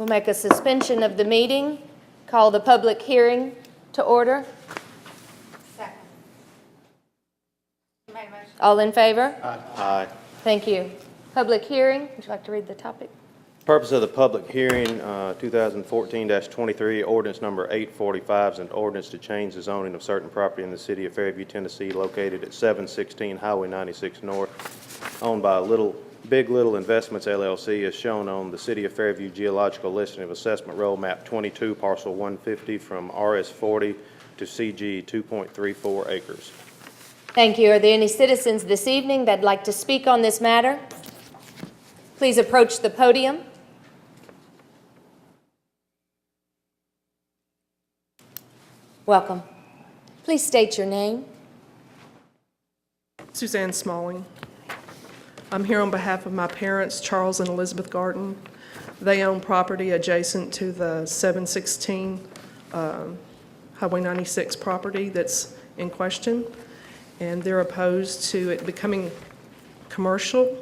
We'll make a suspension of the meeting, call the public hearing to order. Second. Made a motion. All in favor? Aye. Thank you. Public hearing, would you like to read the topic? Purpose of the public hearing, 2014-23, ordinance number 845 is an ordinance to change the zoning of certain property in the city of Fairview, Tennessee, located at 716 Highway 96 North, owned by Big Little Investments LLC, as shown on the City of Fairview Geological Listing of Assessment Roll Map 22, Parcel 150, from RS 40 to CG 2.34 acres. Thank you. Are there any citizens this evening that'd like to speak on this matter? Please approach the podium. Welcome. Please state your name. Suzanne Smalling. I'm here on behalf of my parents, Charles and Elizabeth Garden. They own property adjacent to the 716 Highway 96 property that's in question, and they're opposed to it becoming commercial.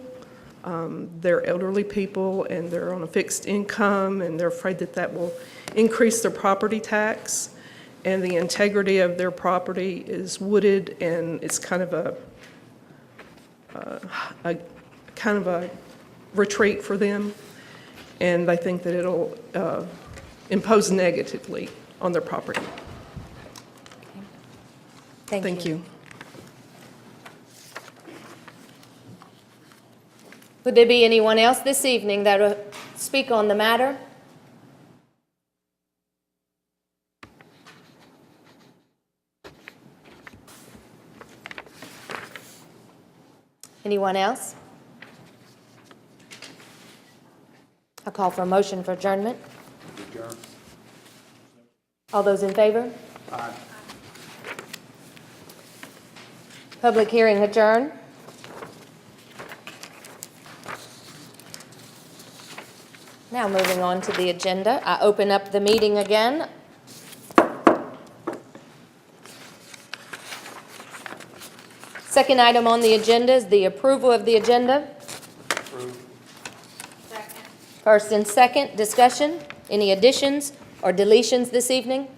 They're elderly people, and they're on a fixed income, and they're afraid that that will increase their property tax. And the integrity of their property is wooded, and it's kind of a retreat for them, and they think that it'll impose negatively on their property. Thank you. Would there be anyone else this evening that will speak on the matter? Anyone else? I'll call for a motion for adjournment. Adjourn. All those in favor? Aye. Public hearing adjourned. Now moving on to the agenda, I open up the meeting again. Second item on the agenda is the approval of the agenda. Approved. Second. First and second, discussion. Any additions or deletions this evening?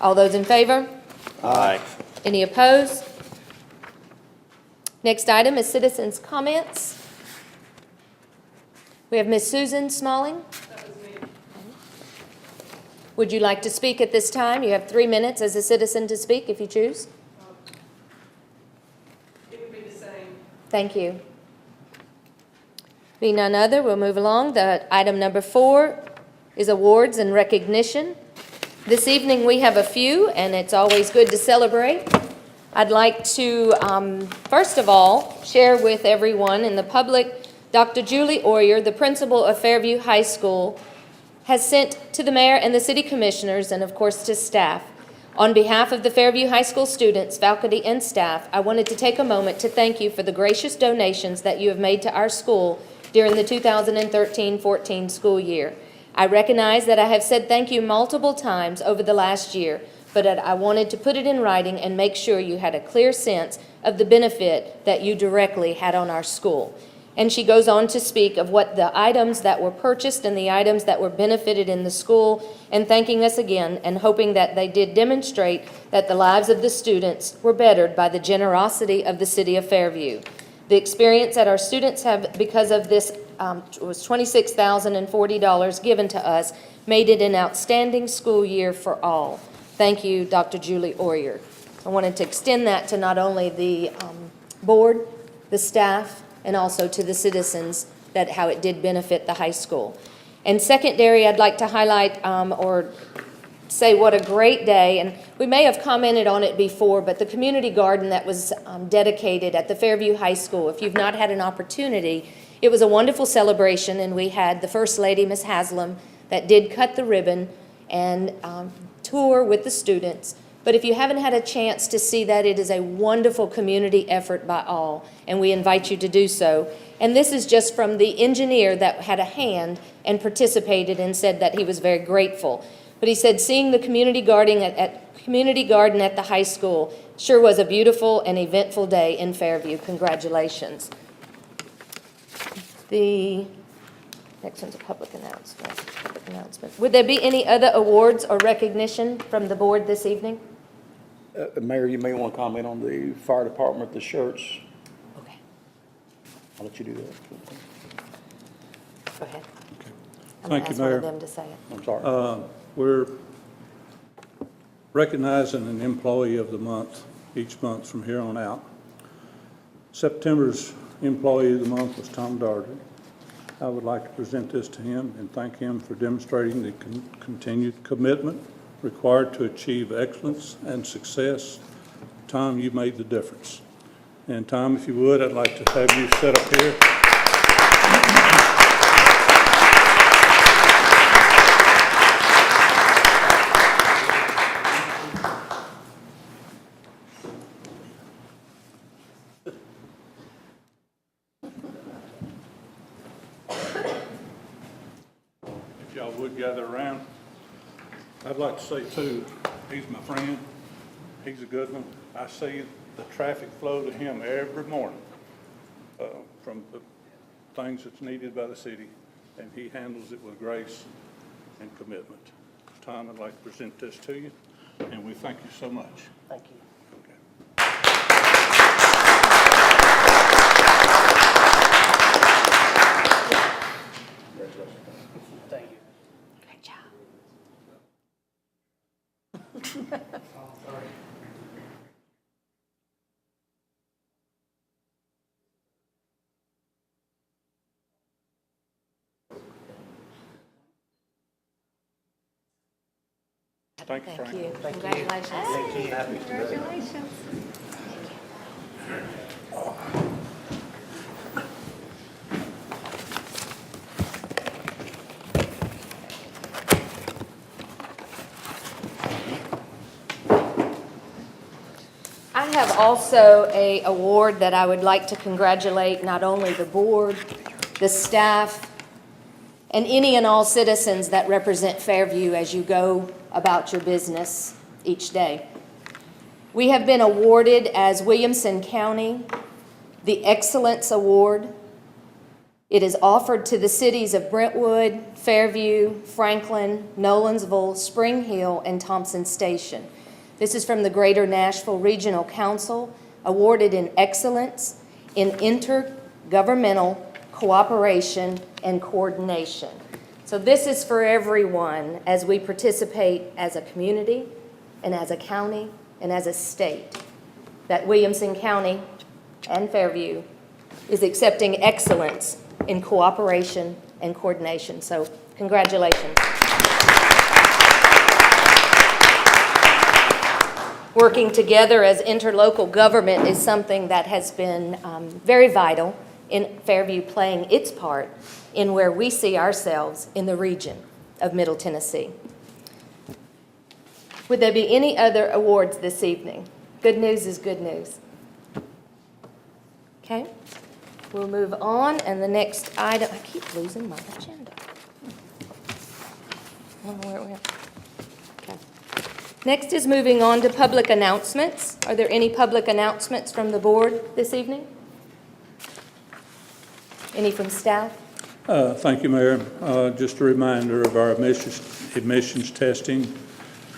All those in favor? Aye. Any opposed? Next item is citizens' comments. We have Ms. Susan Smalling. Would you like to speak at this time? You have 3 minutes as a citizen to speak if you choose. It would be the same. Thank you. Being none other, we'll move along. The item number 4 is awards and recognition. This evening we have a few, and it's always good to celebrate. I'd like to, first of all, share with everyone in the public, Dr. Julie Oyer, the principal of Fairview High School, has sent to the mayor and the city commissioners, and of course to staff. On behalf of the Fairview High School students, faculty, and staff, I wanted to take a moment to thank you for the gracious donations that you have made to our school during the 2013-14 school year. I recognize that I have said thank you multiple times over the last year, but I wanted to put it in writing and make sure you had a clear sense of the benefit that you directly had on our school. And she goes on to speak of what the items that were purchased and the items that were benefited in the school, and thanking us again and hoping that they did demonstrate that the lives of the students were bettered by the generosity of the city of Fairview. The experience that our students have because of this was $26,040 given to us, made it an outstanding school year for all. Thank you, Dr. Julie Oyer. I wanted to extend that to not only the board, the staff, and also to the citizens, that how it did benefit the high school. And secondary, I'd like to highlight or say what a great day, and we may have commented on it before, but the community garden that was dedicated at the Fairview High School, if you've not had an opportunity, it was a wonderful celebration, and we had the First Lady, Ms. Haslam, that did cut the ribbon and tour with the students. But if you haven't had a chance to see that, it is a wonderful community effort by all, and we invite you to do so. And this is just from the engineer that had a hand and participated and said that he was very grateful. But he said, seeing the community garden community garden at the high school sure was a beautiful and eventful day in Fairview. Congratulations. The next one's a public announcement. Would there be any other awards or recognition from the board this evening? Mayor, you may want to comment on the fire department, the shirts. Okay, I'll let you do that. go ahead. I'm Thank gonna you, ask one of Mayor. them to say it. I'm sorry. We're recognizing an employee of the month, each month from here on out. September's employee of the month was Tom Darby. I would like to present this to him and thank him for demonstrating the continued commitment required to achieve excellence and success. Tom, you made the difference. And Tom, if you would, I'd like to have you sit up here. If y'all would gather around. I'd like to say too, he's my friend. He's a good one. I see the traffic flow to him every morning from the things that's needed by the city, and he handles it with grace and commitment. Tom, I'd like to present this to you, and we thank you so much. Thank you. Okay. Great job. Thank you, Frank. Thank you. Congratulations. Congratulations. I have also an award that I would like to congratulate not only the board, the staff, and any and all citizens that represent Fairview as you go about your business each day. We have been awarded as Williamson County the Excellence Award. It is offered to the cities of Brentwood, Fairview, Franklin, Nolensville, Spring Hill, and Thompson Station. This is from the Greater Nashville Regional Council, awarded in excellence in intergovernmental cooperation and coordination. So this is for everyone as we participate as a community and as a county and as a state, that Williamson County and Fairview is accepting excellence in cooperation and coordination. So congratulations. Working together as interlocal government is something that has been very vital in Fairview playing its part in where we see ourselves in the region of Middle Tennessee. Would there be any other awards this evening? Good news is good news. Okay, we'll move on, and the next item, I keep losing my agenda. I don't know where it went. Okay. Next is moving on to public announcements. Are there any public announcements from the board this evening? Any from staff? Thank you, Mayor. Just a reminder of our admissions testing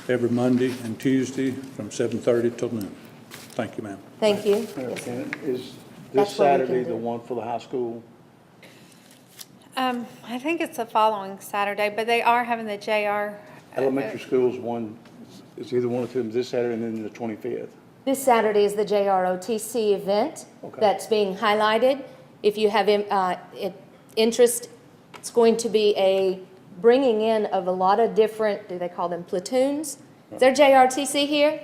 every Monday and Tuesday from 7:30 till noon. Thank you, ma'am. Thank you. Mayor, Yes, sir. Is That's this what we can Saturday do. the one for the high school? I think it's the following Saturday, but they are having the JR. Elementary school's one, it's either one of them this Saturday and then the 25th. This Saturday is the JROTC event Okay. that's being highlighted. If you have interest, it's going to be a bringing in of a lot of different, do they call them platoons? Is there JRTC here?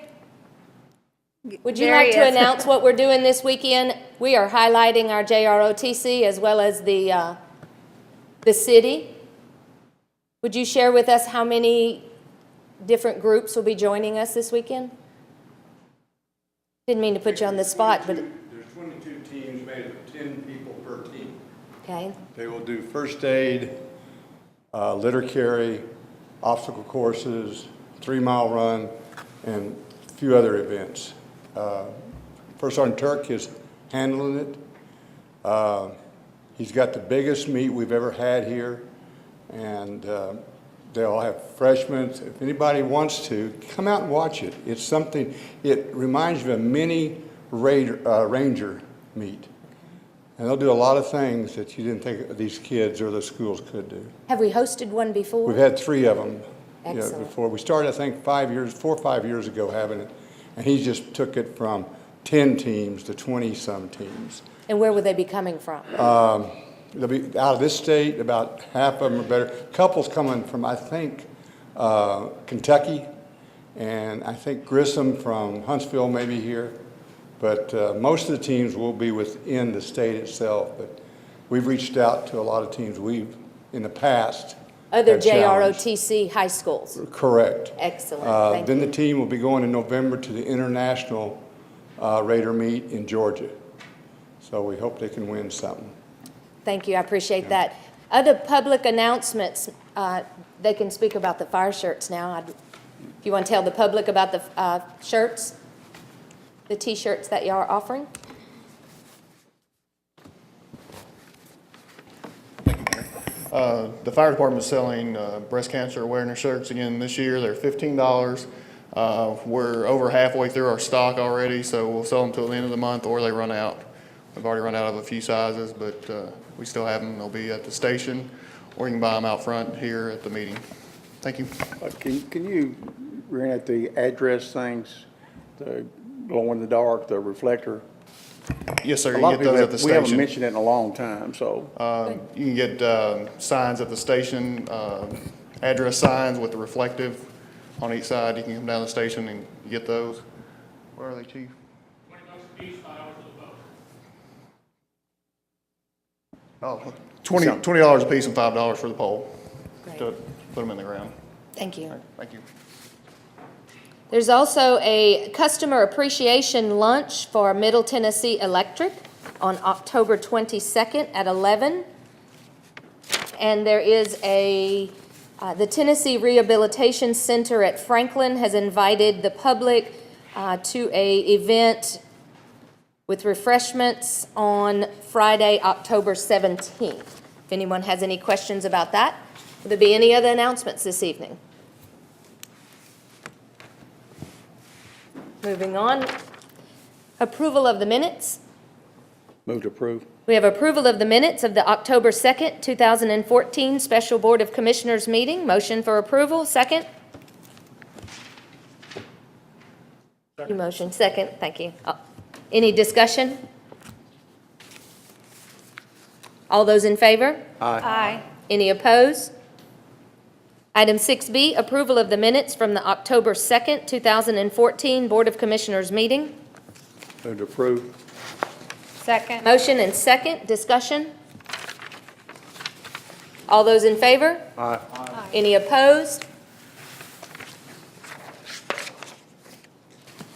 Would you There like he to is. announce what we're doing this weekend? We are highlighting our JROTC as well as the city. Would you share with us how many different groups will be joining us this weekend? Didn't mean to put you on the spot, but, There's 22 teams made of 10 people per team. okay, They will do first aid, litter carry, obstacle courses, 3-mile run, and a few other events. First Sergeant Turk is handling it. He's got the biggest meet we've ever had here, and they'll have freshmen. If anybody wants to, come out and watch it. It's something, it reminds you of a mini ranger meet. And they'll do a lot of things that you didn't think these kids or the schools could do. Have we hosted one before? We've had 3 of them Excellent. before. We started, I think, 4 or 5 years ago having it, and he just took it from 10 teams to 20-some teams. And where would they be coming from? They'll be out of this state, about half of them are better. Couples coming from, I think, Kentucky, and I think Grissom from Huntsville may be here. But most of the teams will be within the state itself. But we've reached out to a lot of teams we've, in the past, Other had challenged. JROTC high schools. Correct. Excellent, thank Then you. the team will be going in November to the International Raider Meet in Georgia. So we hope they can win something. Thank you, I appreciate that. Other public announcements, they can speak about the fire shirts now. If you want to tell the public about the shirts, the T-shirts that you are offering? The fire department is selling breast cancer awareness shirts again this year. They're $15. We're over halfway through our stock already, so we'll sell them till the end of the month or they run out. We've already run out of a few sizes, but we still have them. They'll be at the station, or you can buy them out front here at the meeting. Thank you. Can you bring out the address things, the glow in the dark, the reflector? Yes, sir. A You lot can of get people those at the we haven't station. mentioned it in a long time, so. You can get signs at the station, address signs with the reflective on each side. You can come down the station and get those. Where are they, Chief? Oh, $20 a piece and $5 for the pole. Great. To put them in the ground. Thank you. All right, thank you. There's also a customer appreciation lunch for Middle Tennessee Electric on October 22nd at 11. And there is the Tennessee Rehabilitation Center at Franklin has invited the public to a event with refreshments on Friday, October 17th. If anyone has any questions about that, will there be any other announcements this evening? Moving on, approval of the minutes. Move to approve. We have approval of the minutes of the October 2nd, 2014 Special Board of Commissioners meeting. Motion for approval, second? You motion, second, thank you. Any discussion? All those in favor? Aye. Any opposed? Item 6B, approval of the minutes from the October 2nd, 2014 Board of Commissioners meeting. Move to approve. Second. Motion and second, discussion? All those in favor? Aye. Any opposed?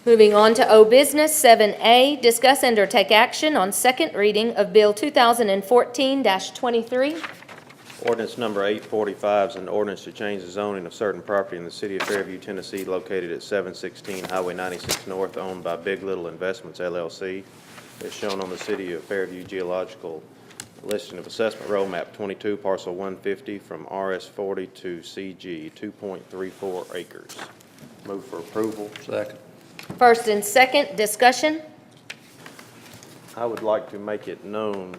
Moving on to O Business, 7A, discuss and or take action on second reading of Bill 2014-23. Ordinance number 845 is an ordinance to change the zoning of certain property in the city of Fairview, Tennessee, located at 716 Highway 96 North, owned by Big Little Investments, LLC. As shown on the City of Fairview Geological Listing of Assessment Roll Map 22, Parcel 150, from RS40 to CG, 2.34 acres. Move for approval. Second. First and second, discussion? I would like to make it known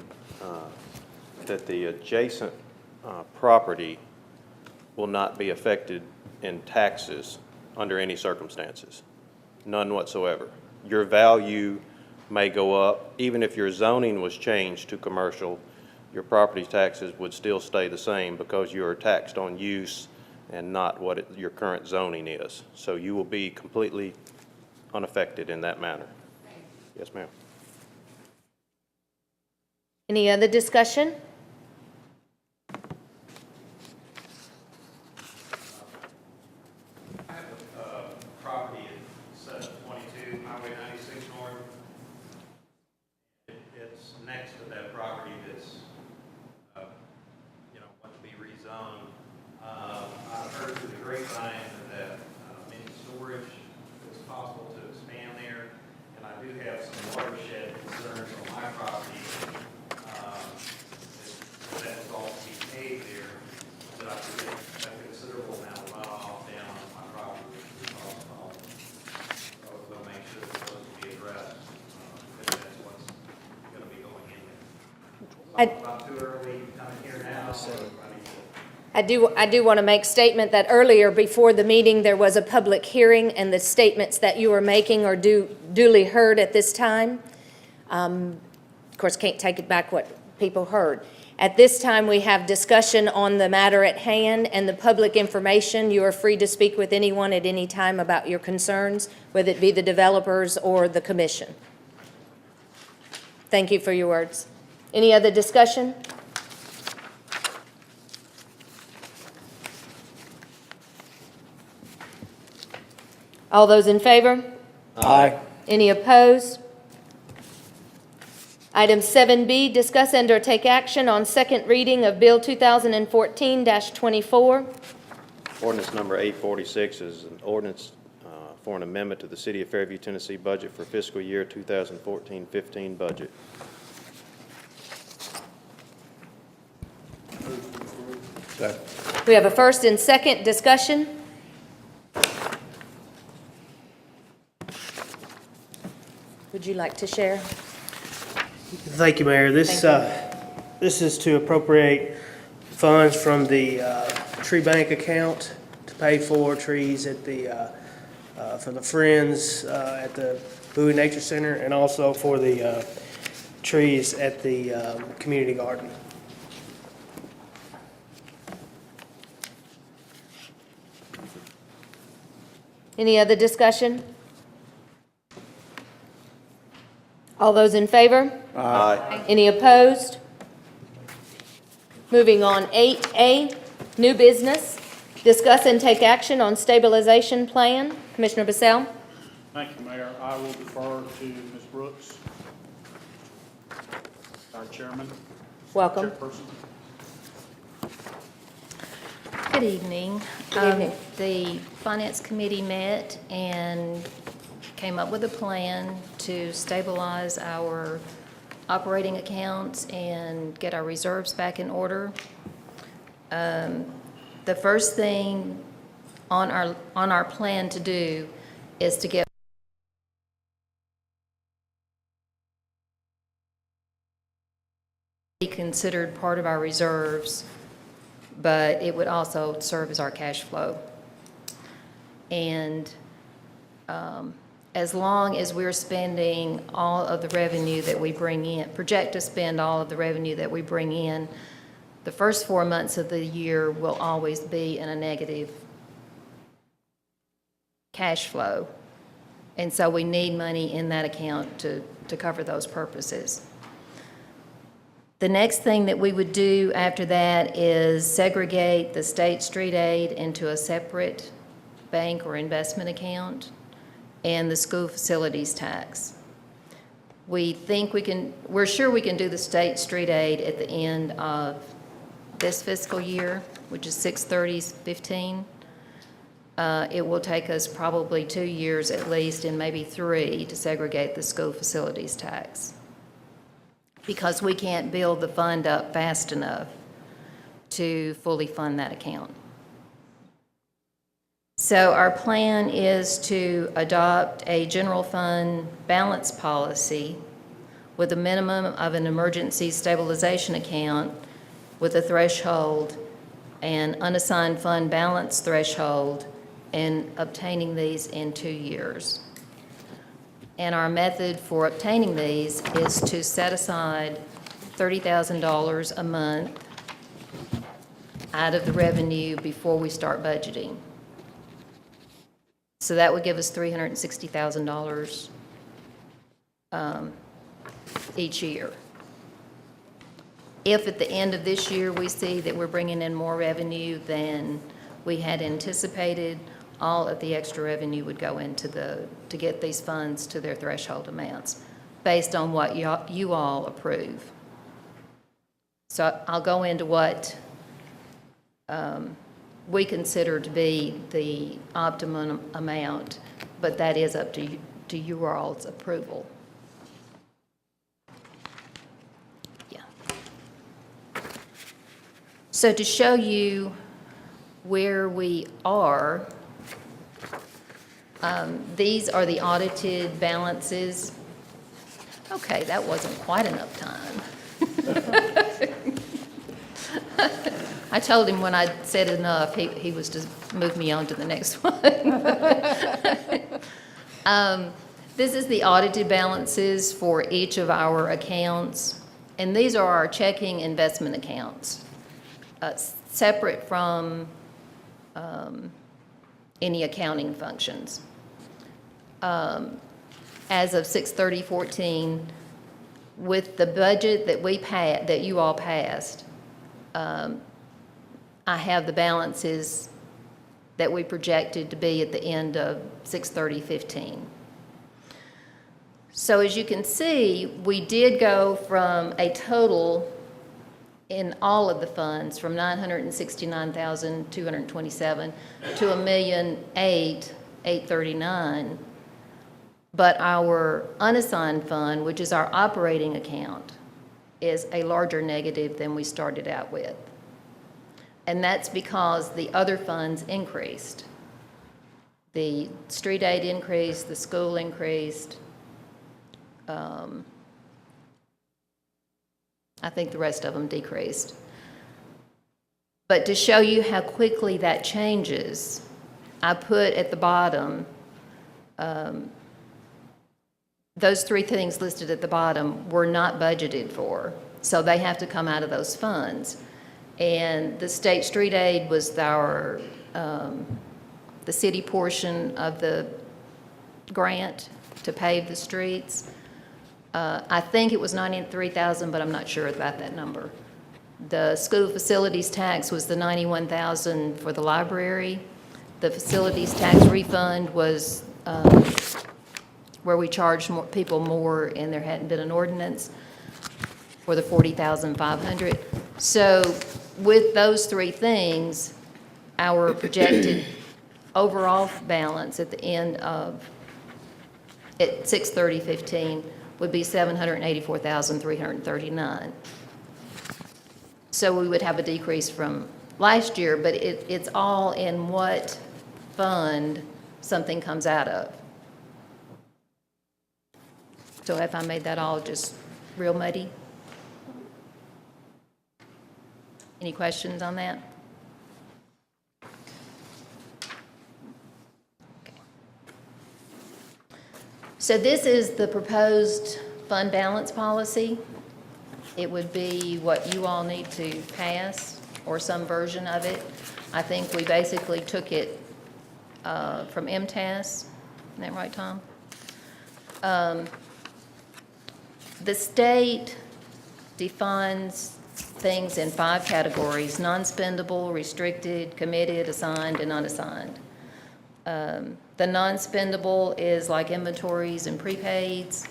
that the adjacent property will not be affected in taxes under any circumstances, none whatsoever. Your value may go up. Even if your zoning was changed to commercial, your property taxes would still stay the same because you are taxed on use and not what your current zoning is. So you will be completely unaffected in that manner. Yes, ma'am. Any other discussion? Property at 722 Highway 96 North. It's next to that property that's, want to be rezoned. I heard through the I do want to make statement that earlier, before the meeting, there was a public hearing, and the statements that you are making are duly heard at this time. Of course, can't take it back what people heard. At this time, we have discussion on the matter at hand and the public information. You are free to speak with anyone at any time about your concerns, whether it be the developers or the commission. Thank you for your words. Any other discussion? All those in favor? Aye. Any opposed? Item 7B, discuss and/or take action on second reading of Bill 2014-24. Ordinance number 846 is an ordinance for an amendment to the City of Fairview, Tennessee budget for fiscal year 2014-15 budget. We have a first and second discussion. Would you like to share? Thank you, Mayor. This is to appropriate funds from the tree bank account to pay for trees at the, for the Friends at the Bowie Nature Center, and also for the trees at the community garden. Any other discussion? All those in favor? Aye. Any opposed? Moving on, 8A, new business. Discuss and take action on stabilization plan. Commissioner Basell? Thank you, Mayor. I will defer to Ms. Brooks, our chairman. Welcome. Chairperson. Good evening. Good evening. The Finance Committee met and came up with a plan to stabilize our operating accounts and get our reserves back in order. The first thing on our plan to do is to get considered part of our reserves, but it would also serve as our cash flow. And as long as we're spending all of the revenue that we bring in, project to spend all of the revenue that we bring in, the first 4 months of the year will always be in a negative cash flow. And so we need money in that account to cover those purposes. The next thing that we would do after that is segregate the state street aid into a separate bank or investment account and the school facilities tax. We're sure we can do the state street aid at the end of this fiscal year, which is 6/30/15. It will take us probably 2 years at least, and maybe 3, to segregate the school facilities tax, because we can't build the fund up fast enough to fully fund that account. So our plan is to adopt a general fund balance policy with a minimum of an emergency stabilization account with a threshold and unassigned fund balance threshold, and obtaining these in 2 years. And our method for obtaining these is to set aside $30,000 a month out of the revenue before we start budgeting. So that would give us $360,000 each year. If at the end of this year we see that we're bringing in more revenue than we had anticipated, all of the extra revenue would go into to get these funds to their threshold amounts, based on what you all approve. So I'll go into what we consider to be the optimum amount, but that is up to you all's approval. Yeah. So to show you where we are, these are the audited balances. Okay, that wasn't quite enough time. I told him when I said enough, he was to move me on to the next one. This is the audited balances for each of our accounts, and these are our checking investment accounts, separate from any accounting functions. As of 6/30/14, with the budget that you all passed, I have the balances that we projected to be at the end of 6/30/15. So as you can see, we did go from a total in all of the funds from $969,227 to $1,008,839. But our unassigned fund, which is our operating account, is a larger negative than we started out with. And that's because the other funds increased. The street aid increased, the school increased. I think the rest of them decreased. But to show you how quickly that changes, I put at the bottom, those three things listed at the bottom were not budgeted for, so they have to come out of those funds. And the state street aid was our, the city portion of the grant to pave the streets. I think it was $93,000, but I'm not sure about that number. The school facilities tax was the $91,000 for the library. The facilities tax refund was where we charged people more and there hadn't been an ordinance for the $40,500. So with those three things, our projected overall balance at the end of, at 6/30/15 would be $784,339. So we would have a decrease from last year, but it's all in what fund something comes out of. So have I made that all just real muddy? Any questions on that? Okay. So this is the proposed fund balance policy. It would be what you all need to pass, or some version of it. I think we basically took it from MTAS. Isn't that right, Tom? The state defines things in 5 categories: non-spendable, restricted, committed, assigned, and unassigned. The non-spendable is like inventories and prepaids.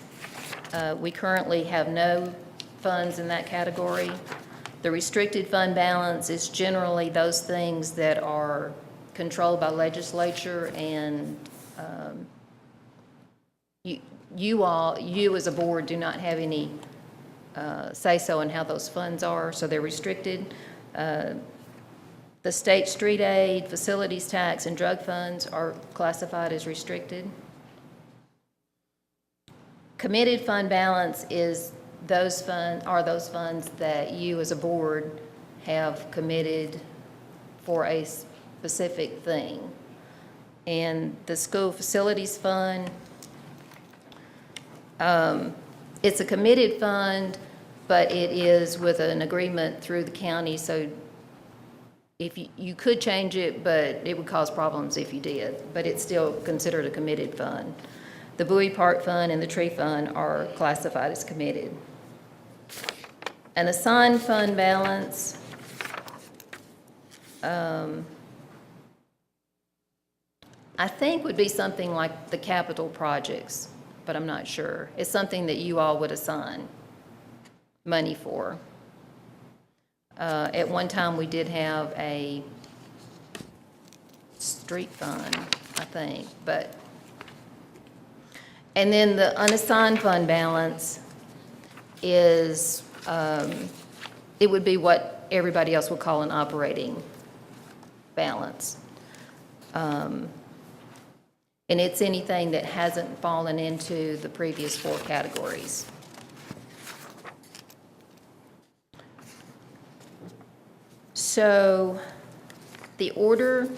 We currently have no funds in that category. The restricted fund balance is generally those things that are controlled by legislature, and you as a board do not have any say-so in how those funds are, so they're restricted. The state street aid, facilities tax, and drug funds are classified as restricted. Committed fund balance is those funds that you as a board have committed for a specific thing. And the school facilities fund, it's a committed fund, but it is with an agreement through the county, so if you could change it, but it would cause problems if you did, but it's still considered a committed fund. The Bowie Park Fund and the Tree Fund are classified as committed. An assigned fund balance, I think would be something like the capital projects, but I'm not sure. It's something that you all would assign money for. At one time, we did have a street fund, I think, but. And then the unassigned fund balance is, it would be what everybody else would call an operating balance. And it's anything that hasn't fallen into the previous 4 categories. So the order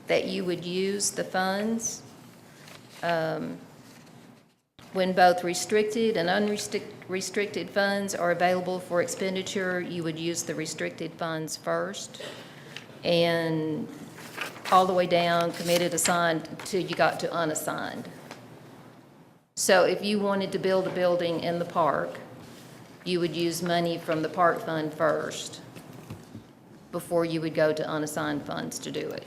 that you would use the funds, when both restricted and unrestricted funds are available for expenditure, you would use the restricted funds first, and all the way down, committed, assigned, till you got to unassigned. So if you wanted to build a building in the park, you would use money from the park fund first before you would go to unassigned funds to do it.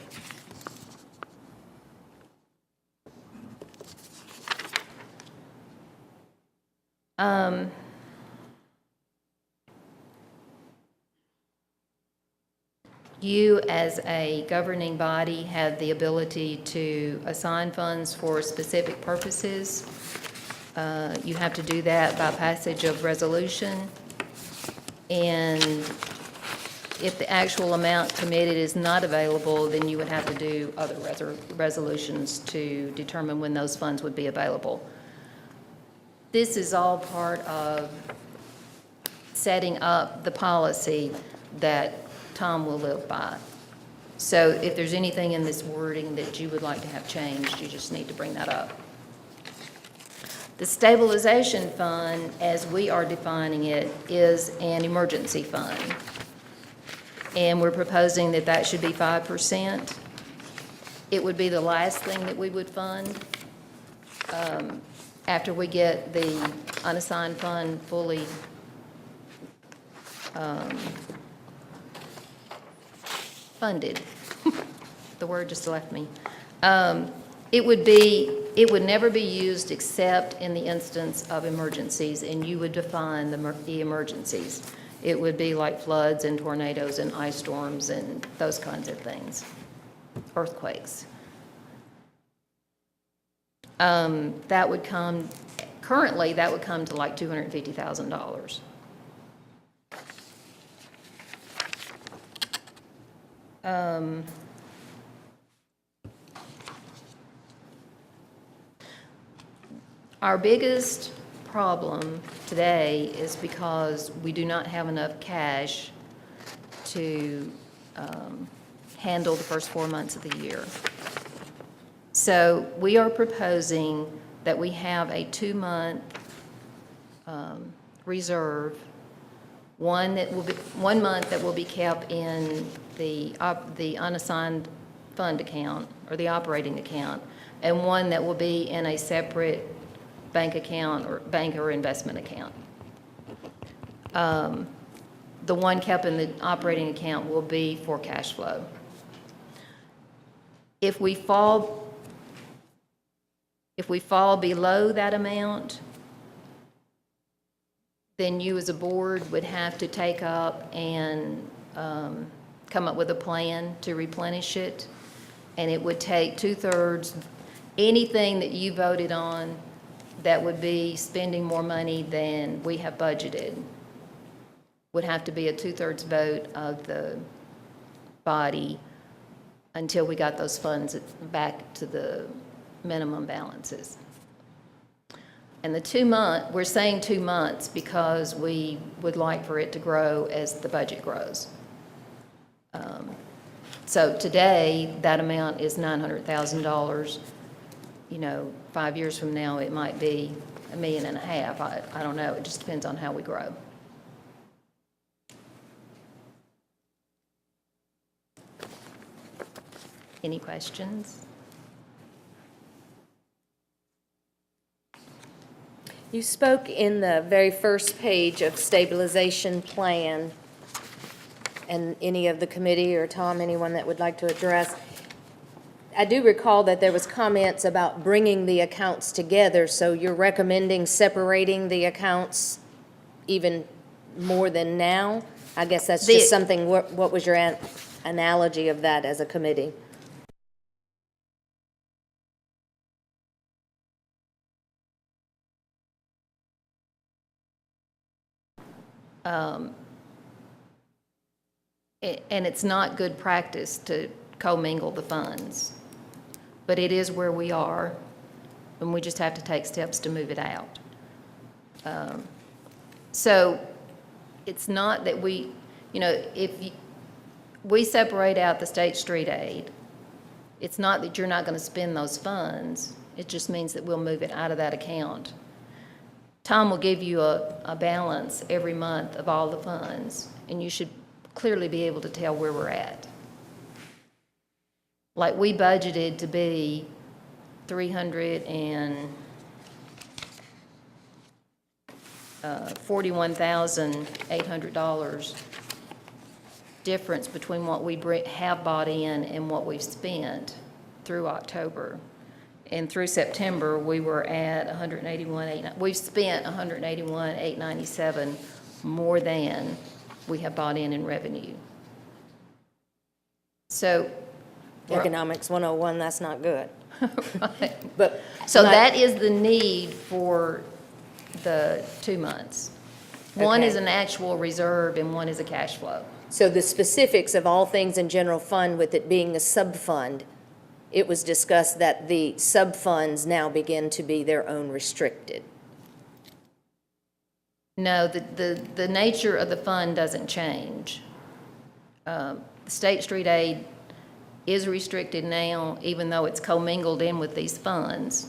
You, as a governing body, have the ability to assign funds for specific purposes. You have to do that by passage of resolution. And if the actual amount committed is not available, then you would have to do other resolutions to determine when those funds would be available. This is all part of setting up the policy that Tom will live by. So if there's anything in this wording that you would like to have changed, you just need to bring that up. The stabilization fund, as we are defining it, is an emergency fund. And we're proposing that that should be 5%. It would be the last thing that we would fund after we get the unassigned fund fully funded. The word just left me. It would never be used except in the instance of emergencies, and you would define the emergencies. It would be like floods and tornadoes and ice storms and those kinds of things, earthquakes. That would come, currently, that would come to like $250,000. Our biggest problem today is because we do not have enough cash to handle the first 4 months of the year. So we are proposing that we have a 2-month reserve, 1 month that will be kept in the unassigned fund account or the operating account, and 1 that will be in a separate bank account or bank or investment account. The 1 kept in the operating account will be for cash flow. If we fall below that amount, then you as a board would have to take up and come up with a plan to replenish it. And it would take 2/3, anything that you voted on that would be spending more money than we have budgeted would have to be a 2/3 vote of the body until we got those funds back to the minimum balances. And the 2-month, we're saying 2 months because we would like for it to grow as the budget grows. So today, that amount is $900,000. 5 years from now, it might be $1.5 million. I don't know. It just depends on how we grow. Any questions? You spoke in the very first page of stabilization plan, and any of the committee or Tom, anyone that would like to address. I do recall that there was comments about bringing the accounts together, so you're recommending separating the accounts even more than now? I guess that's just something, what was your analogy of that as a committee? And it's not good practice to commingle the funds, but it is where we are, and we just have to take steps to move it out. So it's not that we, we separate out the state street aid. It's not that you're not going to spend those funds. It just means that we'll move it out of that account. Tom will give you a balance every month of all the funds, and you should clearly be able to tell where we're at. Like, we budgeted to be $41,800 difference between what we have bought in and what we've spent through October. And through September, we were at 181,800. We've spent 181,897 more than we have bought in revenue. So, Economics 101, that's not good. right. But So my- that is the need for the 2 months. One Okay. is an actual reserve and one is a cash flow. So the specifics of all things in general fund, with it being a sub-fund, it was discussed that the sub-funds now begin to be their own restricted. No, the nature of the fund doesn't change. The state street aid is restricted now, even though it's commingled in with these funds.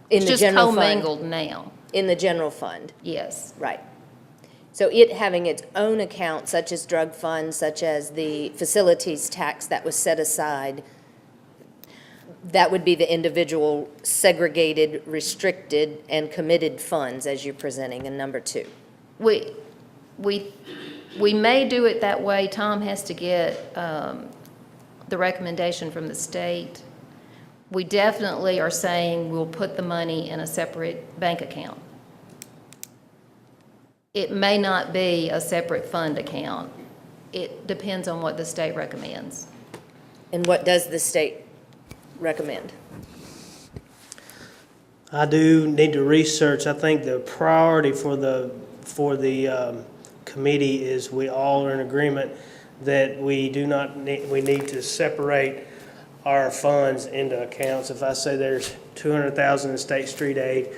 In It's the just general fund. commingled now, In the general fund, yes. right. So it having its own account, such as drug funds, such as the facilities tax that was set aside, that would be the individual segregated, restricted, and committed funds as you're presenting in number 2. We may do it that way. Tom has to get the recommendation from the state. We definitely are saying we'll put the money in a separate bank account. It may not be a separate fund account. It depends on what the state recommends. And what does the state recommend? I do need to research. I think the priority for the committee is we all are in agreement that we need to separate our funds into accounts. If I say there's $200,000 in state street aid,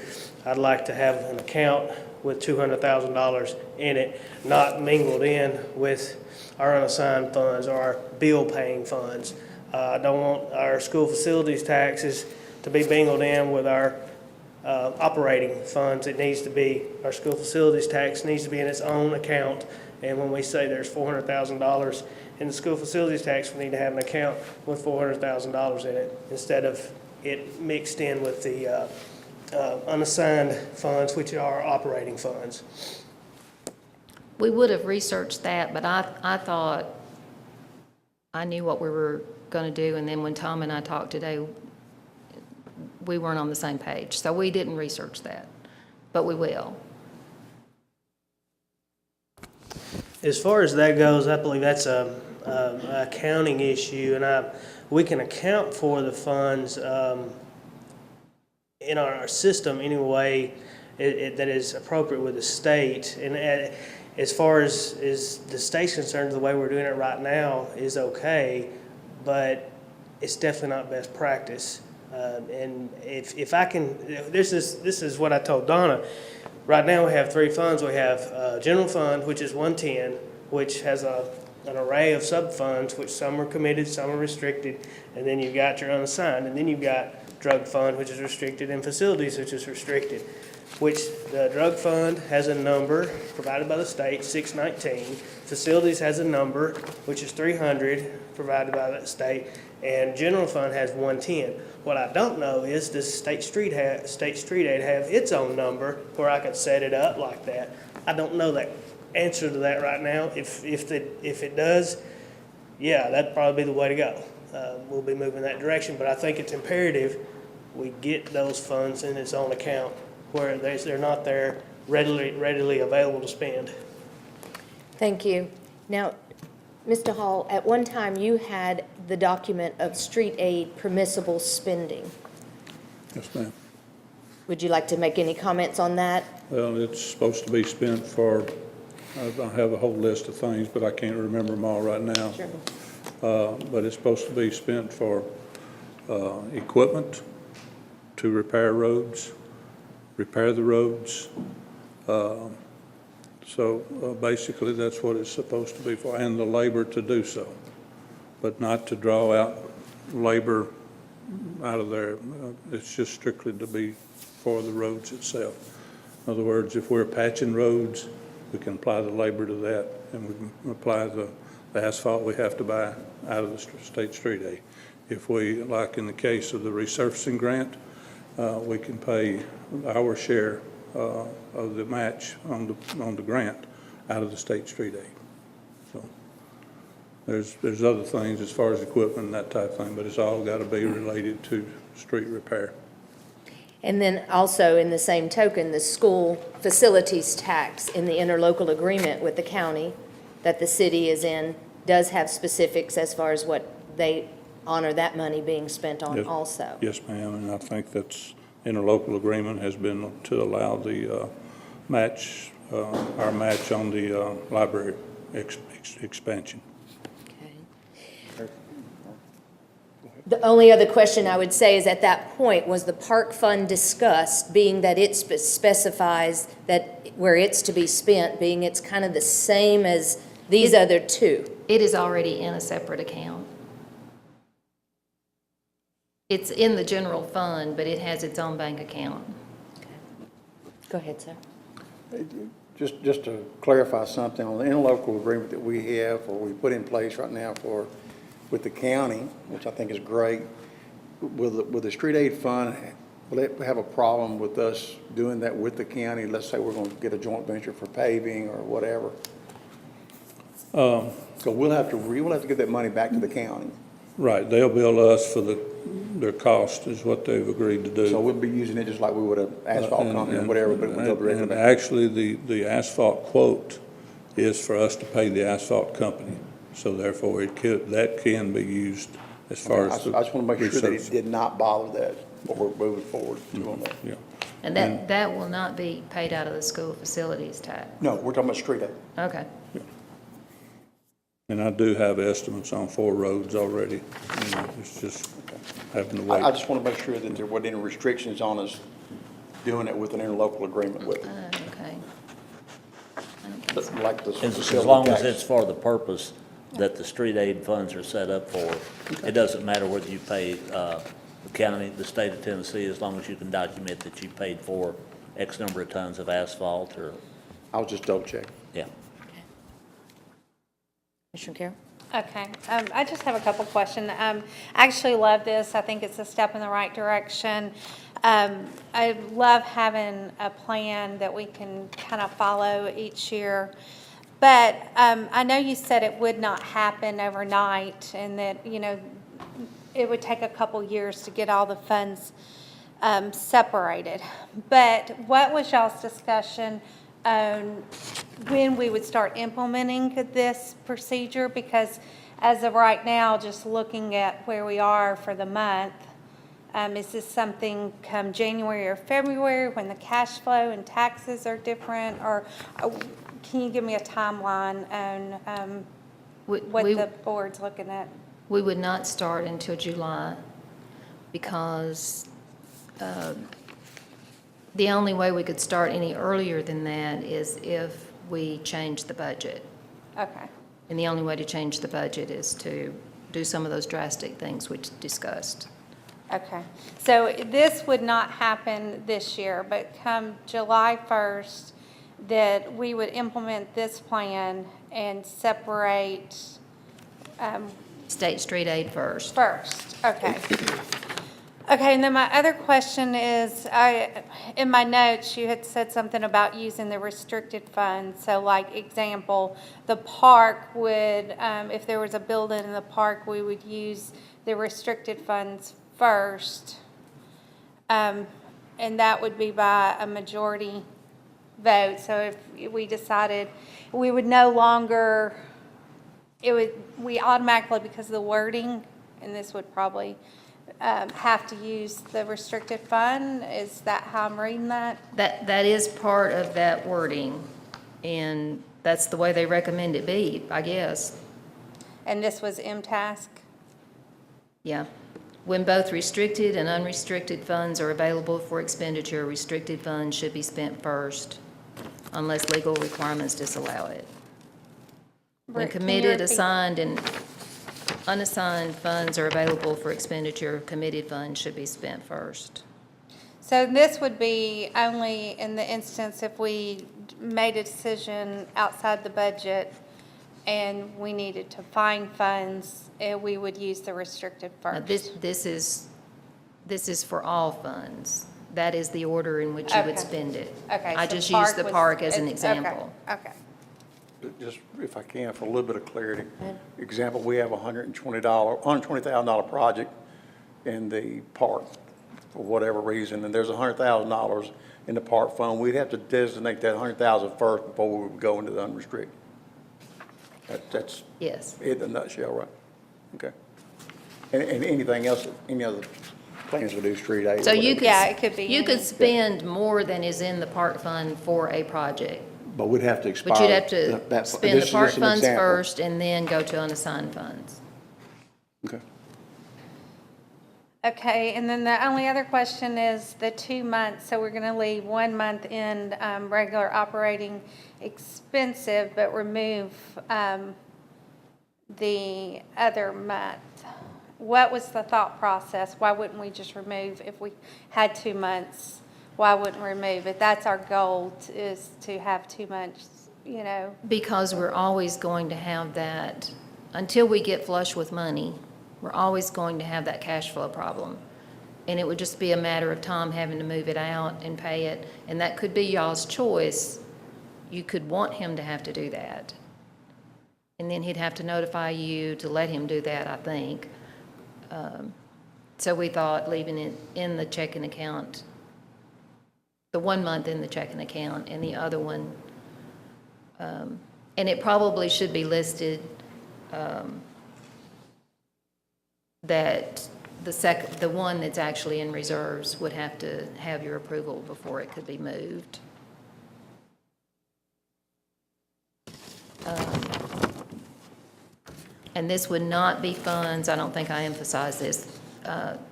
I'd like to have an account with $200,000 in it, not mingled in with our unassigned funds or our bill-paying funds. I don't want our school facilities taxes to be mingled in with our operating funds. It needs to be, our school facilities tax needs to be in its own account. And when we say there's $400,000 in the school facilities tax, we need to have an account with $400,000 in it instead of it mixed in with the unassigned funds, which are operating funds. We would have researched that, but I thought I knew what we were going to do, and then when Tom and I talked today, we weren't on the same page. So we didn't research that, but we will. As far as that goes, I believe that's a accounting issue, and we can account for the funds in our system any way that is appropriate with the state. And as far as the state's concerned, the way we're doing it right now is okay, but it's definitely not best practice. And if I can, this is what I told Donna. Right now, we have 3 funds. We have general fund, which is 110, which has an array of sub-funds, which some are committed, some are restricted, and then you've got your unassigned. And then you've got drug fund, which is restricted, and facilities, which is restricted, which the drug fund has a number provided by the state, 619. Facilities has a number, which is 300, provided by the state, and general fund has 110. What I don't know is, does state street aid have its own number where I could set it up like that? I don't know that answer to that right now. If it does, yeah, that'd probably be the way to go. We'll be moving that direction, but I think it's imperative we get those funds in its own account where they're not there readily available to spend. Thank you. Now, Mr. Hall, at one time you had the document of street aid permissible spending. Yes, ma'am. Would you like to make any comments on that? Well, it's supposed to be spent for, I have a whole list of things, but I can't remember them all right now. Sure. But it's supposed to be spent for equipment to repair roads, repair the roads. So basically, that's what it's supposed to be for, and the labor to do so. but not to draw out labor out of there. It's just strictly to be for the roads itself. In other words, if we're patching roads, we can apply the labor to that, and we can apply the asphalt we have to buy out of the state street aid. If we, like in the case of the resurfacing grant, we can pay our share of the match on the grant out of the state street aid. So there's other things as far as equipment and that type of thing, but it's all got to be related to street repair. And then also, in the same token, the school facilities tax in the interlocal agreement with the county that the city is in does have specifics as far as what they honor that money being spent on Yes. also. Yes, ma'am, and I think that's, interlocal agreement has been to allow the match, our match on the library expansion. Okay. The only other question I would say is, at that point, was the park fund discussed, being that it specifies that where it's to be spent, being it's kind of the same as these other two? It is already in a separate account. It's in the general fund, but it has its own bank account. Go ahead, sir. Just to clarify something, on the interlocal agreement that we have, or we put in place right now with the county, which I think is great, with the street aid fund, will it have a problem with us doing that with the county? Let's say we're going to get a joint venture for paving or whatever. So we'll have to give that money back to the county. Right, they'll bill us for their cost is what they've agreed to do. So we'll be using it just like we would an asphalt company or whatever, but we'll go directly And back. actually, the asphalt quote is for us to pay the asphalt company. So therefore, that can be used as far I as just want to make sure that it resurfacing. did not bother that, but we're moving forward on that. Yeah. And that will not be paid out of the school facilities tax. No, we're talking about street aid. Okay. And I do have estimates on 4 roads already. It's just having to wait. I just want to make sure that there wasn't any restrictions on us doing it with an interlocal agreement with them. Okay. But like the As facility long as tax. it's for the purpose that the street aid funds are set up for. It doesn't matter whether you pay the county, the state of Tennessee, as long as you can document that you paid for X number of tons of asphalt or, I was just double checking. yeah. Commissioner Carroll? Okay, I just have a couple questions. I actually love this. I think it's a step in the right direction. I love having a plan that we can kind of follow each year. But I know you said it would not happen overnight and that, you know, it would take a couple years to get all the funds separated. But what was y'all's discussion on when we would start implementing this procedure? Because as of right now, just looking at where we are for the month, is this something come January or February when the cash flow and taxes are different? Or can you give me a timeline on what the board's looking at? We would not start until July because the only way we could start any earlier than that is if we change the budget. Okay. And the only way to change the budget is to do some of those drastic things we discussed. Okay, so this would not happen this year, but come July 1st, that we would implement this plan and separate State street aid first. first, okay. Okay, and then my other question is, in my notes, you had said something about using the restricted funds. So like example, the park would, if there was a building in the park, we would use the restricted funds first. And that would be by a majority vote. So if we decided we would no longer, we automatically, because of the wording, and this would probably have to use the restricted fund. Is that how I'm reading that? That is part of that wording, and that's the way they recommend it be, I guess. And this was MTask? Yeah. When both restricted and unrestricted funds are available for expenditure, restricted funds should be spent first unless legal requirements disallow it. When Can you committed, repeat? assigned, and unassigned funds are available for expenditure, committed funds should be spent first. So this would be only in the instance if we made a decision outside the budget and we needed to find funds, we would use the restricted Now, first. this is for all funds. That is the order in which you would Okay. spend it. Okay. I so just used the was- park as an okay, example. Okay. Just if I can, for a little bit of clarity. Example, we have a $120,000 project in the park for whatever reason, and there's $100,000 in the park fund. We'd have to designate that $100,000 first before we would go into the unrestricted. That's Yes. it in a nutshell, right? Okay. And anything else, any other plans to do street aid? or So you whatever? could. Yeah, it could be You could any. spend more than is in the park fund for a project. But we'd have to expire. But you'd have to that- spend this the is park just an funds example. first and then go to unassigned funds. Okay. Okay, and then the only other question is the 2 months. So we're going to leave 1 month in regular operating expensive, but remove the other month. What was the thought process? Why wouldn't we just remove, if we had 2 months, why wouldn't we remove it? That's our goal, is to have 2 months, you know. Because we're always going to have that, until we get flush with money, we're always going to have that cash flow problem. And it would just be a matter of Tom having to move it out and pay it. And that could be y'all's choice. You could want him to have to do that. And then he'd have to notify you to let him do that, I think. So we thought leaving it in the checking account, the 1 month in the checking account and the other one, and it probably should be listed that the one that's actually in reserves would have to have your approval before it could be moved. And this would not be funds, I don't think I emphasized this,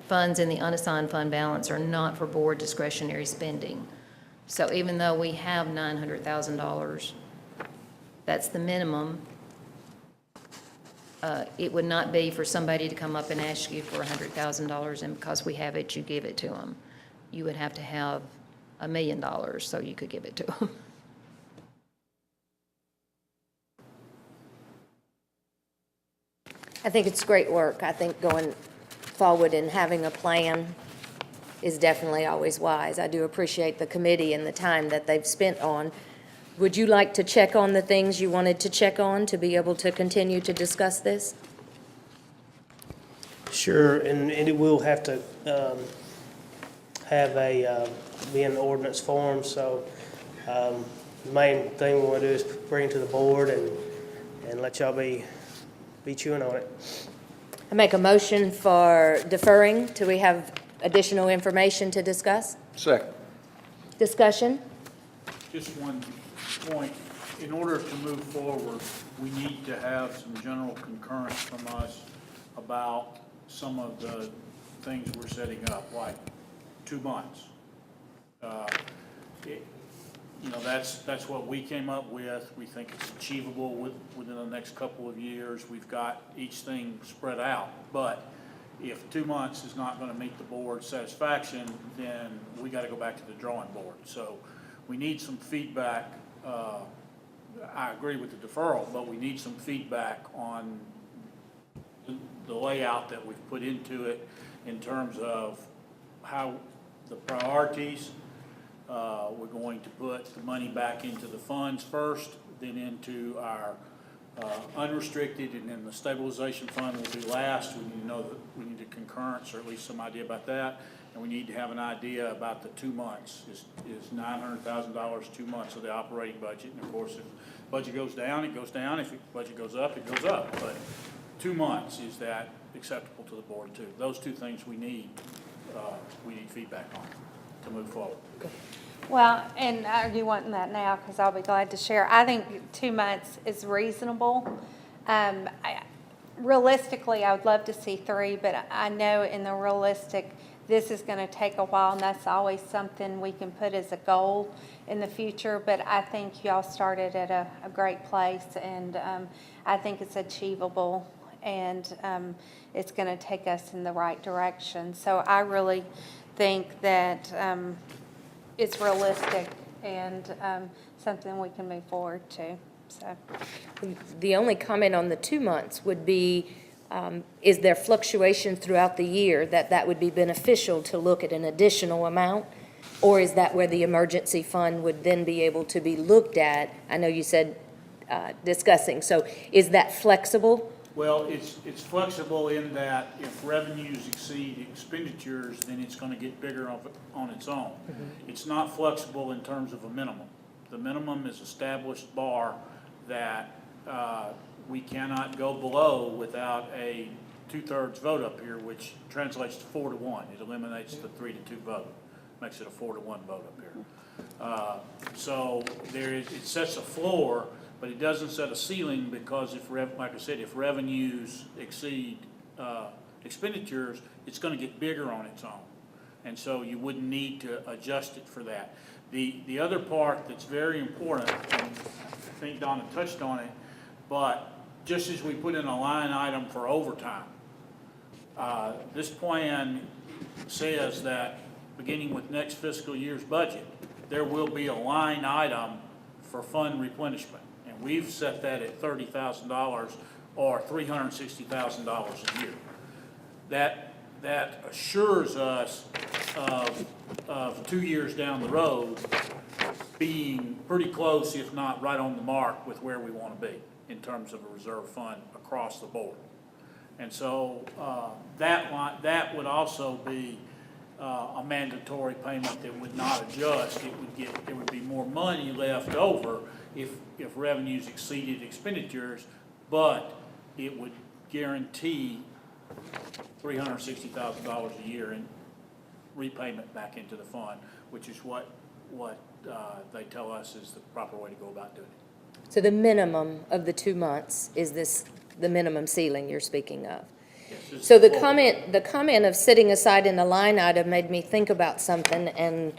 funds in the unassigned fund balance are not for board discretionary spending. So even though we have $900,000, that's the minimum, it would not be for somebody to come up and ask you for $100,000, and because we have it, you give it to them. You would have to have $1 million so you could give it to them. I think it's great work. I think going forward and having a plan is definitely always wise. I do appreciate the committee and the time that they've spent on. Would you like to check on the things you wanted to check on to be able to continue to discuss this? Sure, and it will have to have be in ordinance form, so the main thing we want to do is bring it to the board and let y'all be chewing on it. I make a motion for deferring till we have additional information to discuss. Second. Discussion? Just one point, in order to move forward, we need to have some general concurrence from us about some of the things we're setting up, like 2 months. That's what we came up with. We think it's achievable within the next couple of years. We've got each thing spread out. But if 2 months is not going to meet the board's satisfaction, then we got to go back to the drawing board. So we need some feedback. I agree with the deferral, but we need some feedback on the layout that we've put into it in terms of how the priorities. We're going to put the money back into the funds first, then into our unrestricted, and then the stabilization fund will be last. We need to know that we need a concurrence, or at least some idea about that. And we need to have an idea about the 2 months. Is $900,000 2 months of the operating budget? And of course, if budget goes down, it goes down. If budget goes up, it goes up. But 2 months, is that acceptable to the board too? Those two things we need feedback on to move forward. Well, and are you wanting that now? Because I'll be glad to share. I think 2 months is reasonable. Realistically, I would love to see 3, but I know in the realistic, this is going to take a while, and that's always something we can put as a goal in the future. But I think y'all started at a great place, and I think it's achievable and it's going to take us in the right direction. So I really think that it's realistic and something we can move forward to, so. The only comment on the 2 months would be, is there fluctuation throughout the year that would be beneficial to look at an additional amount? Or is that where the emergency fund would then be able to be looked at? I know you said discussing, so is that flexible? Well, it's flexible in that if revenues exceed expenditures, then it's gonna get bigger on its own. It's not flexible in terms of a minimum. The minimum is established bar that we cannot go below without a 2/3 vote up here, which translates to 4-1. It eliminates the 3-2 vote, makes it a 4-1 vote up here. So it sets a floor, but it doesn't set a ceiling, because like I said, if revenues exceed expenditures, it's gonna get bigger on its own. And so you wouldn't need to adjust it for that. The other part that's very important, and I think Donna touched on it, but just as we put in a line item for overtime, this plan says that beginning with next fiscal year's budget, there will be a line item for fund replenishment. And we've set that at $30,000 or $360,000 a year. That assures us of 2 years down the road being pretty close, if not right on the mark, with where we want to be in terms of a reserve fund across the board. And so that would also be a mandatory payment that would not adjust. There would be more money left over if revenues exceeded expenditures, but it would guarantee $360,000 a year in repayment back into the fund, which is what they tell us is the proper way to go about doing it. So the minimum of the 2 months is the minimum ceiling you're speaking of? Yes, So the comment of setting aside in a line item made me think about something, and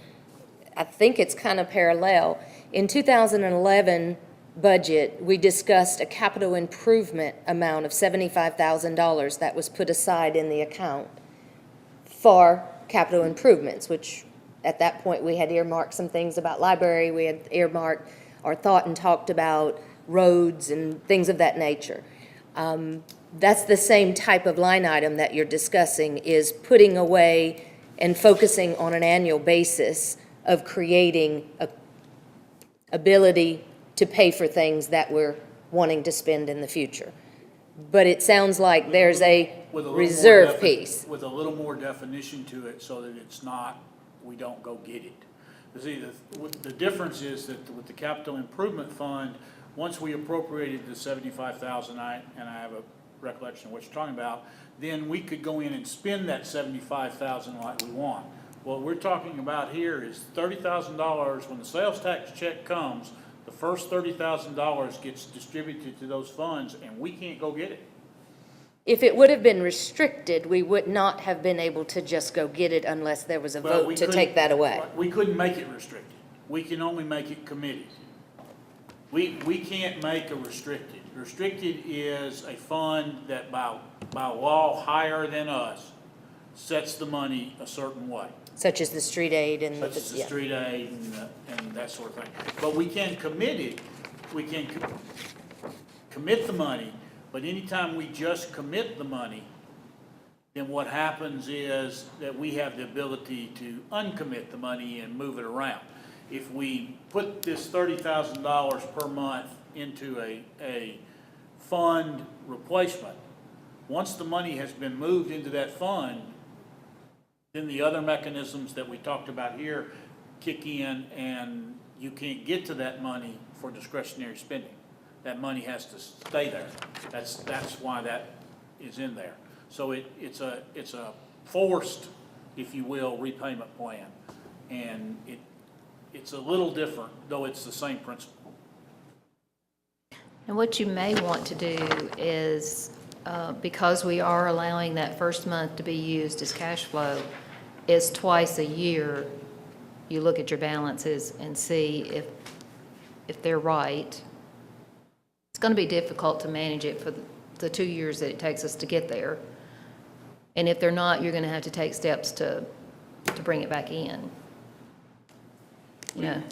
I think it's kind of parallel. In 2011 budget, we discussed a capital improvement amount of $75,000 that was put aside in the account for capital improvements, which at that point we had earmarked some things about library, we had earmarked or thought and talked about roads and things of that nature. That's the same type of line item that you're discussing, is putting away and focusing on an annual basis of creating a ability to pay for things that we're wanting to spend in the future. But it sounds like there's a With a little more reserve piece. With a little more definition to it, so that it's not, we don't go get it. You see, the difference is that with the capital improvement fund, once we appropriated the $75,000, and I have a recollection of what you're talking about, then we could go in and spend that $75,000 like we want. What we're talking about here is $30,000. When the sales tax check comes, the first $30,000 gets distributed to those funds, and we can't go get it. If it would have been restricted, we would not have been able to just go get it unless there was a Well, vote to take that away. We couldn't make it restricted. We can only make it committed. We can't make a restricted. Restricted is a fund that by law higher than us sets the money a certain way. Such as the street aid and Such as the yeah. street aid and that sort of thing. But we can commit it, we can commit the money, but anytime we just commit the money, then what happens is that we have the ability to uncommit the money and move it around. If we put this $30,000 per month into a fund replacement, once the money has been moved into that fund, then the other mechanisms that we talked about here kick in, and you can't get to that money for discretionary spending. That money has to stay there. That's why that is in there. So it's a forced, if you will, repayment plan, and it's a little different, though it's the same principle. And what you may want to do is, because we are allowing that first month to be used as cash flow, is twice a year, you look at your balances and see if they're right. It's going to be difficult to manage it for the 2 years that it takes us to get there. And if they're not, you're going to have to take steps to bring it back in. You know,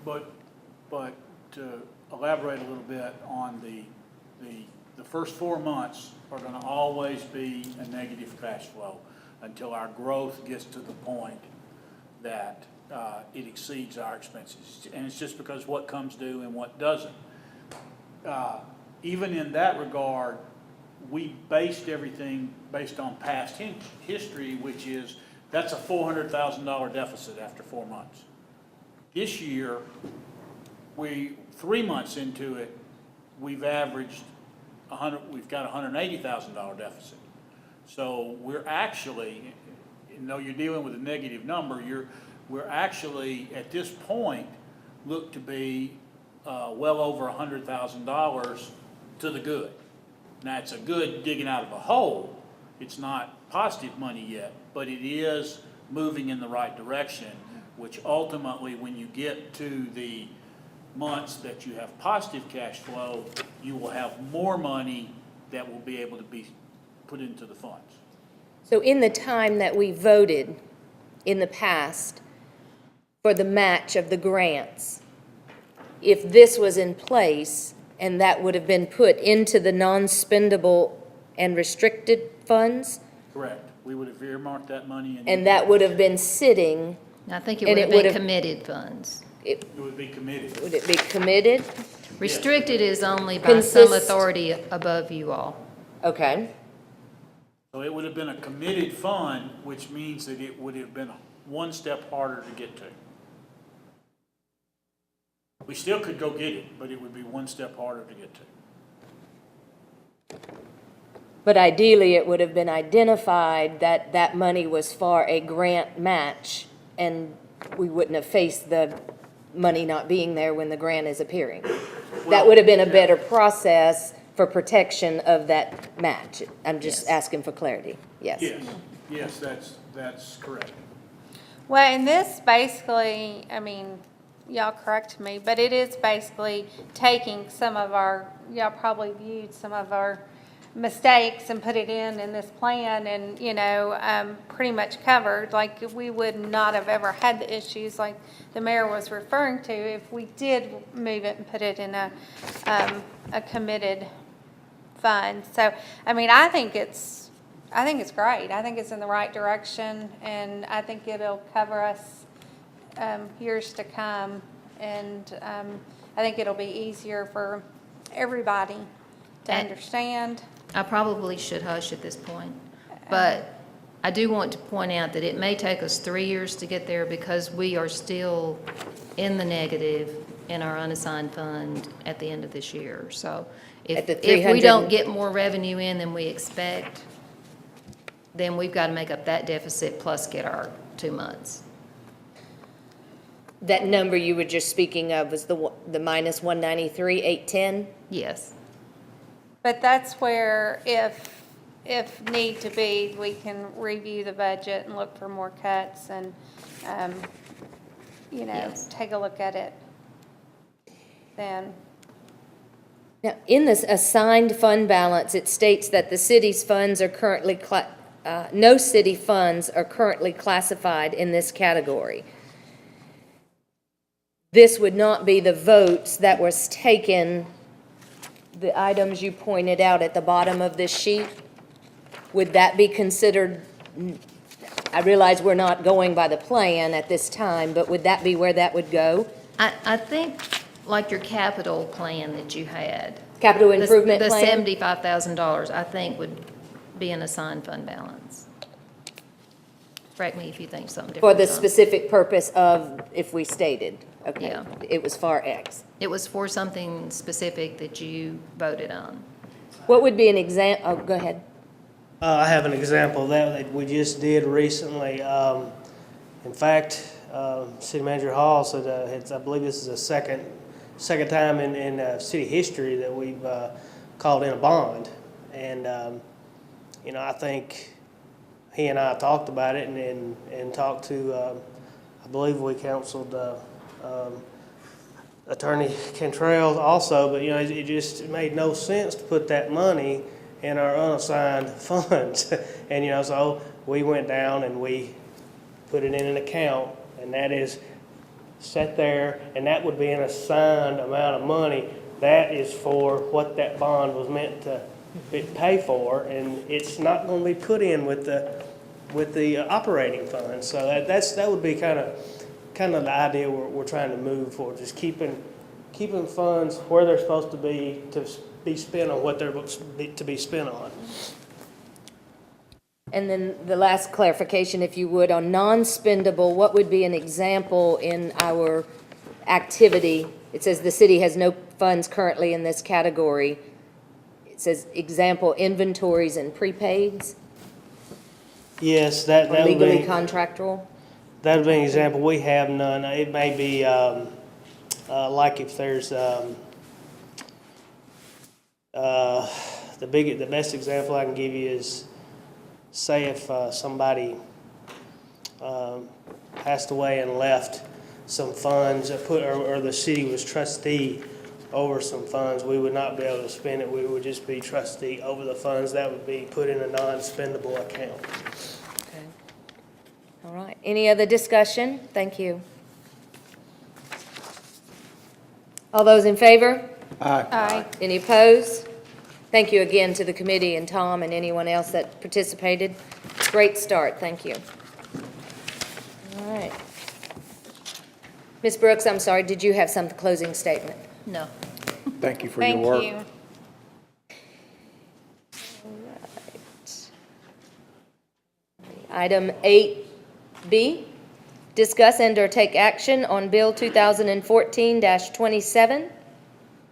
But to elaborate a little bit on the first 4 months are gonna always be a negative cash flow until our growth gets to the point that, it exceeds our expenses. And it's just because what comes due and what doesn't. Even in that regard, we based everything based on past history, which is, that's a $400,000 deficit after 4 months. This year, 3 months into it, we've averaged we've got a $180,000 deficit. So we're actually, even though you're dealing with a negative number, we're actually, at this point, look to be well over $100,000 to the good. Now, it's a good digging out of a hole. It's not positive money yet, but it is moving in the right direction, which ultimately, when you get to the months that you have positive cash flow, you will have more money that will be able to be put into the funds. So in the time that we voted in the past for the match of the grants, if this was in place and that would have been put into the non-spendable and restricted funds, Correct. We would have earmarked that money and that would have been sitting, I think it And would it have would been have- committed funds. it would be committed. would it be committed? Restricted is only by some Consist- authority above you all. Okay. So it would have been a committed fund, which means that it would have been one step harder to get to. We still could go get it, but it would be one step harder to get to. But ideally, it would have been identified that that money was for a grant match, and we wouldn't have faced the money not being there when the grant is appearing. That would have been a better process for protection of that match. I'm just Yes. asking for clarity. Yes. Yes, that's correct. Well, and this basically, I mean, y'all correct me, but it is basically taking some of our, y'all probably viewed some of our mistakes and put it in this plan and, you know, pretty much covered. Like, we would not have ever had the issues like the mayor was referring to if we did move it and put it in a committed fund. So, I mean, I think it's great. I think it's in the right direction, and I think it'll cover us years to come. And I think it'll be easier for everybody to And- understand. I probably should hush at this point, but I do want to point out that it may take us 3 years to get there because we are still in the negative in our unassigned fund at the end of this year. So At the if 300 we don't get more revenue in than we expect, then we've got to make up that deficit plus get our 2 months. That number you were just speaking of was the minus 193,810? Yes. But that's where, if need to be, we can review the budget and look for more cuts and, you know, Yes. take a look at it then. Now, in this assigned fund balance, it states that the city's funds are currently, no city funds are currently classified in this category. This would not be the votes that was taken, the items you pointed out at the bottom of this sheet. Would that be considered, I realize we're not going by the plan at this time, but would that be where that would go? I think like your capital plan that you had. Capital the- improvement plan? The $75,000, I think, would be an assigned fund balance. Correct me if you think something different. For the Tom. specific purpose of, if we stated, okay, Yeah. it was for X. It was for something specific that you voted on. What would be an oh, go ahead. I have an example of that we just did recently. In fact, City Manager Hall said, I believe this is the second time in city history that we've called in a bond. And, you know, I think he and I talked about it and talked to, I believe we counseled Attorney Cantrell also, but, it just made no sense to put that money in our unassigned funds. And, so we went down and we put it in an account, and that is set there, and that would be an assigned amount of money. That is for what that bond was meant to pay for, and it's not going to be put in with the operating fund. So that would be kind of the idea we're trying to move for, just keeping funds where they're supposed to be spent on what they're to be spent on. And then the last clarification, if you would, on non-spendable, what would be an example in our activity? It says the city has no funds currently in this category. It says example, inventories and prepaids, Yes, that would legally be, contractual. that would be an example. We have none. It may be like if there's the best example I can give you is, say if somebody passed away and left some funds, or the city was trustee over some funds, we would not be able to spend it. We would just be trustee over the funds. That would be put in a non-spendable account. Okay. All right. Any other discussion? Thank you. All those in favor? Aye. Any opposed? Thank you again to the committee and Tom and anyone else that participated. Great start, thank you. All right. Ms. Brooks, I'm sorry, did you have some closing statement? No. Thank you for your work. Thank you. Item 8B, discuss and/or take action on Bill 2014-27.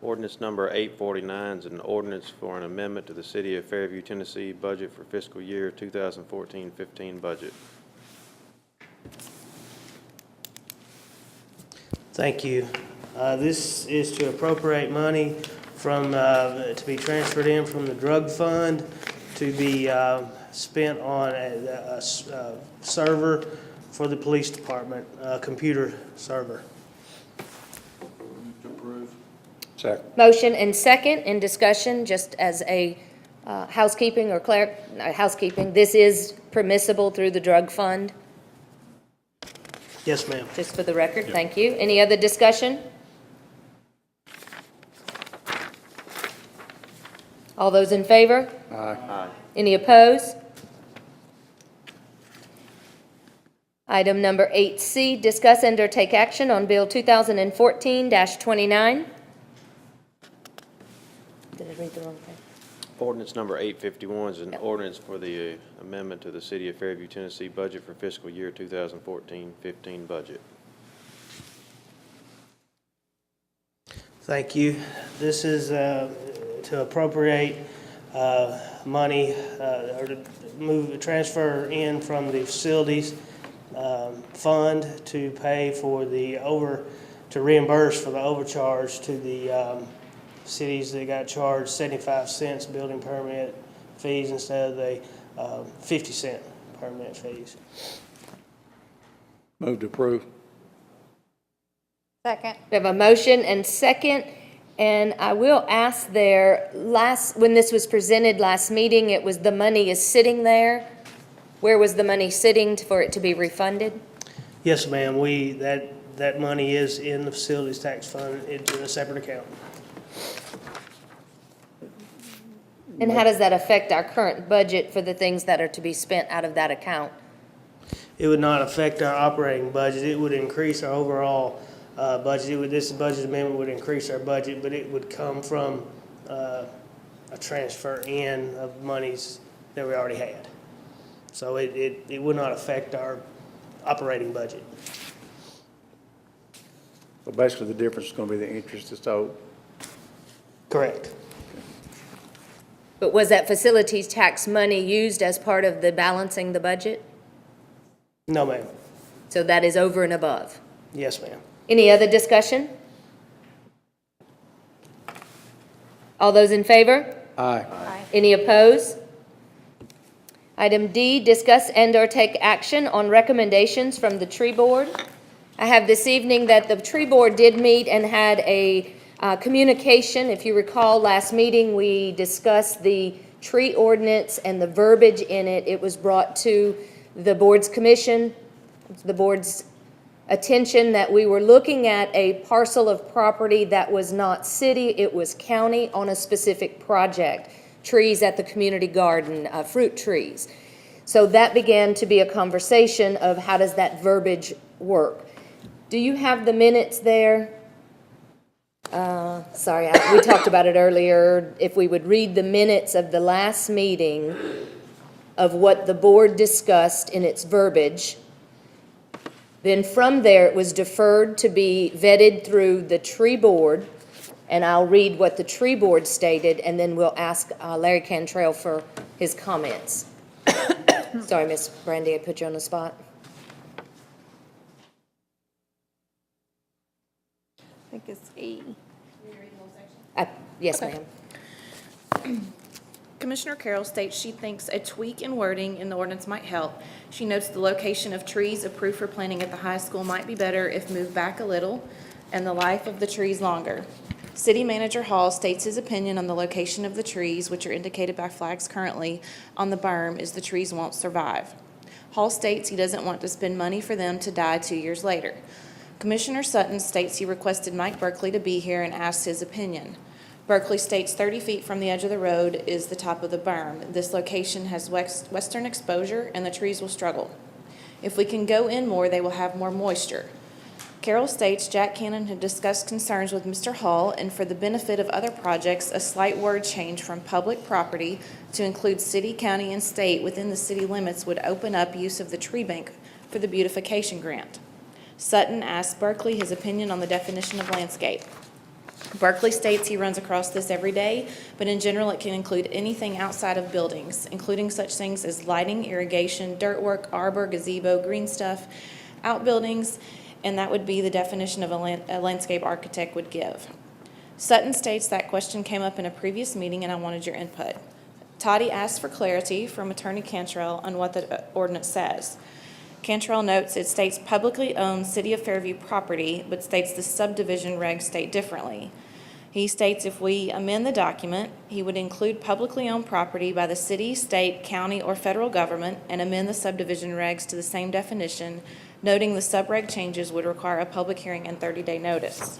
Ordinance number 849 is an ordinance for an amendment to the City of Fairview, Tennessee budget for fiscal year 2014-15 budget. Thank you. This is to appropriate money to be transferred in from the drug fund to be spent on a server for the police department, a computer server. Second. Motion and second in discussion, just as a housekeeping or housekeeping. This is permissible through the drug fund, Yes, ma'am. just for the record. Thank you. Any other discussion? All those in favor? Aye. Any opposed? Item number 8C, discuss and/or take action on Bill 2014-29. Did I read the wrong thing? Ordinance number 851 is an ordinance for the amendment to the City of Fairview, Tennessee budget for fiscal year 2014-15 budget. Thank you. This is to appropriate money or to transfer in from the facilities fund to pay for to reimburse for the overcharge to the cities that got charged 75 cents building permit fees instead of the 50-cent permit fees. Move to approve. Second. We have a motion and second, and I will ask when this was presented last meeting, it was the money is sitting there. Where was the money sitting for it to be refunded? Yes, ma'am. That money is in the facilities tax fund. It's in a separate account. And how does that affect our current budget for the things that are to be spent out of that account? It would not affect our operating budget. It would increase our overall budget. This budget amendment would increase our budget, but it would come from a transfer in of monies that we already had. So it would not affect our operating budget. So basically, the difference is going to be the interest that's owed. Correct. But was that facilities tax money used as part of the balancing the budget? No, ma'am. So that is over and above. Yes, ma'am. Any other discussion? All those in favor? Aye. Any opposed? Item D, discuss and/or take action on recommendations from the tree board. I have this evening that the tree board did meet and had a communication. If you recall, last meeting, we discussed the tree ordinance and the verbiage in it. It was brought to the board's commission, the board's attention that we were looking at a parcel of property that was not city, it was county on a specific project, trees at the community garden, fruit trees. So that began to be a conversation of how does that verbiage work. Do you have the minutes there? Sorry, we talked about it earlier. If we would read the minutes of the last meeting of what the board discussed in its verbiage, then from there it was deferred to be vetted through the tree board, and I'll read what the tree board stated, and then we'll ask Larry Cantrell for his comments. Sorry, Miss Brandy, I put you on the spot. I think it's E. Yes, Okay. ma'am. Commissioner Carroll states she thinks a tweak in wording in the ordinance might help. She notes the location of trees approved for planting at the high school might be better if moved back a little and the life of the trees longer. City Manager Hall states his opinion on the location of the trees, which are indicated by flags currently on the berm, is the trees won't survive. Hall states he doesn't want to spend money for them to die 2 years later. Commissioner Sutton states he requested Mike Berkeley to be here and asked his opinion. Berkeley states 30 feet from the edge of the road is the top of the berm. This location has western exposure and the trees will struggle. If we can go in more, they will have more moisture. Carroll states Jack Cannon had discussed concerns with Mr. Hall, and for the benefit of other projects, a slight word change from public property to include city, county, and state within the city limits would open up use of the tree bank for the beautification grant. Sutton asked Berkeley his opinion on the definition of landscape. Berkeley states he runs across this every day, but in general it can include anything outside of buildings, including such things as lighting, irrigation, dirt work, arbor, gazebo, green stuff, outbuildings, and that would be the definition of a landscape architect would give. Sutton states that question came up in a previous meeting and I wanted your input. Toddy asked for clarity from Attorney Cantrell on what the ordinance says. Cantrell notes it states publicly owned City of Fairview property, but states the subdivision regs state differently. He states if we amend the document, he would include publicly owned property by the city, state, county, or federal government and amend the subdivision regs to the same definition, noting the subreg changes would require a public hearing and 30-day notice.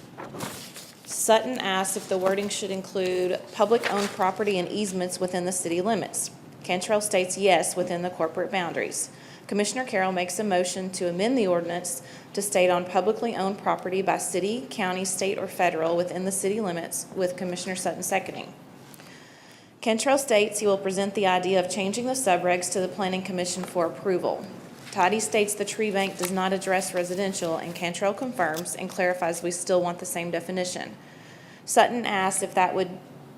Sutton asked if the wording should include public-owned property and easements within the city limits. Cantrell states yes, within the corporate boundaries. Commissioner Carroll makes a motion to amend the ordinance to state on publicly owned property by city, county, state, or federal within the city limits, with Commissioner Sutton seconding. Cantrell states he will present the idea of changing the subregs to the Planning Commission for approval. Toddy states the tree bank does not address residential, and Cantrell confirms and clarifies we still want the same definition. Sutton asked if that would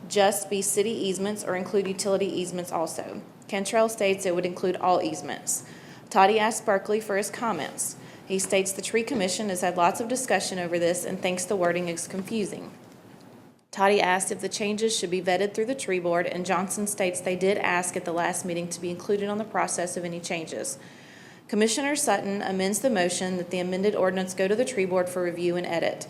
just be city easements or include utility easements also. Cantrell states it would include all easements. Toddy asked Berkeley for his comments. He states the Tree Commission has had lots of discussion over this and thinks the wording is confusing. Toddy asked if the changes should be vetted through the tree board, and Johnson states they did ask at the last meeting to be included on the process of any changes. Commissioner Sutton amends the motion that the amended ordinance go to the tree board for review and edit.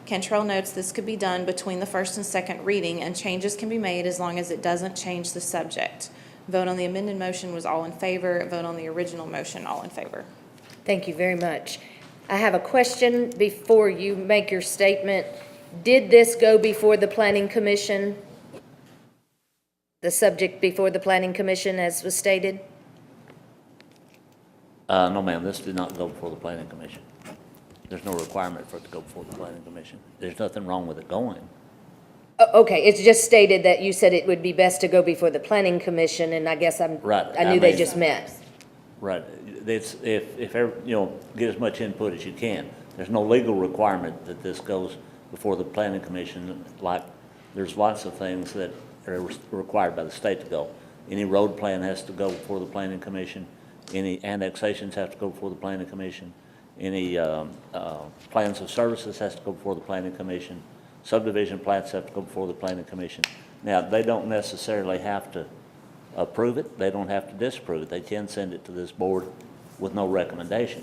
Cantrell notes this could be done between the first and second reading, and changes can be made as long as it doesn't change the subject. Vote on the amended motion was all in favor. Vote on the original motion, all in favor. Thank you very much. I have a question before you make your statement. Did this go before the Planning Commission? The subject before the Planning Commission, as was stated? No, ma'am, this did not go before the planning commission. There's no requirement for it to go before the planning commission. There's nothing wrong with it going. Okay, it's just stated that you said it would be best to go before the Planning Commission, and I guess Right, I knew I they mean- just met. Right, it's, if, get as much input as you can. There's no legal requirement that this goes before the planning commission, like, there's lots of things that are required by the state to go. Any road plan has to go before the planning commission, any annexations have to go before the planning commission, any, plans of services has to go before the planning commission, subdivision plats have to go before the planning commission. Now, they don't necessarily have to approve it, they don't have to disapprove it, they can send it to this board with no recommendation.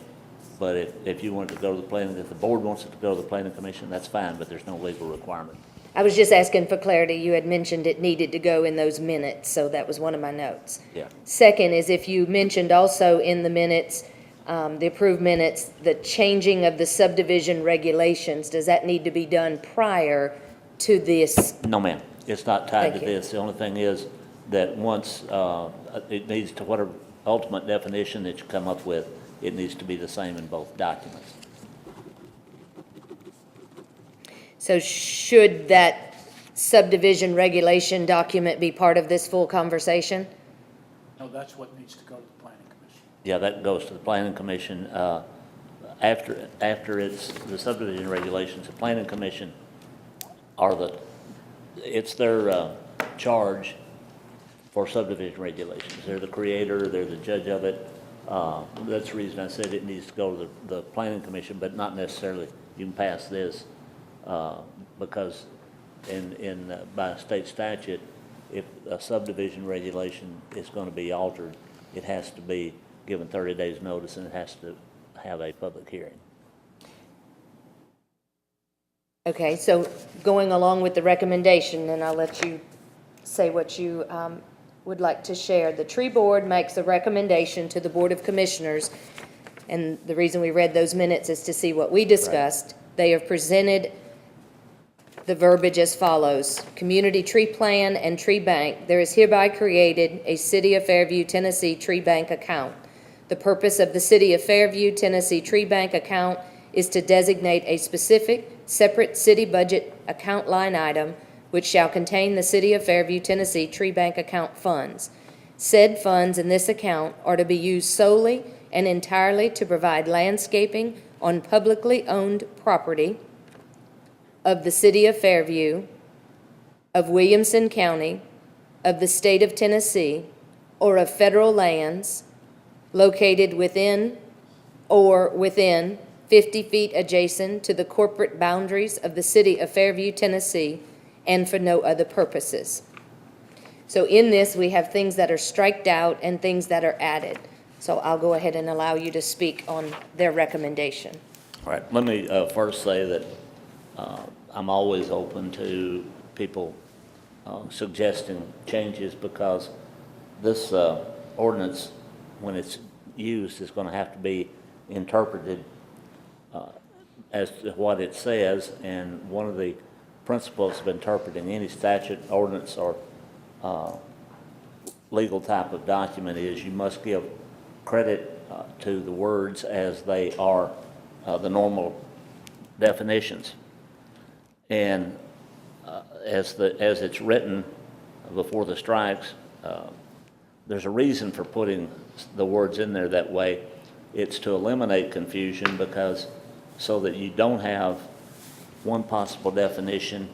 But if you want it to go to the planning, if the board wants it to go to the planning commission, that's fine, but there's no legal requirement. I was just asking for clarity. You had mentioned it needed to go in those minutes, so that was one of my notes. Yeah. Second is if you mentioned also in the minutes, the approved minutes, the changing of the subdivision regulations, does that need to be done prior to this? No, ma'am. It's not tied to Thank you. this. The only thing is that once it needs to, whatever ultimate definition that you come up with, it needs to be the same in both documents. So should that subdivision regulation document be part of this full conversation? No, that's what needs to go to the planning commission. Yeah, that goes to the planning commission. After it's the subdivision regulations, the planning commission it's their charge for subdivision regulations. They're the creator, they're the judge of it. That's the reason I said it needs to go to the planning commission, but not necessarily you can pass this, because by state statute, if a subdivision regulation is going to be altered, it has to be given 30 days notice and it has to have a public hearing. Okay, so going along with the recommendation, and I'll let you say what you would like to share. The tree board makes a recommendation to the Board of Commissioners, and the reason we read those minutes is to see what we discussed. They have presented the verbiage as follows: Community Tree Plan and Tree Bank. There is hereby created a City of Fairview, Tennessee Tree Bank account. The purpose of the City of Fairview, Tennessee Tree Bank account is to designate a specific, separate city budget account line item which shall contain the City of Fairview, Tennessee Tree Bank account funds. Said funds in this account are to be used solely and entirely to provide landscaping on publicly owned property of the City of Fairview, of Williamson County, of the State of Tennessee, or of federal lands located within 50 feet adjacent to the corporate boundaries of the City of Fairview, Tennessee, and for no other purposes. So in this, we have things that are striked out and things that are added. So I'll go ahead and allow you to speak on their recommendation. All right, let me first say that I'm always open to people suggesting changes, because this ordinance, when it's used, is going to have to be interpreted as to what it says, and one of the principles of interpreting any statute, ordinance, or legal type of document is you must give credit to the words as they are the normal definitions. And as it's written before the strikes, there's a reason for putting the words in there that way. It's to eliminate confusion, because so that you don't have one possible definition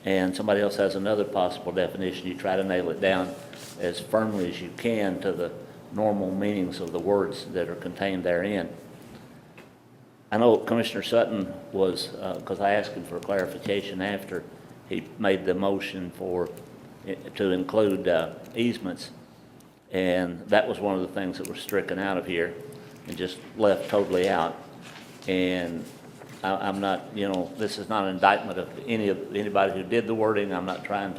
and somebody else has another possible definition. You try to nail it down as firmly as you can to the normal meanings of the words that are contained therein. I know Commissioner Sutton was, because I asked him for clarification after he made the motion to include easements, and that was one of the things that was stricken out of here and just left totally out. And I'm not, this is not an indictment of anybody who did the wording. I'm not trying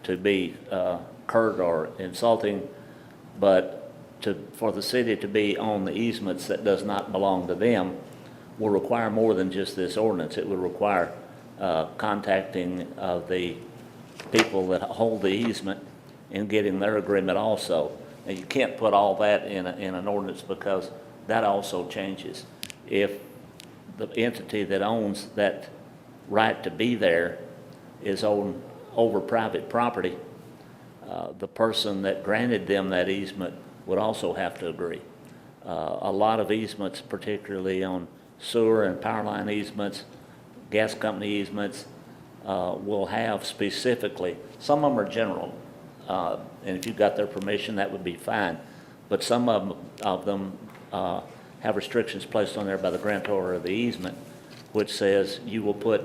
to be curt or insulting, but for the city to be on the easements that does not belong to them will require more than just this ordinance. It will require contacting the people that hold the easement and getting their agreement also. And you can't put all that in an ordinance, because that also changes. If the entity that owns that right to be there is over private property, the person that granted them that easement would also have to agree. A lot of easements, particularly on sewer and power line easements, gas company easements, will have specifically, some of them are general, and if you've got their permission, that would be fine. But some of them have restrictions placed on there by the grantor of the easement, which says you will put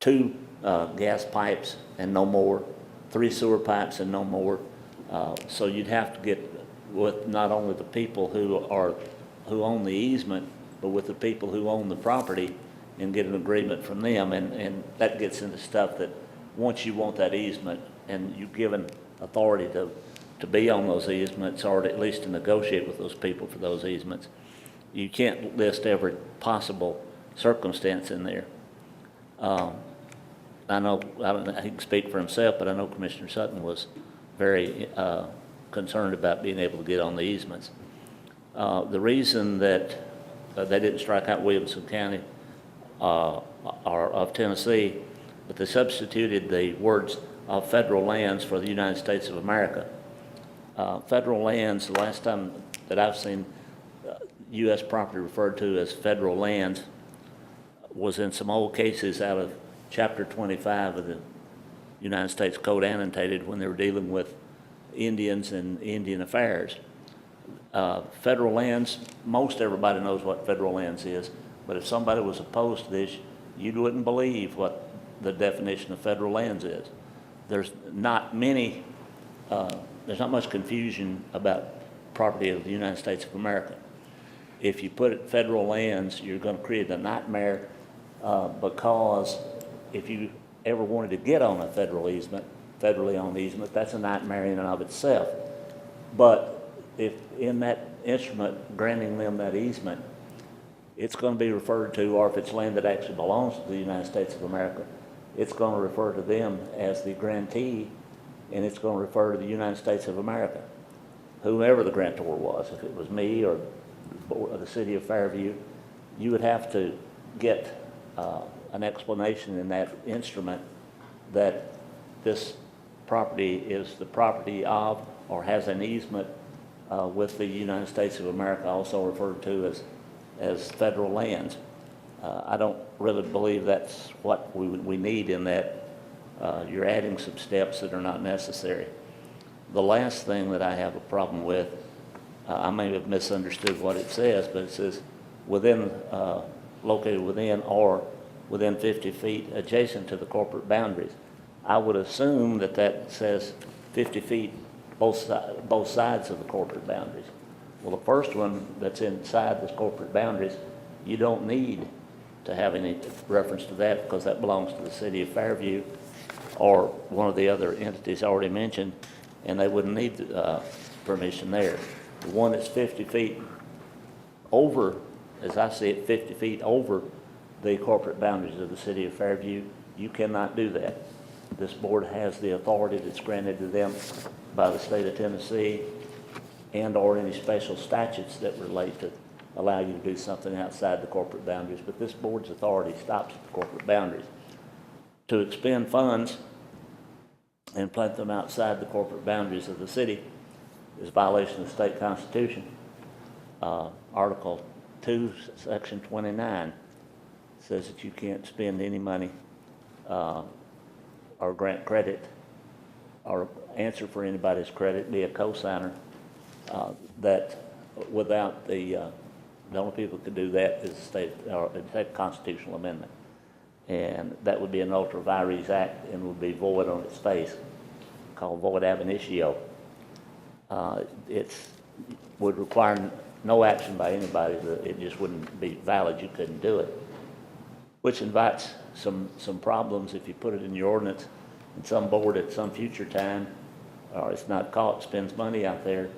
2 gas pipes and no more, 3 sewer pipes and no more. So you'd have to get with not only the people who are who own the easement, but with the people who own the property and get an agreement from them. And that gets into stuff that once you want that easement and you're given authority to be on those easements or at least to negotiate with those people for those easements, you can't list every possible circumstance in there. I know, I don't know, he can speak for himself, but I know Commissioner Sutton was very concerned about being able to get on the easements. The reason that they didn't strike out Williamson County or of Tennessee, but they substituted the words of federal lands for the United States of America. Federal lands, the last time that I've seen U.S. property referred to as federal lands was in some old cases out of Chapter 25 of the United States Code Annotated when they were dealing with Indians and Indian affairs. Federal lands, most everybody knows what federal lands is, but if somebody was opposed to this, you wouldn't believe what the definition of federal lands is. There's not many, there's not much confusion about property of the United States of America. If you put it federal lands, you're going to create a nightmare because if you ever wanted to get on a federal easement, federally owned easement, that's a nightmare in and of itself. But if in that instrument granting them that easement, it's going to be referred to, or if it's land that actually belongs to the United States of America, it's going to refer to them as the grantee, and it's going to refer to the United States of America, whoever the grantor was. If it was me or the city of Fairview, you would have to get an explanation in that instrument that this property is the property of or has an easement with the United States of America, also referred to as federal lands. I don't really believe that's what we need in that. You're adding some steps that are not necessary. The last thing that I have a problem with, I may have misunderstood what it says, but it says within, located within or within 50 feet adjacent to the corporate boundaries. I would assume that that says 50 feet both sides of the corporate boundaries. Well, the first one that's inside the corporate boundaries, you don't need to have any reference to that because that belongs to the city of Fairview or one of the other entities already mentioned, and they wouldn't need permission there. The one that's 50 feet over, as I see it, 50 feet over the corporate boundaries of the city of Fairview, you cannot do that. This board has the authority that's granted to them by the state of Tennessee and or any special statutes that relate to allow you to do something outside the corporate boundaries, but this board's authority stops at the corporate boundaries. To expend funds and plant them outside the corporate boundaries of the city is a violation of the state constitution. Article 2, Section 29 says that you can't spend any money or grant credit or answer for anybody's credit, be a co-signer, that without the only people who could do that is the state, or a state constitutional amendment. And that would be an ultra vires act and would be void on its face, called void ab initio. It would require no action by anybody. It just wouldn't be valid. You couldn't do it, which invites some problems if you put it in your ordinance and some board at some future time, or it's not caught, spends money out there,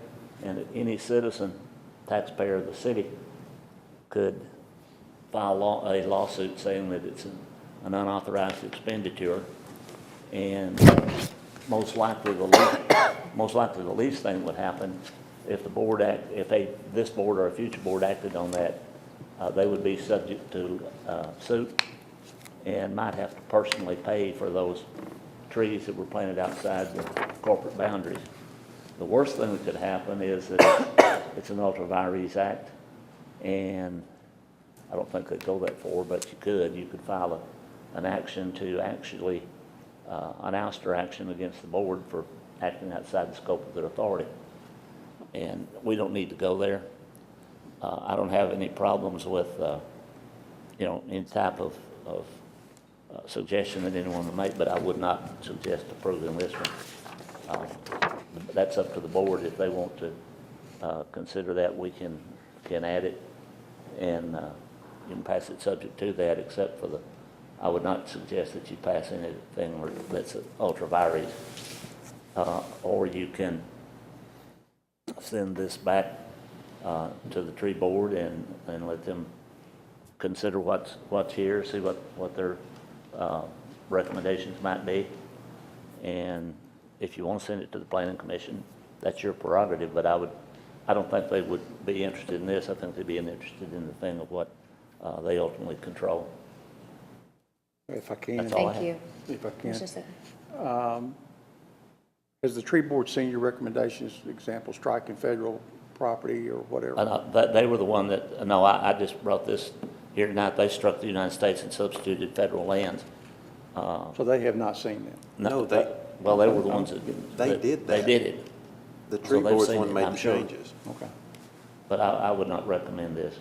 and any citizen, taxpayer of the city, could file a lawsuit saying that it's an unauthorized expenditure, and most likely the least thing would happen if the board this board or a future board acted on that, they would be subject to suit and might have to personally pay for those trees that were planted outside the corporate boundaries. The worst thing that could happen is that it's an ultra vires act, and I don't think they'd go that far, but you could file an action to actually, an ouster action against the board for acting outside the scope of their authority. And we don't need to go there. I don't have any problems with, any type of suggestion that anyone would make, but I would not suggest approving this one. That's up to the board. If they want to consider that, we can can add it, and you can pass it subject to that, except for I would not suggest that you pass anything that's ultra vires. Or you can send this back to the tree board and let them consider what's here, see what their recommendations might be. And if you want to send it to the planning commission, that's your prerogative, but I don't think they would be interested in this. I think they'd be interested in the thing of what they ultimately control. If I can. That's all I Thank you. If I can. Mr. Sutton. Has the tree board seen your recommendations, example, striking federal property or whatever? They were the one that, no, I just brought this here tonight. They struck the United States and substituted federal lands. So they have not seen that? No, Well, they were the ones that. They did that. They did it. The So tree they've board's seen one it, made I'm the sure. changes. Okay. But I would not recommend this.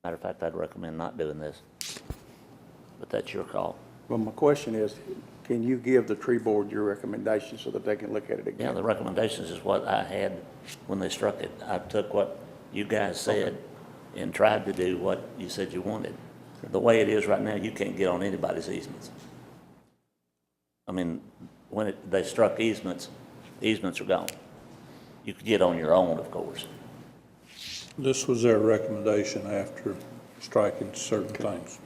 Matter of fact, I'd recommend not doing this. But that's your call. Well, my question is, can you give the tree board your recommendations so that they can look at it Yeah, again? the recommendations is what I had when they struck it. I took what you guys said and tried to do what you said you wanted. The way it is right now, you can't get on anybody's easements. I mean, when they struck easements, the easements are gone. You could get on your own, of course. This was their recommendation after striking certain things.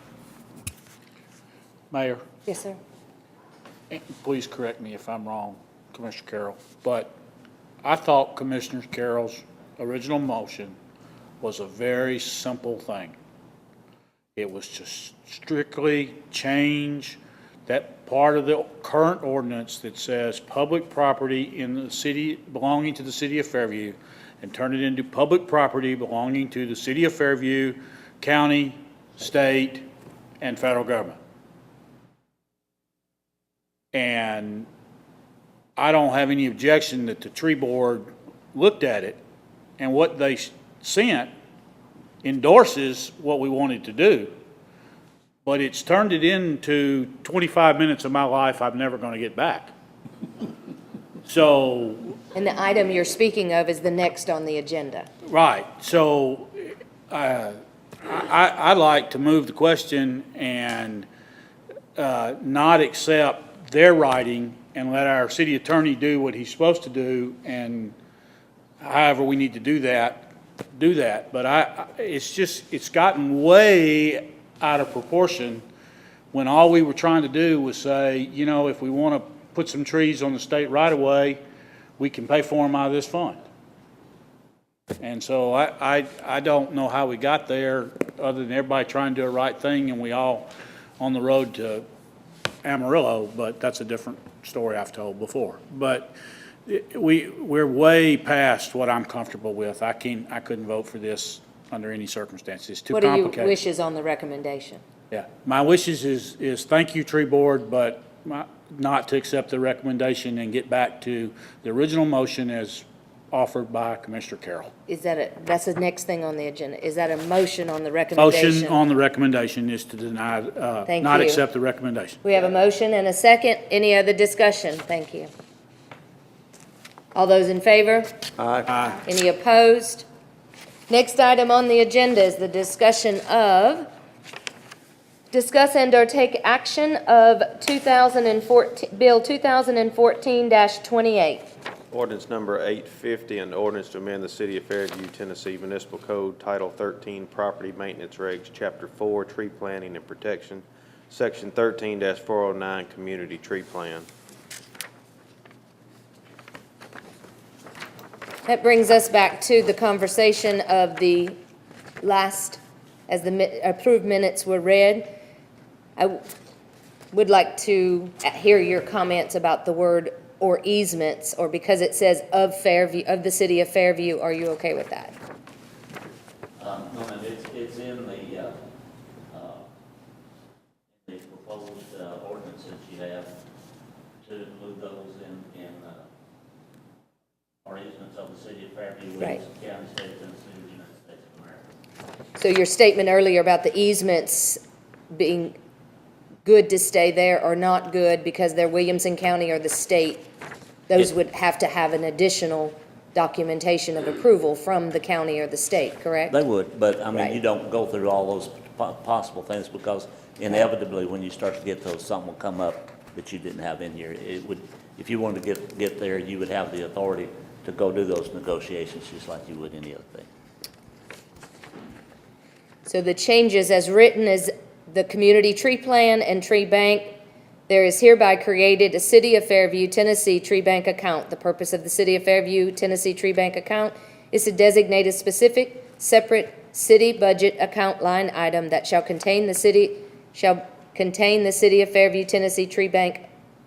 Mayor, Yes, sir. please correct me if I'm wrong, Commissioner Carroll, but I thought Commissioner Carroll's original motion was a very simple thing. It was to strictly change that part of the current ordinance that says public property in the city, belonging to the city of Fairview, and turn it into public property belonging to the city of Fairview, county, state, and federal government. And I don't have any objection that the tree board looked at it, and what they sent endorses what we wanted to do. But it's turned it into 25 minutes of my life I'm never going to get back. So, And the item you're speaking of is the next on the agenda. right, so I'd like to move the question and not accept their writing and let our city attorney do what he's supposed to do, and however we need to do that, do that. But it's gotten way out of proportion when all we were trying to do was say, you know, if we want to put some trees on the state right of way, we can pay for them out of this fund. And so I don't know how we got there, other than everybody trying to do the right thing and we all on the road to Amarillo, but that's a different story I've told before. But we're way past what I'm comfortable with. I couldn't vote for this under any circumstances. It's too What are your complicated. wishes on the recommendation? Yeah, my wishes is thank you, tree board, but not to accept the recommendation and get back to the original motion as offered by Commissioner Carroll. Is that that's the next thing on the agenda. Is that a motion on the recommendation? Motion on the recommendation is to deny, Thank not you. accept the recommendation. We have a motion and a second. Any other discussion? Thank you. All those in favor? Aye. Any opposed? Next item on the agenda is the discussion of, discuss and/or take action of 2014, Bill 2014-28. Ordinance number 850, an ordinance to amend the City of Fairview, Tennessee Municipal Code, Title 13, Property Maintenance Regs, Chapter 4, Tree Planting and Protection, Section 13-409, Community Tree Plan. That brings us back to the conversation of the last, as the approved minutes were read. I would like to hear your comments about the word "or easements," or because it says of Fairview, of the city of Fairview. Are you okay with that? No, ma'am, it's in the proposed ordinances you have to include those in our easements of the city of Fairview, Right. Williamson County, State of Tennessee, the United States of America. So your statement earlier about the easements being good to stay there or not good because they're Williamson County or the state, those would have to have an additional documentation of approval from the county or the state, correct? They would, but I mean, you Right. don't go through all those possible things because inevitably, when you start to get those, something will come up that you didn't have in here. It would, if you wanted to get there, you would have the authority to go do those negotiations just like you would any other thing. So the changes as written is the community tree plan and tree bank. There is hereby created a City of Fairview, Tennessee tree bank account. The purpose of the City of Fairview, Tennessee tree bank account is to designate a specific, separate city budget account line item that shall contain the City of Fairview, Tennessee tree bank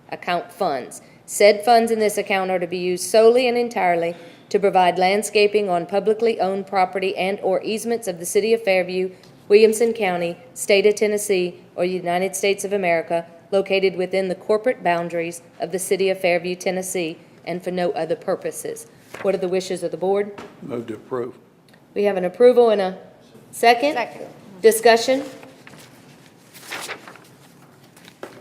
account funds. Said funds in this account are to be used solely and entirely to provide landscaping on publicly owned property and/or easements of the City of Fairview, Williamson County, State of Tennessee, or United States of America, located within the corporate boundaries of the City of Fairview, Tennessee, and for no other purposes. What are the wishes of the board? Move to approve. We have an approval and a second? Second. Discussion?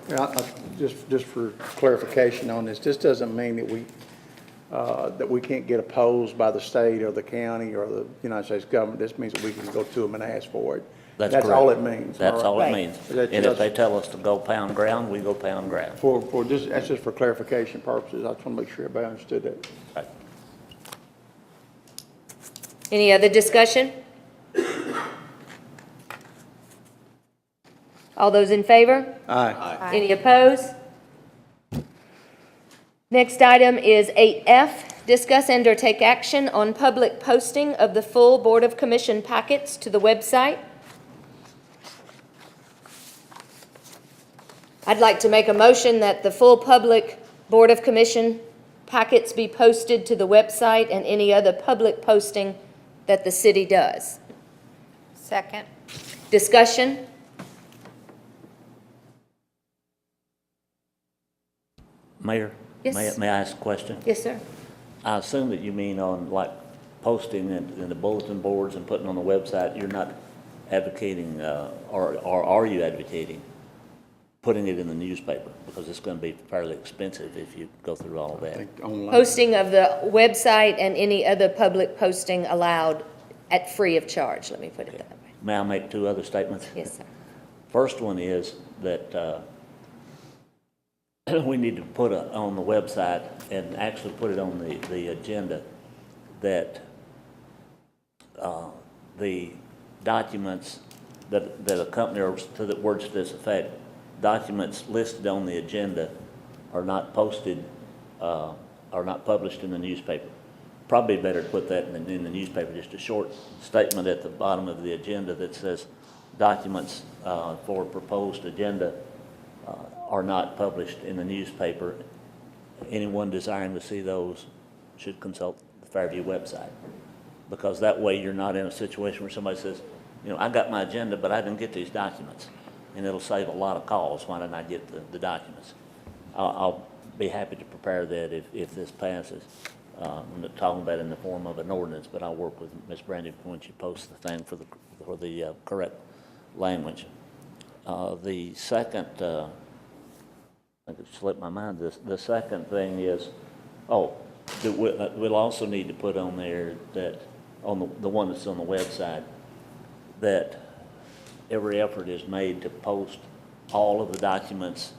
Yeah, just for clarification on this doesn't mean that we can't get opposed by the state or the county or the United States government. This means that we can go to them and ask for it. That's That's all it correct. means. That's all it Right. means. That- And if they tell us to go pound ground, we go pound ground. That's just for clarification purposes. I just want to make sure everybody understood that. Right. Any other discussion? All those in favor? Aye. Any opposed? Next item is 8F, discuss and or take action on public posting of the full Board of Commission packets to the website. I'd like to make a motion that the full public Board of Commission packets be posted to the website and any other public posting that the city does. Second. Discussion? Mayor? Yes. May I ask a question? Yes, sir. I assume that you mean on like posting in the bulletin boards and putting on the website, you're not advocating, or are you advocating putting it in the newspaper? Because it's going to be fairly expensive if you go through all of I that. think online. Posting of the website and any other public posting allowed at free of charge, let me put it that way. May I make two other statements? Yes, sir. First one is that we need to put on the website and actually put it on the agenda that the documents that accompany, or to the words to this effect, documents listed on the agenda are not posted, are not published in the newspaper. Probably better to put that in the newspaper, just a short statement at the bottom of the agenda that says documents for proposed agenda are not published in the newspaper. Anyone desiring to see those should consult the Fairview website. Because that way you're not in a situation where somebody says, you know, I got my agenda, but I didn't get these documents. And it'll save a lot of calls. Why didn't I get the documents? I'll be happy to prepare that if this passes. I'm not talking about it in the form of an ordinance, but I'll work with Ms. Brandy when she posts the thing for the correct language. The second, I think it slipped my mind, the second thing is, we'll also need to put on there that, on the one that's on the website, that every effort is made to post all of the documents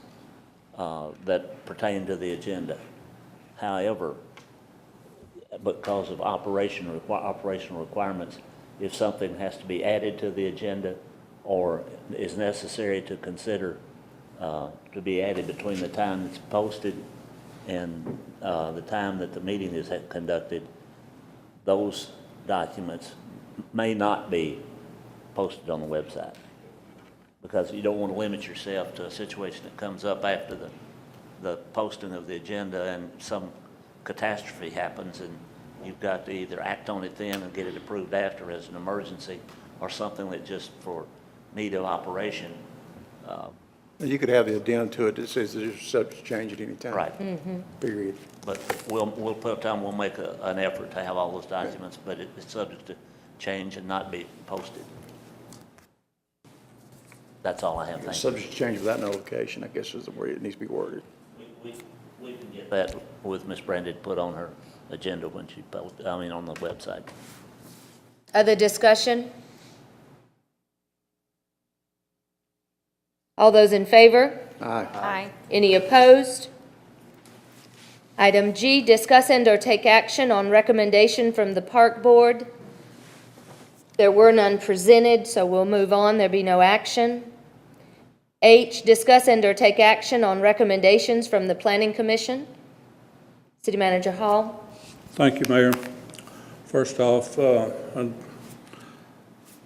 that pertain to the agenda. However, because of operational requirements, if something has to be added to the agenda or is necessary to consider to be added between the time it's posted and the time that the meeting is conducted, those documents may not be posted on the website. Because you don't want to limit yourself to a situation that comes up after the posting of the agenda and some catastrophe happens and you've got to either act on it then and get it approved after as an emergency or something that just for need of operation. You could have the addendum to it that says that it's subject to change at any time. Right. Period. But we'll put time, we'll make an effort to have all those documents, but it's subject to change and not be posted. That's all I have. Thank you. Subject to change without notification, I guess is the way it needs to be worded. We can get that with Ms. Brandy to put on her agenda when she post, on the website. Other discussion? All those in favor? Aye. Any opposed? Item G, discuss and/or take action on recommendation from the Park Board. There were none presented, so we'll move on. There be no action. H, discuss and/or take action on recommendations from the Planning Commission. City Manager Hall. Thank you, Mayor. First off, I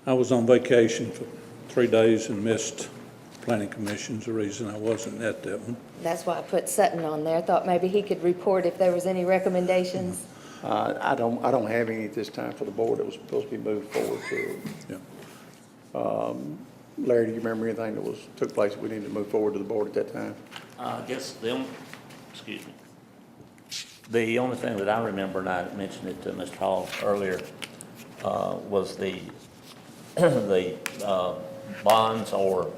was on vacation for 3 days and missed Planning Commission's the reason I wasn't at that one. That's why I put Sutton on there. Thought maybe he could report if there was any recommendations. I don't have any at this time for the board that was supposed to be moved forward to. Yeah. Larry, do you remember anything that took place that we needed to move forward to the board at that time? I guess the only thing that I remember, and I mentioned it to Mr. Hall earlier, was the bonds or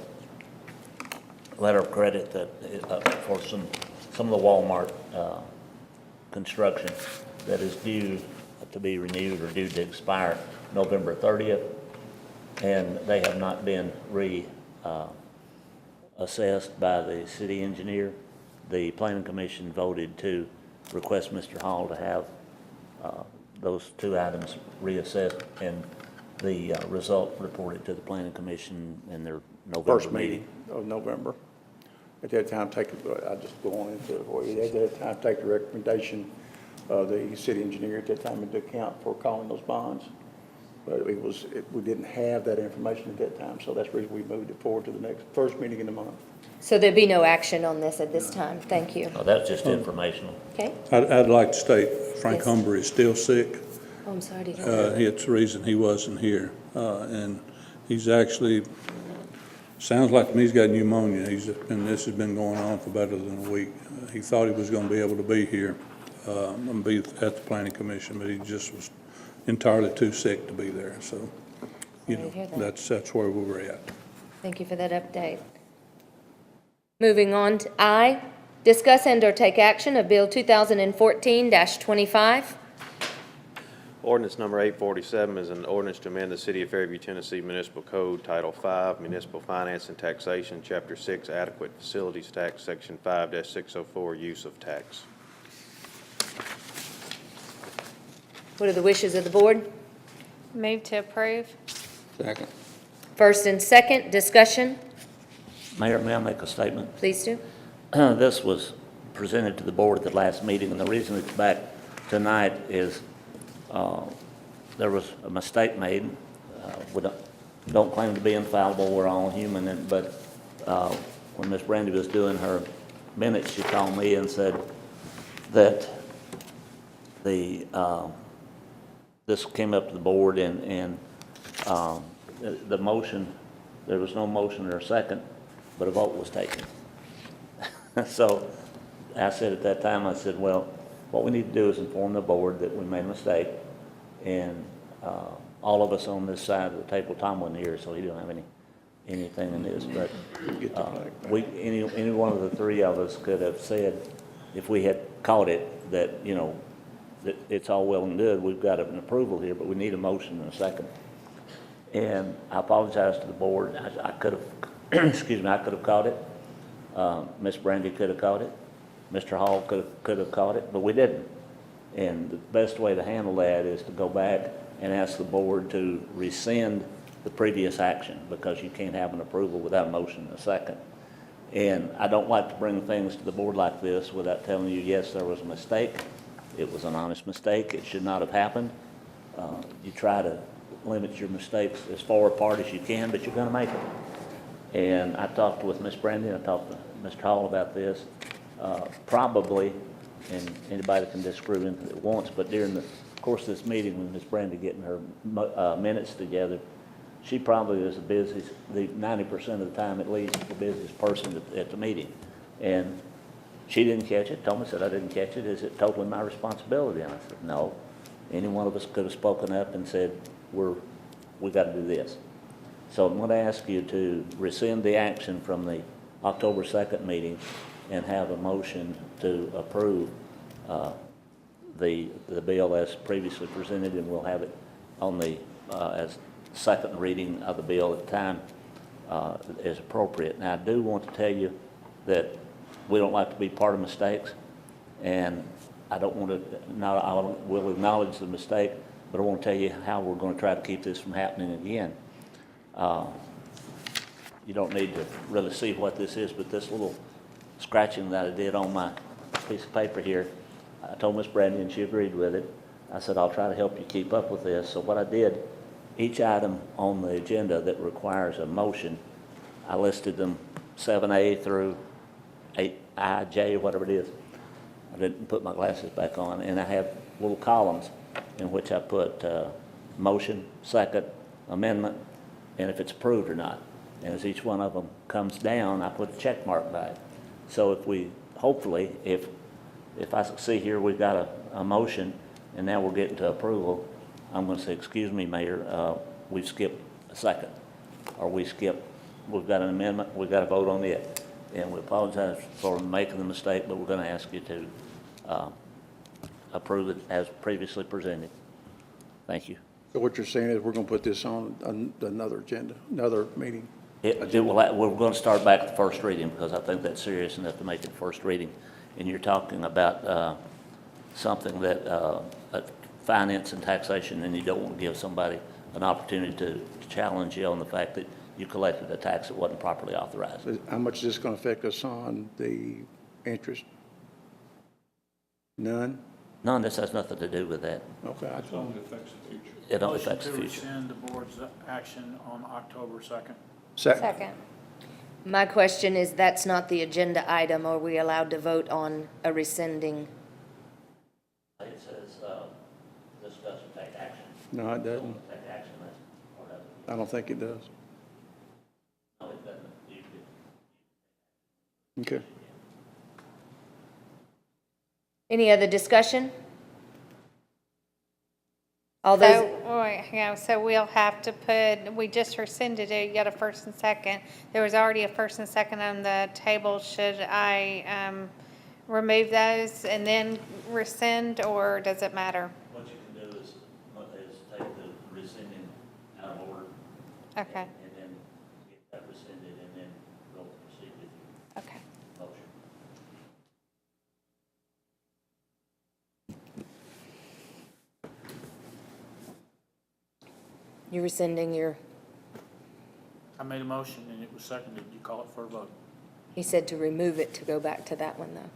letter of credit that for some of the Walmart construction that is due to be renewed or due to expire November 30th, and they have not been assessed by the city engineer. The Planning Commission voted to request Mr. Hall to have those two items reassessed and the result reported to the Planning Commission in their November First meeting of November. At that time, I'll just go on into it for you. At that time, take the recommendation of the city engineer at that time into account for calling those bonds. But we didn't have that information at that time, so that's the reason we moved it forward to the first meeting in the month. So there'd be no action on this at this time. Thank you. Oh, that's just informational. Okay? I'd like to state Frank Yes. Humber is still sick. Oh, I'm sorry to hear that. It's the reason he wasn't here. And he's actually, sounds like to me he's got pneumonia. And this has been going on for better than a week. He thought he was going to be able to be here and be at the Planning Commission, but he just was entirely too sick to be there. So, Sorry to hear that. that's where we were at. Thank you for that update. Moving on to I, discuss and/or take action of Bill 2014-25. Ordinance number 847 is an ordinance to amend the City of Fairview, Tennessee Municipal Code, Title 5, Municipal Finance and Taxation, Chapter 6, Adequate Facilities Tax, Section 5-604, Use of Tax. What are the wishes of the board? Move to approve. Second. First and second, discussion. Mayor, may I make a statement? Please do. This was presented to the board at the last meeting, and the reason it's back tonight is there was a mistake made. We don't claim to be infallible, we're all human, but when Ms. Brandy was doing her minutes, she called me and said that this came up to the board and the motion, there was no motion or a second, but a vote was taken. So I said at that time, I said, well, what we need to do is inform the board that we made a mistake, and all of us on this side of the table, Tom wasn't here, so he didn't have anything in this, but any one of the three of us could have said, if we had caught it, that, that it's all well and good, we've got an approval here, but we need a motion and a second. And I apologize to the board. I could have, excuse me, I could have caught it. Ms. Brandy could have caught it. Mr. Hall could have caught it, but we didn't. And the best way to handle that is to go back and ask the board to rescind the previous action, because you can't have an approval without a motion and a second. And I don't like to bring things to the board like this without telling you, yes, there was a mistake. It was an honest mistake. It should not have happened. You try to limit your mistakes as far apart as you can, but you're going to make it. And I talked with Ms. Brandy, and I talked to Mr. Hall about this. Probably, and anybody can disagree with it once, but during the course of this meeting, with Ms. Brandy getting her minutes together, she probably is the busiest, 90% of the time at least, the busiest person at the meeting. And she didn't catch it. Thomas said, I didn't catch it. Is it totally my responsibility? And I said, no. Any one of us could have spoken up and said, we got to do this. So I'm going to ask you to rescind the action from the October 2nd meeting and have a motion to approve the bill as previously presented, and we'll have it on the, as second reading of the bill at the time is appropriate. Now, I do want to tell you that we don't like to be part of mistakes, and I don't want to, I will acknowledge the mistake, but I want to tell you how we're going to try to keep this from happening again. You don't need to really see what this is, but this little scratching that I did on my piece of paper here, I told Miss Brandy and she agreed with it. I said, I'll try to help you keep up with this. So what I did, each item on the agenda that requires a motion, I listed them 7A through 8I, J, whatever it is. I didn't put my glasses back on, and I have little columns in which I put motion, second, amendment, and if it's approved or not. And as each one of them comes down, I put a check mark by it. So if we, hopefully, if I see here we've got a motion and now we're getting to approval, I'm going to say, excuse me, Mayor, we've skipped a second. Or we've got an amendment, we've got to vote on it. And we apologize for making the mistake, but we're going to ask you to approve it as previously presented. Thank you. So what you're saying is we're going to put this on another agenda, another meeting? We're going to start back at the first reading because I think that's serious enough to make it first reading. And you're talking about something that finance and taxation, and you don't want to give somebody an opportunity to challenge you on the fact that you collected a tax that wasn't properly authorized. How much is this going to affect us on the interest? None? None, this has nothing to do with that. Okay. It only affects the future. It only affects the Motion future. to rescind the board's action on October 2nd. Second. My question is, that's not the agenda item. Are we allowed to vote on a rescinding? It says this doesn't take action. No, it doesn't. Take action, that's part of it. I don't think it does. No, it doesn't. Okay. Any other discussion? All those, So, wait, hang on, so we'll have to put, we just rescinded it, you got a first and second. There was already a first and second on the table. Should I remove those and then rescind, or does it matter? What you can do is take the rescinding out of order. Okay, And then get that rescinded and then go proceed with your okay. motion. you're rescinding your, I made a motion and it was seconded. You call it for a vote. he said to remove it to go back to that one, though.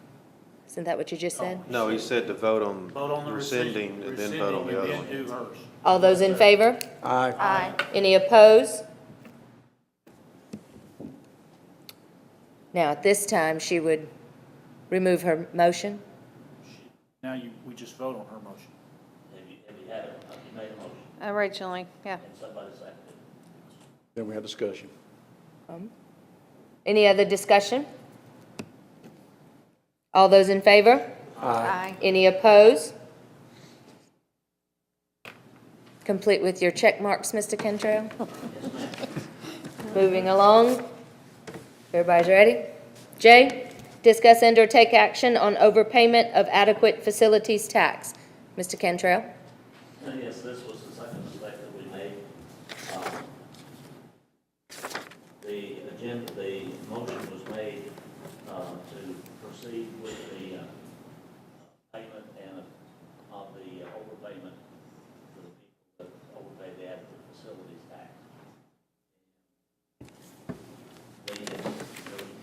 Isn't that what you just said? No, he said to vote on Vote on the rescinding and then vote on the other rescinding one. and then do hers. All those in favor? Aye. Aye. Any opposed? Now, at this time, she would remove her motion. Now we just vote on her motion. Have you had it? Have you made a motion Originally, yeah. and somebody seconded? Then we have discussion. Any other discussion? All those in favor? Aye. Any opposed? Complete with your check marks, Mr. Cantrell? Moving along. Everybody's ready? J, discuss and or take action on overpayment of adequate facilities tax. Mr. Cantrell? Yes, this was the second mistake that we made. The motion was made to proceed with the payment and of the overpayment for the people that overpay the adequate facilities tax.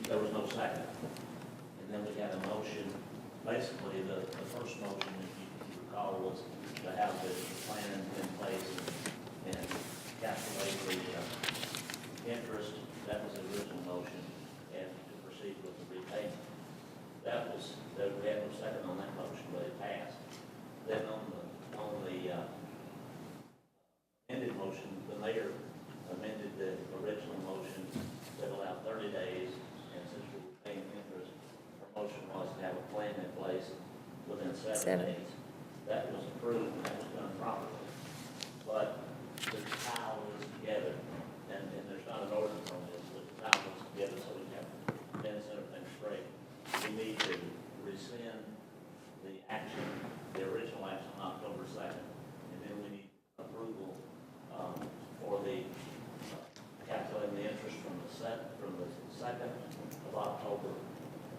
There was no second. And then we had a motion, basically the first motion, if you recall, was to have the plan in place and calculate the interest. That was the original motion, and to proceed with the repayment. We had no second on that motion, but it passed. Then on the amended motion, the mayor amended the original motion that allowed 30 days, and since we were paying interest, our motion was to have a plan in place within 7 days. That was approved, and that was done properly. But to tie all this together, and there's not an ordinance on this, but to tie this together so we have minutes and everything straight, we we need to rescind the action, the original action on October 2nd, and then we need approval for the calculating the interest from the 2nd of October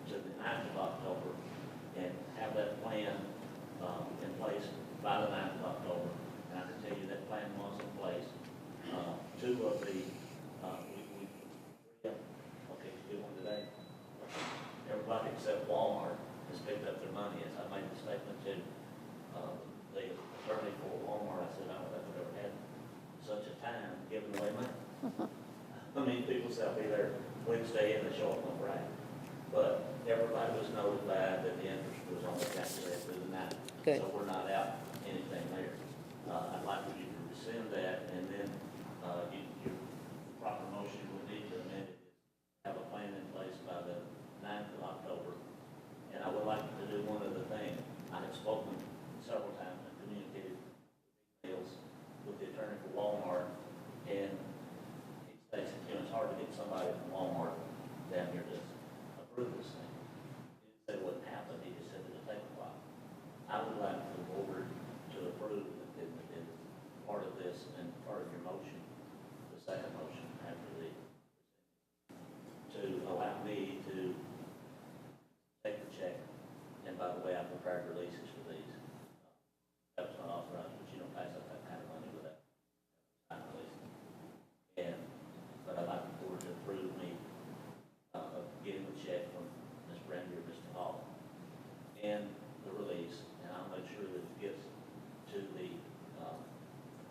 to the 9th of October, and have that plan in place by the 9th of October. And I can tell you that plan was in place. Two of the, okay, you get one today? Everybody except Walmart has picked up their money. As I made the statement to the attorney for Walmart, I said, I don't think I've ever had such a time giving away money. I mean, people say I'll be there Wednesday and they show up on Friday. But everybody was notified that the interest was only calculated through the night. Good. So we're not out anything there. I'd like for you to rescind that, and then your proper motion would need to amend it, have a plan in place by the 9th of October. And I would like to do one other thing. I have spoken several times and communicated emails with the attorney for Walmart, and he states, it's hard to get somebody from Walmart down here to approve this thing. He didn't say it wouldn't happen, he just said it'll take a while. I would like the board to approve in part of this and part of your motion, the second motion after to allow me to take the check. And by the way, I prepared releases for these. That was not authorized, but you don't pass up that kind of money without releasing. But I'd like the board to approve me getting the check from Ms. Brandy or Mr. Hall and the release, and I'll make sure that it gets to the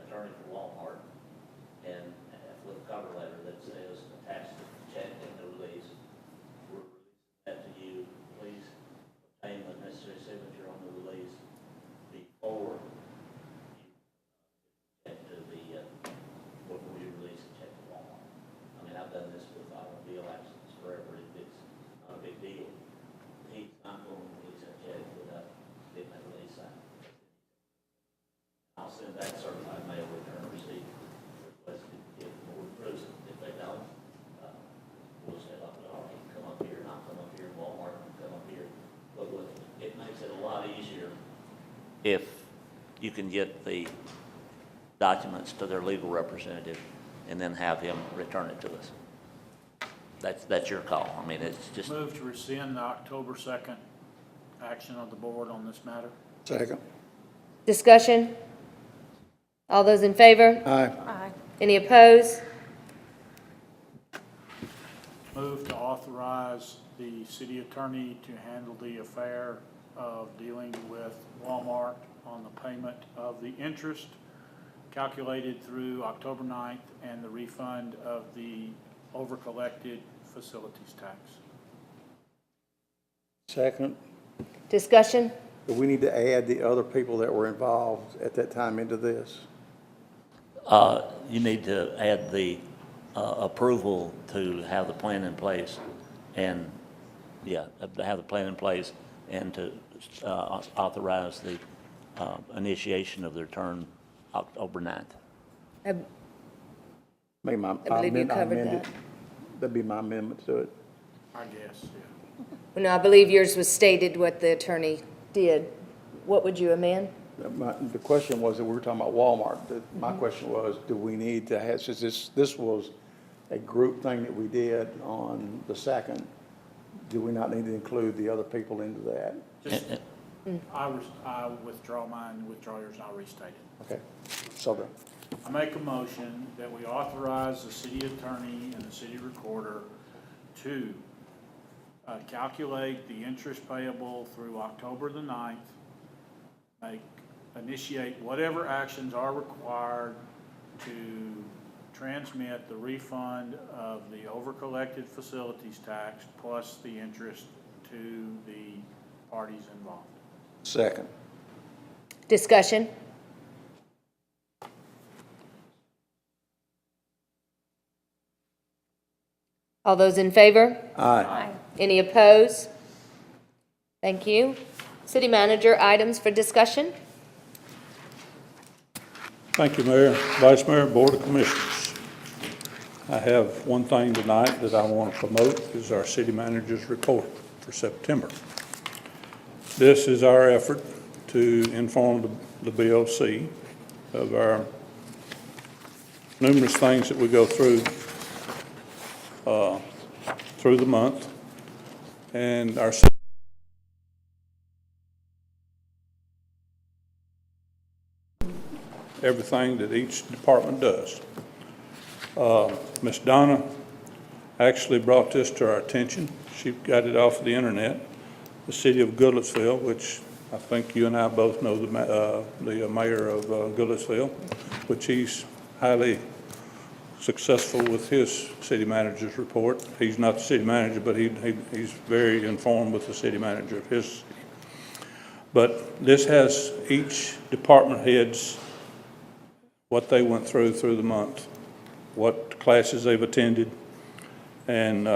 attorney for Walmart and with a cover letter that says attached to the check and the release. We're releasing that to you. Please obtain the necessary signature on the release before you get to the before you release the check to Walmart. I mean, I've done this with automobile accidents forever. It's not a big deal. He's not going to release that check without getting that release signed. I'll send that certified mail return receipt requested if the board approves it. If they don't, we'll say, like, all right, come up here, and I'll come up here, Walmart can come up here. But it makes it a lot easier if you can get the documents to their legal representative and then have him return it to us. That's your call. I mean, it's just. Move to rescind the October 2nd action of the board on this matter. Second. Discussion? All those in favor? Aye. Aye. Any opposed? Move to authorize the city attorney to handle the affair of dealing with Walmart on the payment of the interest calculated through October 9th and the refund of the overcollected facilities tax. Second. Discussion? Do we need to add the other people that were involved at that time into this? You need to add the approval to have the plan in place and, to have the plan in place and to authorize the initiation of the return October 9th. I Make my, I believe you amend- I covered amend it. that. That'd be my amendment to it. I guess, yeah. No, I believe yours was stated what the attorney did. What would you amend? The question was that we were talking about Walmart. My question was, do we need to have, since this was a group thing that we did on the 2nd, do we not need to include the other people into that? Just, I withdraw mine, withdraw yours, and I'll restate it. Okay, so then, I make a motion that we authorize the city attorney and the city recorder to calculate the interest payable through October the 9th, initiate whatever actions are required to transmit the refund of the overcollected facilities tax plus the interest to the parties involved. second. Discussion? All those in favor? Aye. Any opposed? Thank you. City manager, items for discussion? Thank you, Mayor, Vice Mayor, Board of Commissioners. I have one thing tonight that I want to promote is our city manager's report. for September. This is our effort to inform the BOC of our numerous things that we go through the month, and our everything that each department does. Ms. Donna actually brought this to our attention. She got it off the internet. The city of Goodlettsville, which I think you and I both know the mayor of Goodlettsville, which he's highly successful with his city manager's report. He's not the city manager, but he's very informed with the city manager of his city. But this has each department head's, what they went through the month, what classes they've attended. And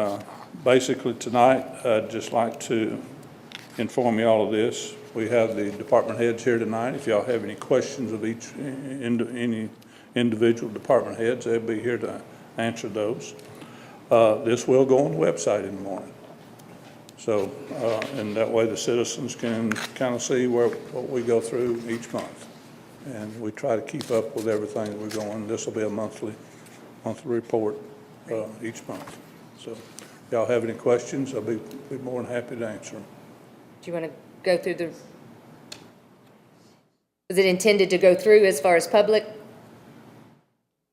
basically tonight, I'd just like to inform you all of this. We have the department heads here tonight. If y'all have any questions of any individual department heads, they'll be here to answer those. This will go on the website in the morning. So, and that way the citizens can kind of see what we go through each month. And we try to keep up with everything that we're going. This will be a monthly report each month. So, if y'all have any questions, I'll be more than happy to answer them. Do you want to go through was it intended to go through as far as public?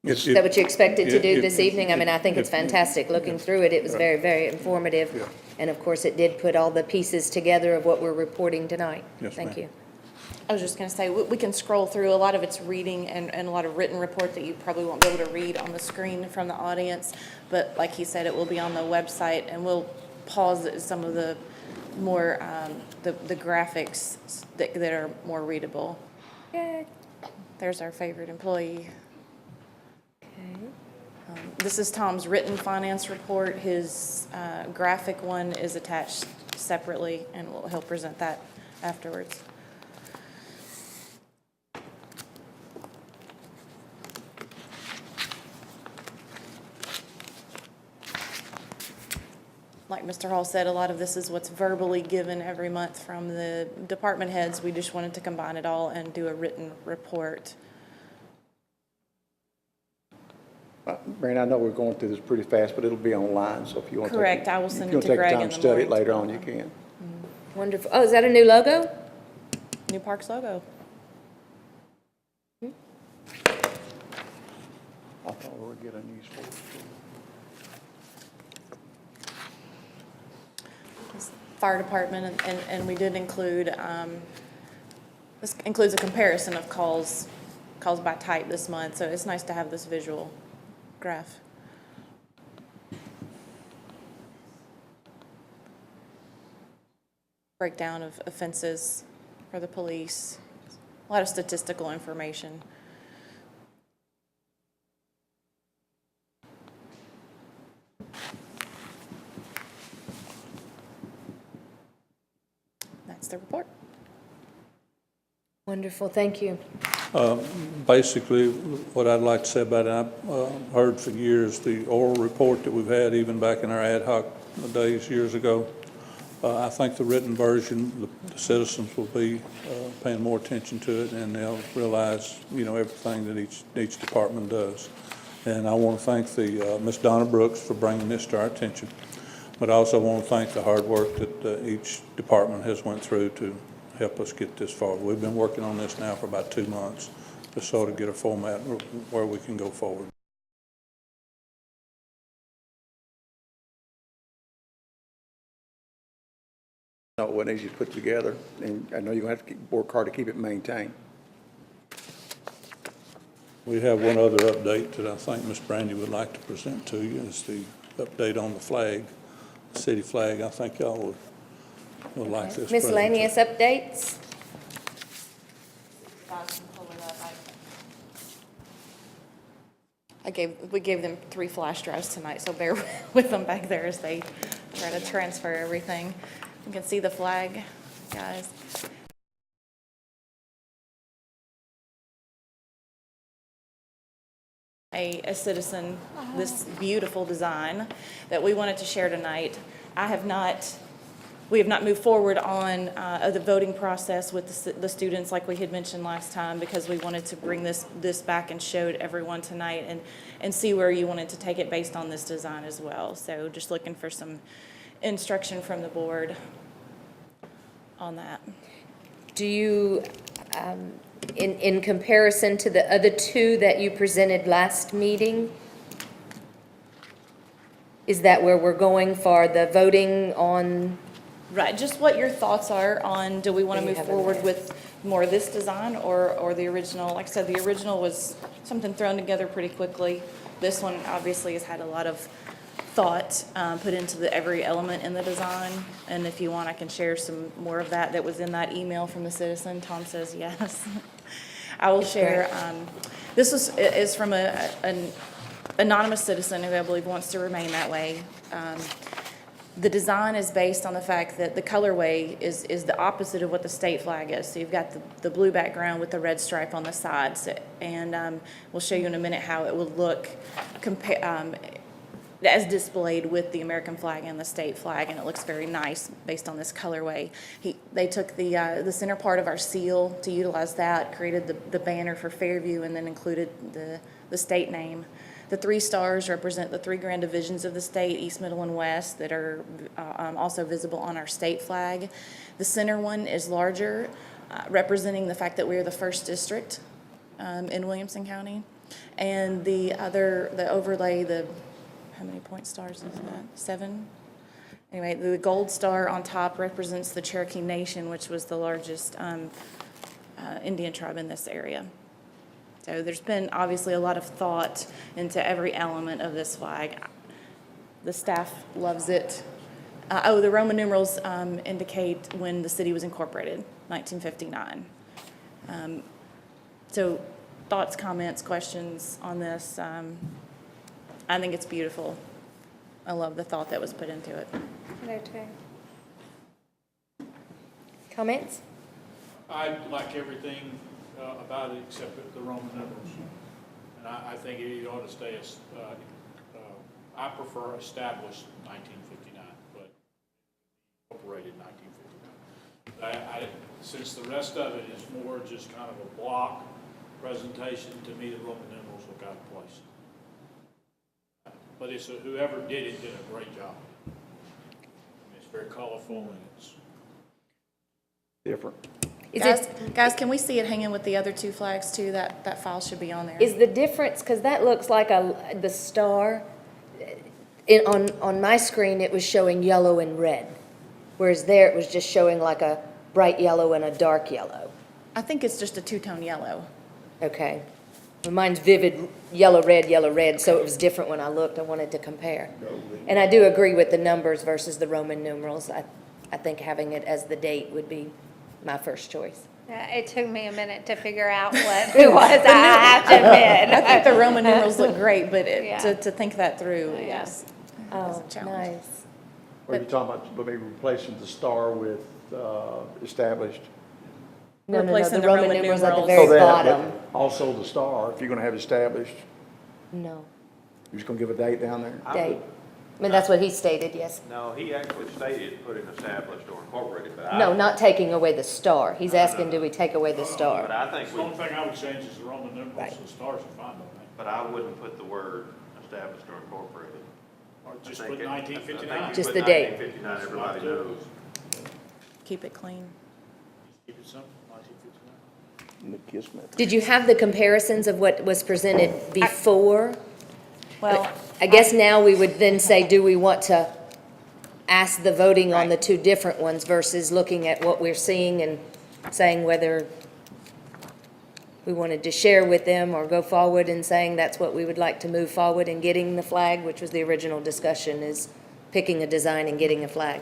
Is that what you expected to do this evening? I mean, I think it's fantastic. Looking through it, it was very, very informative. Yeah. And of course, it did put all the pieces together of what we're reporting tonight. Yes, Thank ma'am. you. I was just going to say, we can scroll through. A lot of it's reading and a lot of written report that you probably won't be able to read on the screen from the audience. But like he said, it will be on the website, and we'll pause some of the more, the graphics that are more readable. Good. There's our favorite employee. Okay. This is Tom's written finance report. His graphic one is attached separately, and he'll present that afterwards. Like Mr. Hall said, a lot of this is what's verbally given every month from the department heads. We just wanted to combine it all and do a written report. Brandon, I know we're going through this pretty fast, but it'll be online, so if you want to. Correct. I will send it to Greg in the If you want to take the time to study it morning. later on, you can. Wonderful. Oh, is that a new logo? New Parks logo. I thought we would get a news for it. Fire department, and we did include, this includes a comparison of calls by type this month, so it's nice to have this visual graph. Breakdown of offenses for the police, a lot of statistical information. That's the report. Wonderful. Thank you. Basically, what I'd like to say about it, I've heard for years the oral report that we've had, even back in our ad hoc days years ago. I think the written version, the citizens will be paying more attention to it, and they'll realize, everything that each department does. And I want to thank Ms. Donna Brooks for bringing this to our attention. But I also want to thank the hard work that each department has went through to help us get this far. We've been working on this now for about 2 months to sort of get a format where we can go forward. No, it wasn't easy to put together, and I know you're going to have to work hard to keep it maintained. We have one other update that I think Ms. Brandy would like to present to you. It's the update on the flag, the city flag. I think y'all would like this. Miscellaneous updates? We gave them 3 flash drives tonight, so bear with them back there as they try to transfer everything. You can see the flag, guys. A citizen, this beautiful design that we wanted to share tonight. I have not we have not moved forward on the voting process with the students like we had mentioned last time, because we wanted to bring this back and show to everyone tonight and see where you wanted to take it based on this design as well. So just looking for some instruction from the board on that. Do you, in comparison to the other two that you presented last meeting, is that where we're going for the voting on? Right, just what your thoughts are on, do we want to There you move have it forward there. with more of this design or the original? Like I said, the original was something thrown together pretty quickly. This one obviously has had a lot of thought put into every element in the design. And if you want, I can share some more of that was in that email from the citizen. Tom says yes. I will share. This is from an anonymous citizen who I believe wants to remain that way. The design is based on the fact that the colorway is the opposite of what the state flag is. So you've got the blue background with the red stripe on the sides. And we'll show you in a minute how it will look as displayed with the American flag and the state flag, and it looks very nice based on this colorway. They took the center part of our seal to utilize that, created the banner for Fairview, and then included the state name. The 3 stars represent the 3 grand divisions of the state, East, Middle, and West, that are also visible on our state flag. The center one is larger, representing the fact that we are the first district in Williamson County. And the overlay, how many point stars is that? 7? Anyway, the gold star on top represents the Cherokee Nation, which was the largest Indian tribe in this area. So there's been obviously a lot of thought into every element of this flag. The staff loves it. The Roman numerals indicate when the city was incorporated, 1959. So thoughts, comments, questions on this? I think it's beautiful. I love the thought that was put into it. There too. Comments? I like everything about it except the Roman numerals. And I think it ought to stay as, I prefer established 1959, but incorporated 1959. Since the rest of it is more just kind of a block presentation, to me, the Roman numerals look out of place. But whoever did it did a great job. I mean, it's very colorful and it's Different. Guys, can we see it hanging with the other 2 flags too? That file should be on there. Is the difference, because that looks like the star, on my screen, it was showing yellow and red, whereas there it was just showing like a bright yellow and a dark yellow. I think it's just a 2-tone yellow. Okay. Well, mine's vivid yellow, red, so it was different when I looked. I wanted to compare. And I do agree with the numbers versus the Roman numerals. I think having it as the date would be my first choice. Yeah, it took me a minute to figure out what it was, I have to admit. I think the Roman numerals look great, but Yeah. to think that through, Yeah. yes. Oh, challenge. nice. Or you're talking about maybe replacing the star with established? No, Replacing the Roman numerals at the very So that, bottom. but also the star, if you're gonna have established, No, you're just gonna give a date down there? date. I mean, that's what he stated, yes. No, he actually stated put in established or incorporated, but No, not taking away the star. He's asking, do we take away the But star? I think The only thing I would change is the Roman numerals, Right. so the stars are fine with me. but I wouldn't put the word established or incorporated. Or just I put think it- 1959. I think you Just put the date. 1959, everybody knows. Keep it clean. Keep it simple, 1959. The Kismet. Did you have the comparisons of what was presented before? Well, I guess now we would then say, do we want to ask the voting on the 2 different ones versus looking at what we're seeing and saying whether we wanted to share with them or go forward and saying that's what we would like to move forward in getting the flag, which was the original discussion, is picking a design and getting a flag.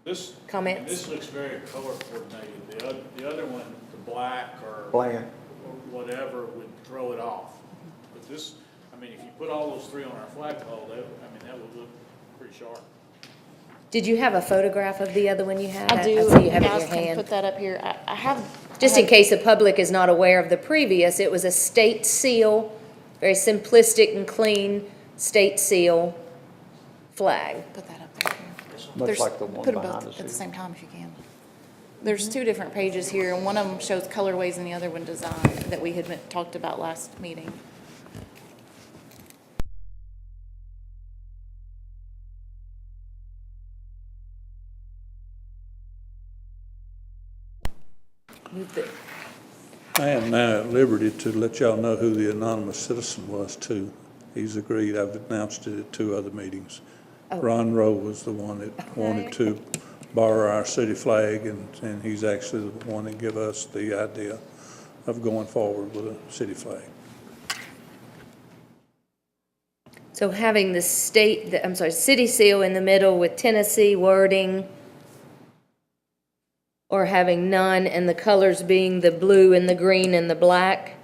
This, Comments? This looks very color coordinated. The other one, the black or Bland. or whatever would throw it off. But this, I mean, if you put all those 3 on our flagpole, that would look pretty sharp. Did you have a photograph of the other one you had? I do. see you have it in Guys your can hand. put that up here. I have. Just in case the public is not aware of the previous, it was a state seal, very simplistic and clean state seal flag. Put that up there. This one? much There's- like the one put them behind both us at the here. same time if you can. There's two different pages here, and one of them shows colorways and the other one design that we had talked about last meeting. Move the- I am now at liberty to let y'all know who the anonymous citizen was too. He's agreed. I've announced it at 2 other meetings. Ron Rowe was the one that wanted to borrow our city flag, and he's actually the one that gave us the idea of going forward with a city flag. So having the city seal in the middle with Tennessee wording, or having none and the colors being the blue and the green and the black?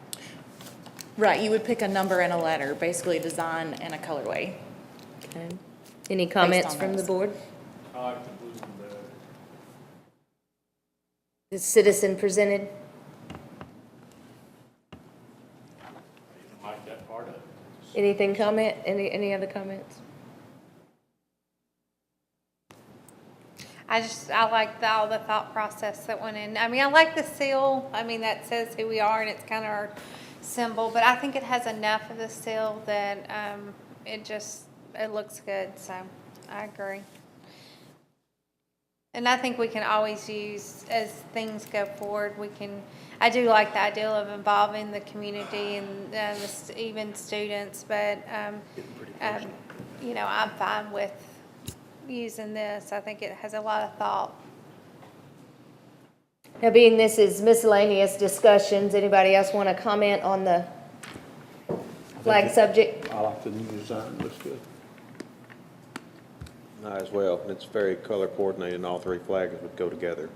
Right, you would pick a number and a letter, basically a design and a colorway. Okay. Any comments on from the those. board? I like the blue one better. The citizen presented? I like that part of it. Anything comment? Any other comments? I like all the thought process that went in. I mean, I like the seal. I mean, that says who we are and it's kind of our symbol, but I think it has enough of the seal that, it looks good, so I agree. And I think we can always use, as things go forward, I do like the idea of involving the community and even students, but, I'm fine with using this. I think it has a lot of thought. Now, being this is miscellaneous discussions, anybody else want to comment on the flag subject? I like the new design, looks good. I as well. It's very color coordinated, and all 3 flags would go together.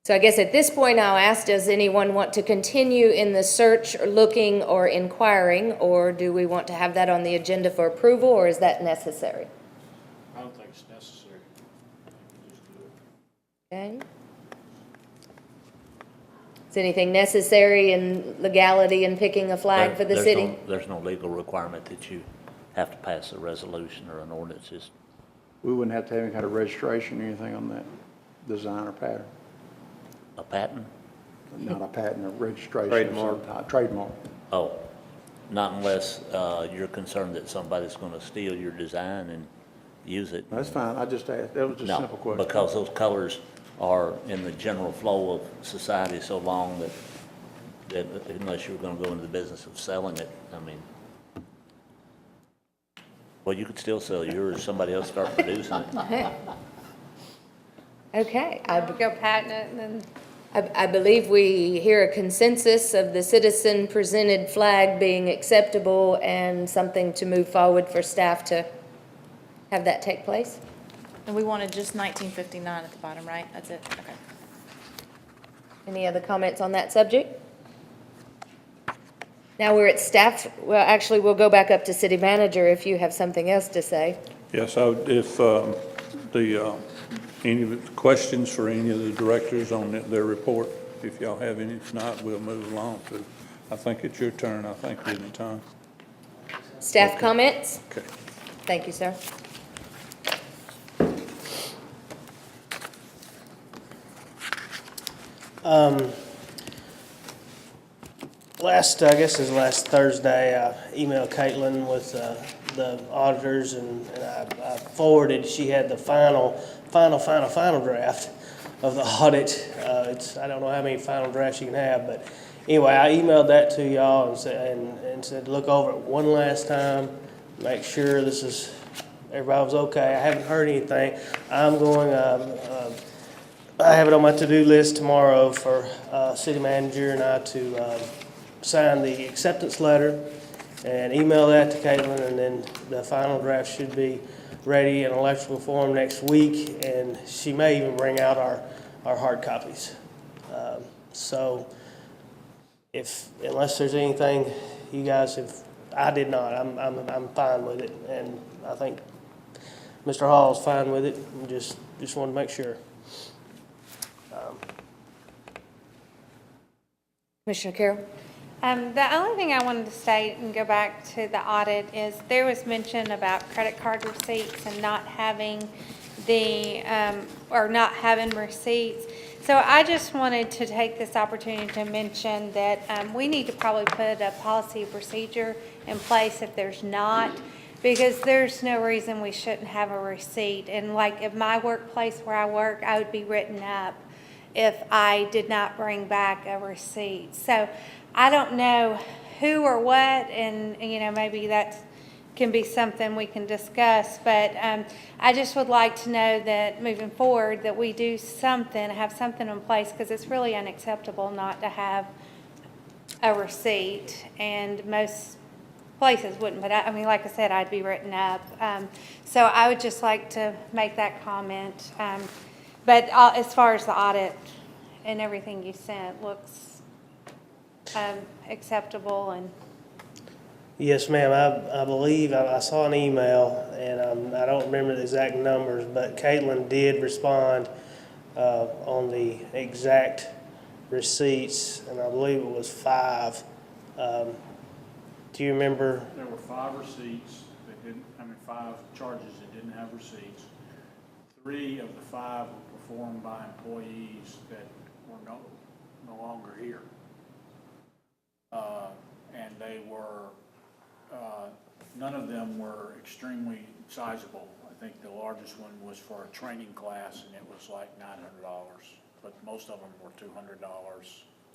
So I guess at this point, I'll ask, does anyone want to continue in the search or looking or inquiring, or do we want to have that on the agenda for approval, or is that necessary? I don't think it's necessary. Just do it. Okay. Is anything necessary in legality in picking a flag for the city? There's no legal requirement that you have to pass a resolution or an ordinance. Just We wouldn't have to have any kind of registration or anything on that design or pattern. a patent? Not a patent, a registration. of Trademark. some type. Trademark. Oh, not unless you're concerned that somebody's going to steal your design and use it. That's fine, I just asked, that was just a No, simple question. because those colors are in the general flow of society so long that unless you're going to go into the business of selling it, I mean, well, you could still sell yours, somebody else start producing it. Okay, I would go patent it and then, I believe we hear a consensus of the citizen-presented flag being acceptable and something to move forward for staff to have that take place. And we wanted just 1959 at the bottom, right? That's it? Okay. Any other comments on that subject? Now we're at staff, well, actually, we'll go back up to city manager if you have something else to say. Yes, if any of the questions for any of the directors on their report, if y'all have any, if not, we'll move along to, I think it's your turn, I think, isn't it, Tom? Staff comments? Okay. Thank you, sir. I guess it was last Thursday, I emailed Caitlin with the auditors, and I forwarded, she had the final draft of the audit. I don't know how many final drafts you can have, but anyway, I emailed that to y'all and said, look over it one last time, make sure everybody was okay. I haven't heard anything. I'm going, I have it on my to-do list tomorrow for city manager and I to sign the acceptance letter and email that to Caitlin, and then the final draft should be ready in electrical form next week, and she may even bring out our hard copies. So unless there's anything you guys have, I did not, I'm fine with it, and I think Mr. Hall's fine with it, and just wanted to make sure. Commissioner Carroll? The only thing I wanted to state and go back to the audit is there was mention about credit card receipts and not having or not having receipts. So I just wanted to take this opportunity to mention that we need to probably put a policy procedure in place if there's not, because there's no reason we shouldn't have a receipt. And like at my workplace where I work, I would be written up if I did not bring back a receipt. So I don't know who or what, and maybe that can be something we can discuss, but I just would like to know that moving forward that we do something, have something in place, because it's really unacceptable not to have a receipt, and most places wouldn't, but I mean, like I said, I'd be written up. So I would just like to make that comment. But as far as the audit and everything you sent looks acceptable. And Yes, ma'am. I believe I saw an email, and I don't remember the exact numbers, but Caitlin did respond on the exact receipts, and I believe it was 5. Do you remember? There were 5 receipts that didn't, 5 charges that didn't have receipts. 3 of the 5 were performed by employees that were no longer here. And they were, none of them were extremely sizable. I think the largest one was for a training class, and it was like $900, but most of them were $200,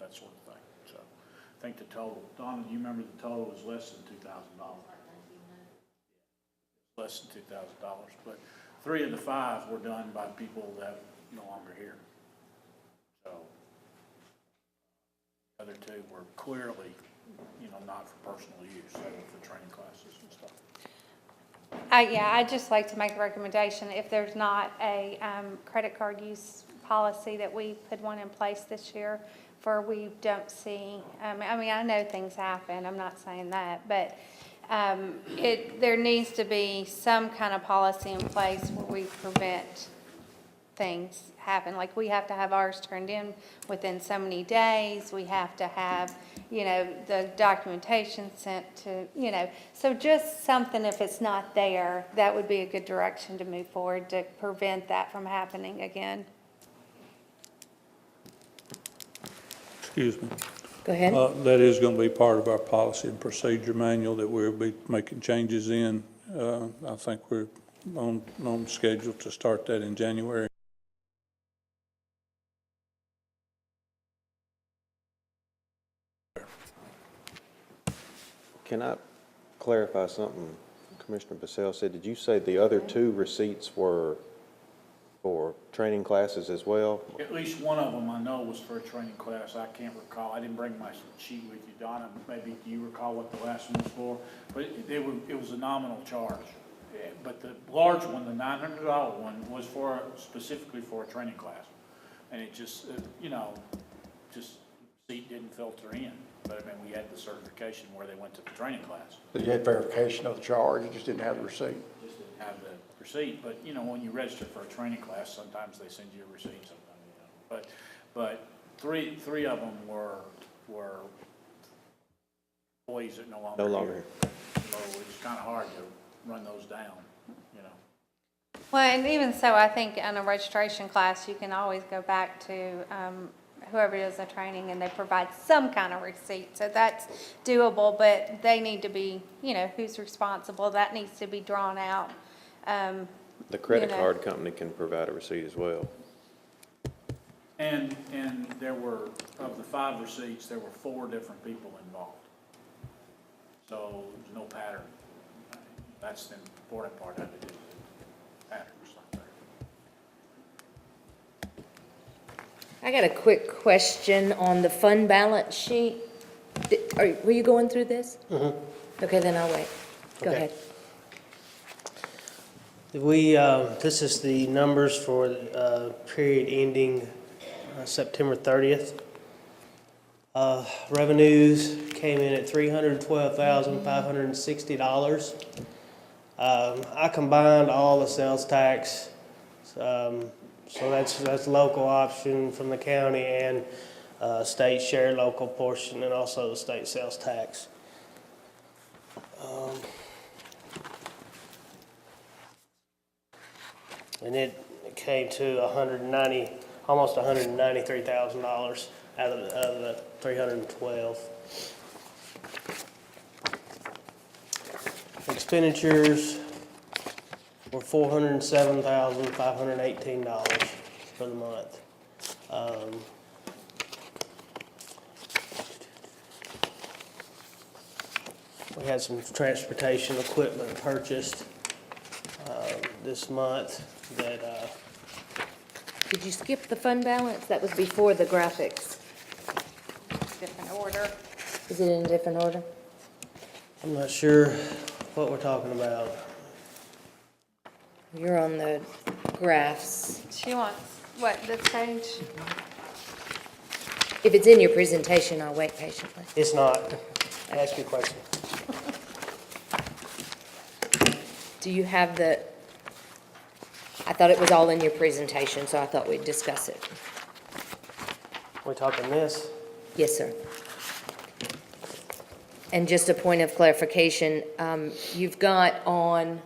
that sort of thing. So I think the total, Donna, do you remember the total was less than $2,000? Less than $2,000, but 3 of the 5 were done by people that no longer here. So the other 2 were clearly, not for personal use, they were for training classes and stuff. yeah, I'd just like to make a recommendation. If there's not a credit card use policy, that we put one in place this year for we don't see, I know things happen, I'm not saying that, but there needs to be some kind of policy in place where we prevent things happen. Like we have to have ours turned in within so many days. We have to have, the documentation sent to, so just something, if it's not there, that would be a good direction to move forward to prevent that from happening again. Excuse me. Go ahead. That is going to be part of our policy and procedure manual that we'll be making changes in. I think we're on schedule to start that in January. Can I clarify something Commissioner Basell said? Did you say the other 2 receipts were for training classes as well? At least one of them I know was for a training class. I can't recall. I didn't bring my sheet with you, Donna. Maybe you recall what the last one was for? But it was a nominal charge. But the large one, the $900 one, was specifically for a training class. And it just, just seat didn't filter in. But we had the certification where they went to the training class. But you had verification of the charge, you just didn't have the receipt. Just didn't have the receipt, but when you register for a training class, sometimes they send you a receipt, sometimes But 3 of them were employees that no longer here. So it's kind of hard to run those down, Well, and even so, I think in a registration class, you can always go back to whoever does the training and they provide some kind of receipt. So that's doable, but they need to be, who's responsible. That needs to be drawn out. The credit card company can provide a receipt as well. And there were, of the 5 receipts, there were 4 different people involved. So there's no pattern. That's the important part of it, is the patterns not there. I got a quick question on the fund balance sheet. Were you going through this? Mm-hmm. Okay, then I'll wait. Go ahead. This is the numbers for the period ending September 30th. Revenues came in at $312,560. I combined all the sales tax, so that's local option from the county and state share, local portion, and also the state sales tax. And it came to almost $193,000 out of the 312. Expenditures were $407,518 for the month. We had some transportation equipment purchased this month that, Did you skip the fund balance? That was before the graphics. Different order. Is it in a different order? I'm not sure what we're talking about. You're on the graphs. She wants, what, this page? If it's in your presentation, I'll wait patiently. It's not. Ask your question. Do you have the, I thought it was all in your presentation, so I thought we'd discuss it. We talking this? Yes, sir. And just a point of clarification, you've got on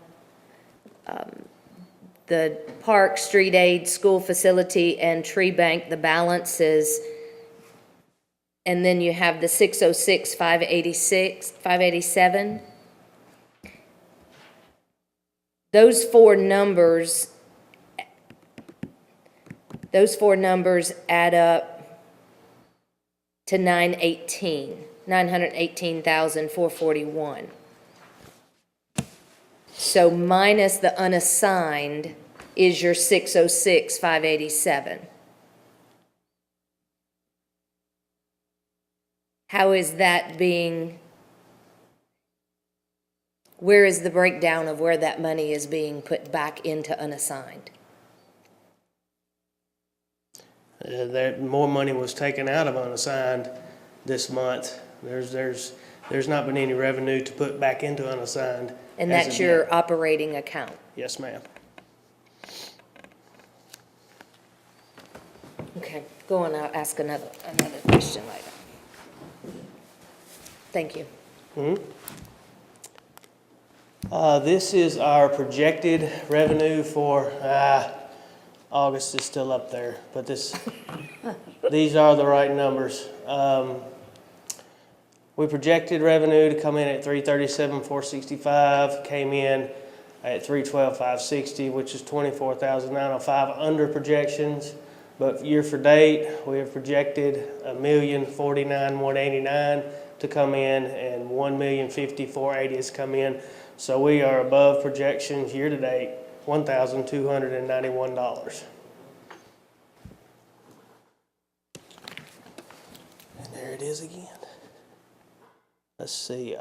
the park, street aid, school facility, and tree bank, the balances, and then you have the 606, 586, 587. Those four numbers add up to 918,441. So minus the unassigned is your 606, 587. How is that being, where is the breakdown of where that money is being put back into unassigned? More money was taken out of unassigned this month. There's not been any revenue to put back into unassigned. And as that's of your yet. operating account? Yes, ma'am. Okay, go on, I'll ask another question later. Thank you. This is our projected revenue for, August is still up there, but these are the right numbers. We projected revenue to come in at $337,465, came in at $312,560, which is $24,905 under projections. But year for date, we have projected $1,049,189 to come in, and $1,050,480 has come in. So we are above projections year to date, $1,291. And there it is again. Let's see,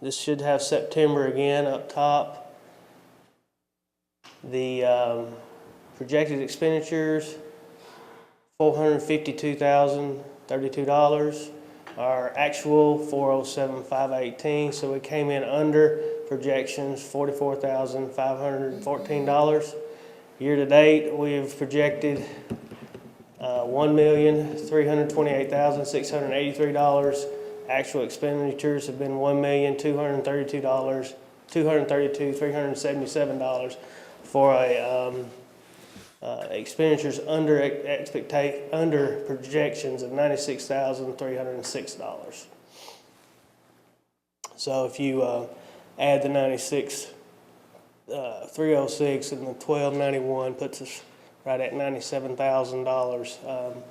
this should have September again up top. The projected expenditures, $452,032. Our actual, $407,518, so we came in under projections, $44,514. Year to date, we've projected $1,328,683. Actual expenditures have been $232,377 for a expenditures under projections of $96,306. So if you add the 96,306 and the 1291 puts us right at $97,000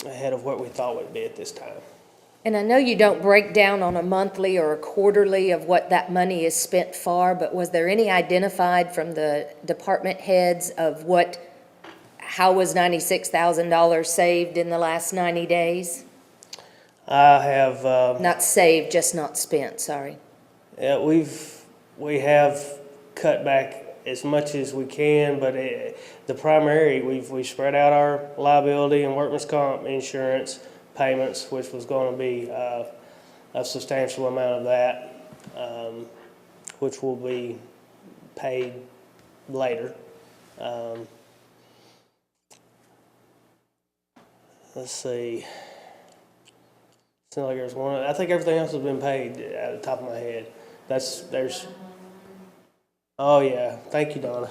ahead of what we thought we'd be at this time. And I know you don't break down on a monthly or a quarterly of what that money is spent for, but was there any identified from the department heads of how was $96,000 saved in the last 90 days? I have Not saved, just not spent, sorry. yeah, we have cut back as much as we can, but the primary we've spread out our liability and workman's comp insurance payments, which was going to be a substantial amount of that, which will be paid later. let's see. Seems like there's one, I think everything else has been paid out of the top of my head. There's, oh yeah, thank you, Donna.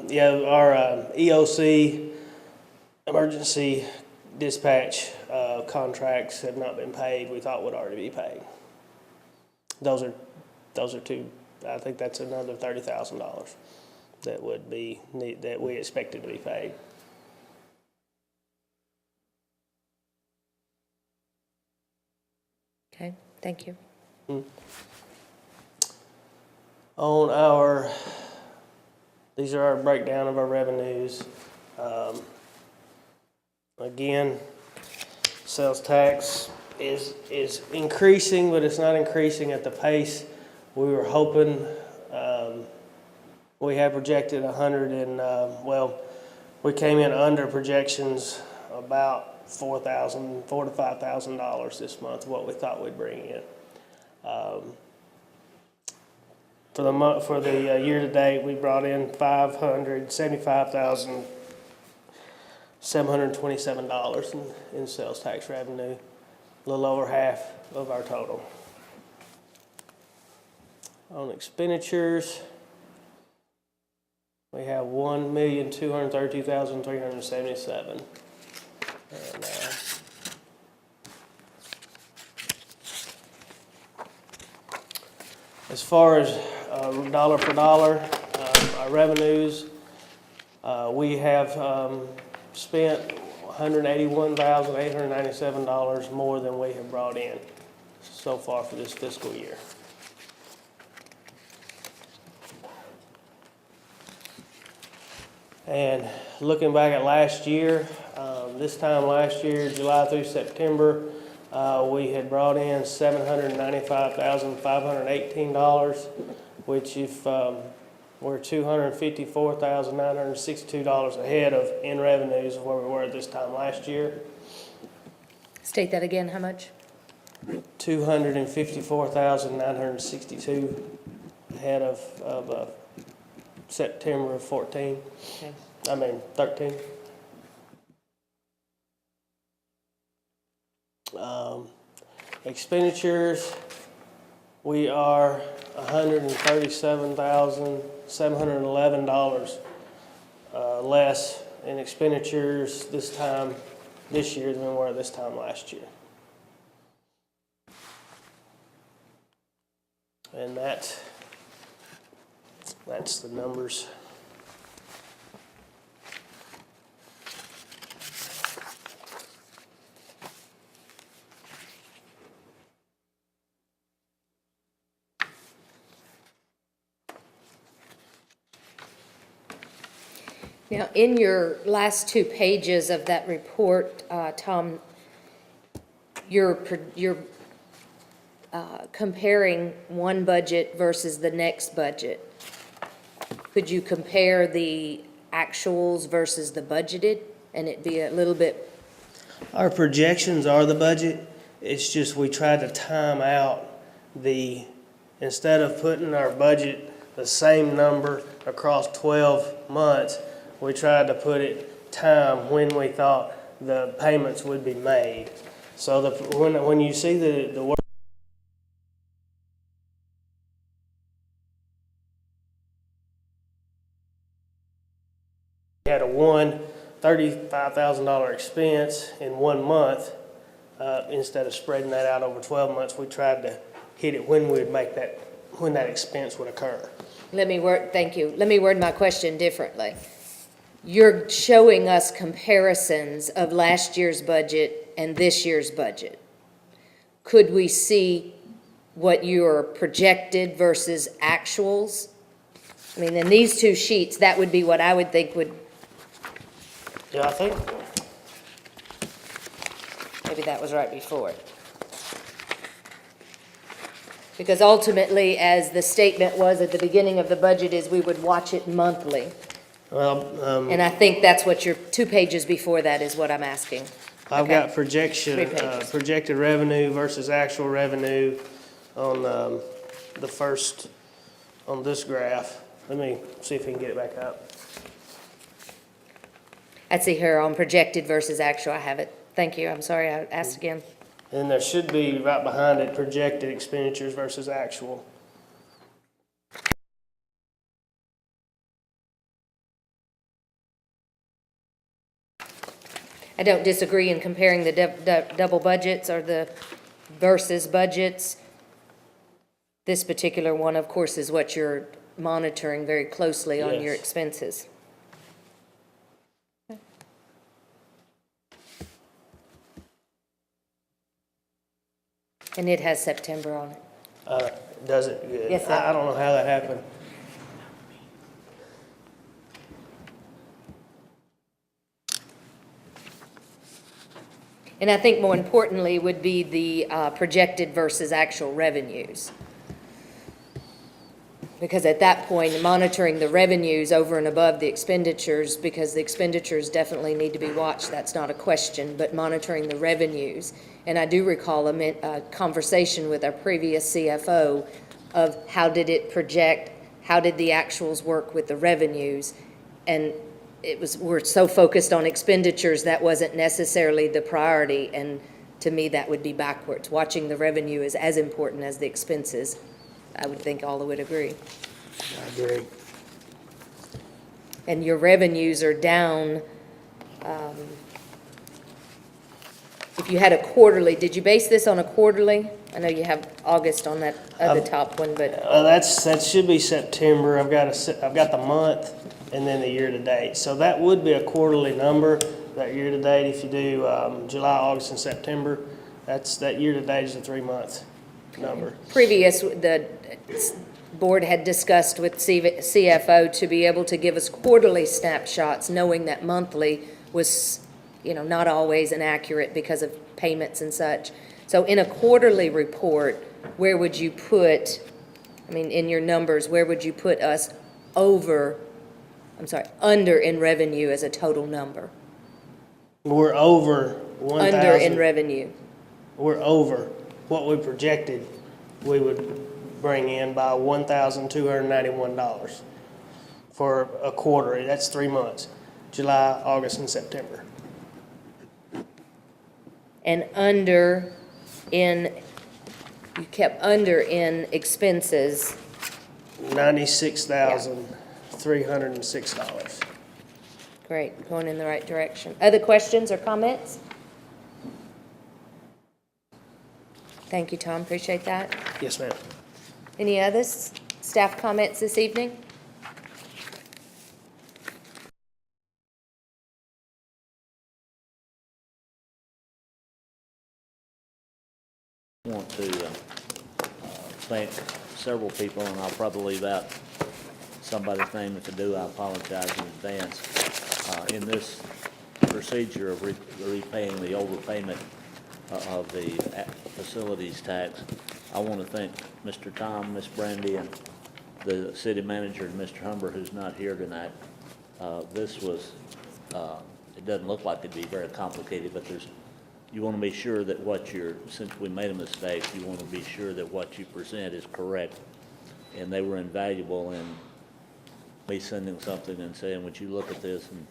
Yeah, our EOC, emergency dispatch contracts have not been paid. We thought would already be paid. Those are two, I think that's another $30,000 that would be, that we expected to be paid. Okay, thank you. On our, these are our breakdown of our revenues. Again, sales tax is increasing, but it's not increasing at the pace we were hoping. We had projected 100 and, well, we came in under projections about $4,000 to $5,000 this month, what we thought we'd bring in. For the month, for the year to date, we brought in $575,727 in sales tax revenue, a little over half of our total. On expenditures, we have $1,232,377. And, as far as dollar per dollar, our revenues, we have spent $181,897 more than we have brought in so far for this fiscal year. And looking back at last year, this time last year, July through September, we had brought in $795,518, which if we're $254,962 ahead of in revenues of where we were at this time last year. State that again, how much? $254,962 ahead of September of 14. Okay. 13. Expenditures, we are $137,711 less in expenditures this year than we were this time last year. And that's the numbers. Now, in your last 2 pages of that report, Tom, you're comparing one budget versus the next budget. Could you compare the actuals versus the budgeted, and it be a little bit? Our projections are the budget. It's just we tried to time out instead of putting our budget the same number across 12 months, we tried to put it time when we thought the payments would be made. So when you see the word we had a $35,000 expense in 1 month, instead of spreading that out over 12 months, we tried to hit it when that expense would occur. Thank you. Let me word my question differently. You're showing us comparisons of last year's budget and this year's budget. Could we see what your projected versus actuals? I mean, in these 2 sheets, that would be what I would think would. Yeah, I think. Maybe that was right before it. Because ultimately, as the statement was at the beginning of the budget, is we would watch it monthly. Well, And I think that's what your 2 pages before that is what I'm asking. I've Okay. got 3 pages. projected revenue versus actual revenue on on this graph. Let me see if we can get it back up. I see here on projected versus actual. I have it. Thank you. I'm sorry I asked again. And there should be right behind it, projected expenditures versus actual. I don't disagree in comparing the double budgets or the versus budgets. This particular one, of course, is what you're monitoring very closely on your Yes. expenses. And it has September on it. Does it? Good. Yes, sir. I don't know how that happened. And I think more importantly would be the projected versus actual revenues. Because at that point, monitoring the revenues over and above the expenditures, because the expenditures definitely need to be watched, that's not a question, but monitoring the revenues. And I do recall a conversation with our previous CFO of how did it project, how did the actuals work with the revenues? And we're so focused on expenditures, that wasn't necessarily the priority, and to me, that would be backwards. Watching the revenue is as important as the expenses. I would think all would agree. I agree. And your revenues are down, if you had a quarterly, did you base this on a quarterly? I know you have August on that other top one, but That should be September. I've got the month and then the year-to-date. So that would be a quarterly number, that year-to-date. If you do July, August, and September, that year-to-date is a 3-month number. previous, the board had discussed with CFO to be able to give us quarterly snapshots, knowing that monthly was, not always inaccurate because of payments and such. So in a quarterly report, where would you put, in your numbers, where would you put us under in revenue as a total number? We're over 1,000. Under in revenue. We're over what we projected we would bring in by $1,291 for a quarter. That's 3 months, July, August, and September. And you kept under in expenses. $96,306. Great, going in the right direction. Other questions or comments? Thank you, Tom, appreciate that. Yes, ma'am. Any others? Staff comments this evening? I want to thank several people, and I'll probably leave out somebody's name. If I do, I apologize in advance. In this procedure of repaying the overpayment of the facilities tax, I want to thank Mr. Tom, Ms. Brandy, and the city manager, and Mr. Humber, who's not here tonight. This was, it doesn't look like it'd be very complicated, but you want to be sure that since we made a mistake, you want to be sure that what you present is correct. And they were invaluable in me sending something and saying, would you look at this and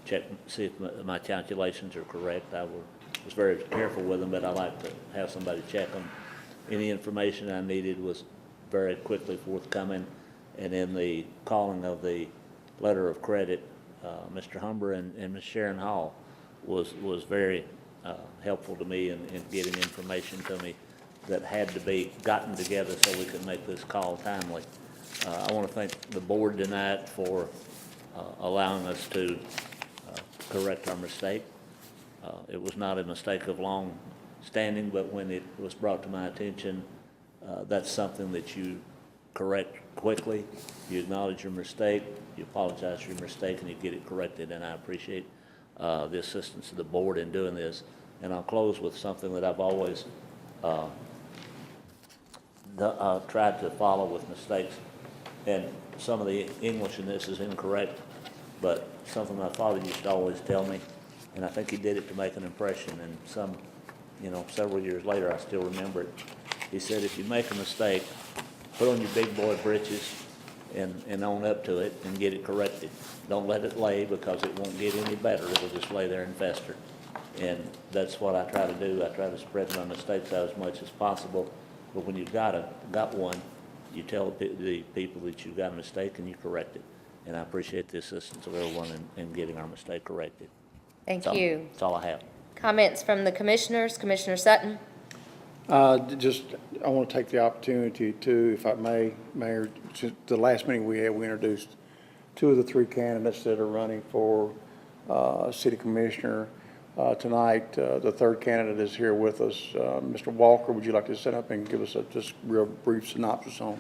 check, see if my calculations are correct. I was very careful with them, but I like to have somebody check them. Any information I needed was very quickly forthcoming. And in the calling of the letter of credit, Mr. Humber and Ms. Sharon Hall was very helpful to me in getting information to me that had to be gotten together so we could make this call timely. I want to thank the board tonight for allowing us to correct our mistake. It was not a mistake of long standing, but when it was brought to my attention, that's something that you correct quickly. You acknowledge your mistake, you apologize for your mistake, and you get it corrected, and I appreciate the assistance of the board in doing this. And I'll close with something that I've always tried to follow with mistakes. And some of the English in this is incorrect, but something my father used to always tell me, and I think he did it to make an impression, and several years later I still remember it. He said, if you make a mistake, put on your big boy britches and own up to it and get it corrected. Don't let it lay, because it won't get any better. It'll just lay there and fester. And that's what I try to do. I try to spread my mistakes out as much as possible. But when you've got one, you tell the people that you've got a mistake and you correct it. And I appreciate the assistance of everyone in getting our mistake corrected. Thank That's all- you. That's all I have. Comments from the commissioners? Commissioner Sutton? Just, I want to take the opportunity to, if I may, Mayor, the last meeting we had, we introduced two of the three candidates that are running for city commissioner. Tonight, the third candidate is here with us. Mr. Walker, would you like to sit up and give us a just real brief synopsis on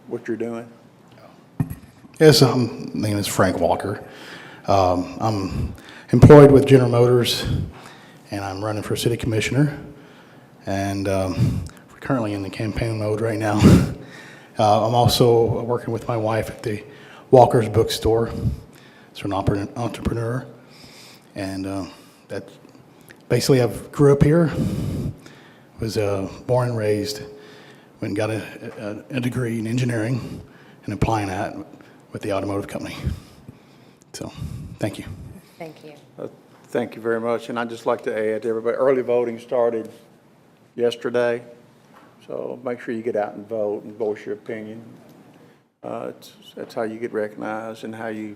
what you're doing? Yes, my name is Frank Walker. I'm employed with General Motors, and I'm running for city commissioner. And we're currently in the campaign mode right now. I'm also working with my wife at the Walker's Bookstore. So an entrepreneur. And that basically, I grew up here, was born and raised, went and got a degree in engineering and applying that with the automotive company. So, thank you. Thank you. Thank you very much. And I'd just like to add to everybody, early voting started yesterday. So make sure you get out and vote and voice your opinion. That's how you get recognized and how you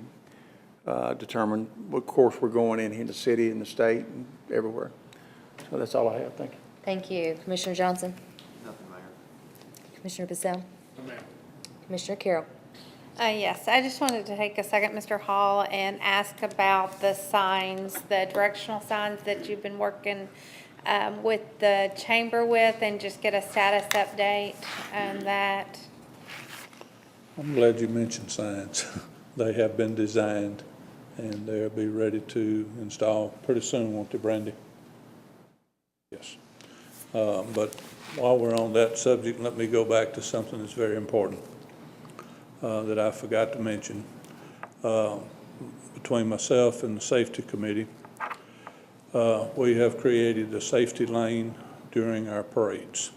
determine what course we're going in the city and the state and everywhere. So that's all I have. Thank you. Thank you. Commissioner Johnson? Nothing, Mayor. Commissioner Bissell? Commissioner Carroll? Yes, I just wanted to take a second, Mr. Hall, and ask about the signs, the directional signs that you've been working with the chamber with, and just get a status update on that. I'm glad you mentioned signs. They have been designed, and they'll be ready to install pretty soon, won't they, Brandy? Yes. But while we're on that subject, let me go back to something that's very important that I forgot to mention. Between myself and the Safety Committee, we have created a safety lane during our parades.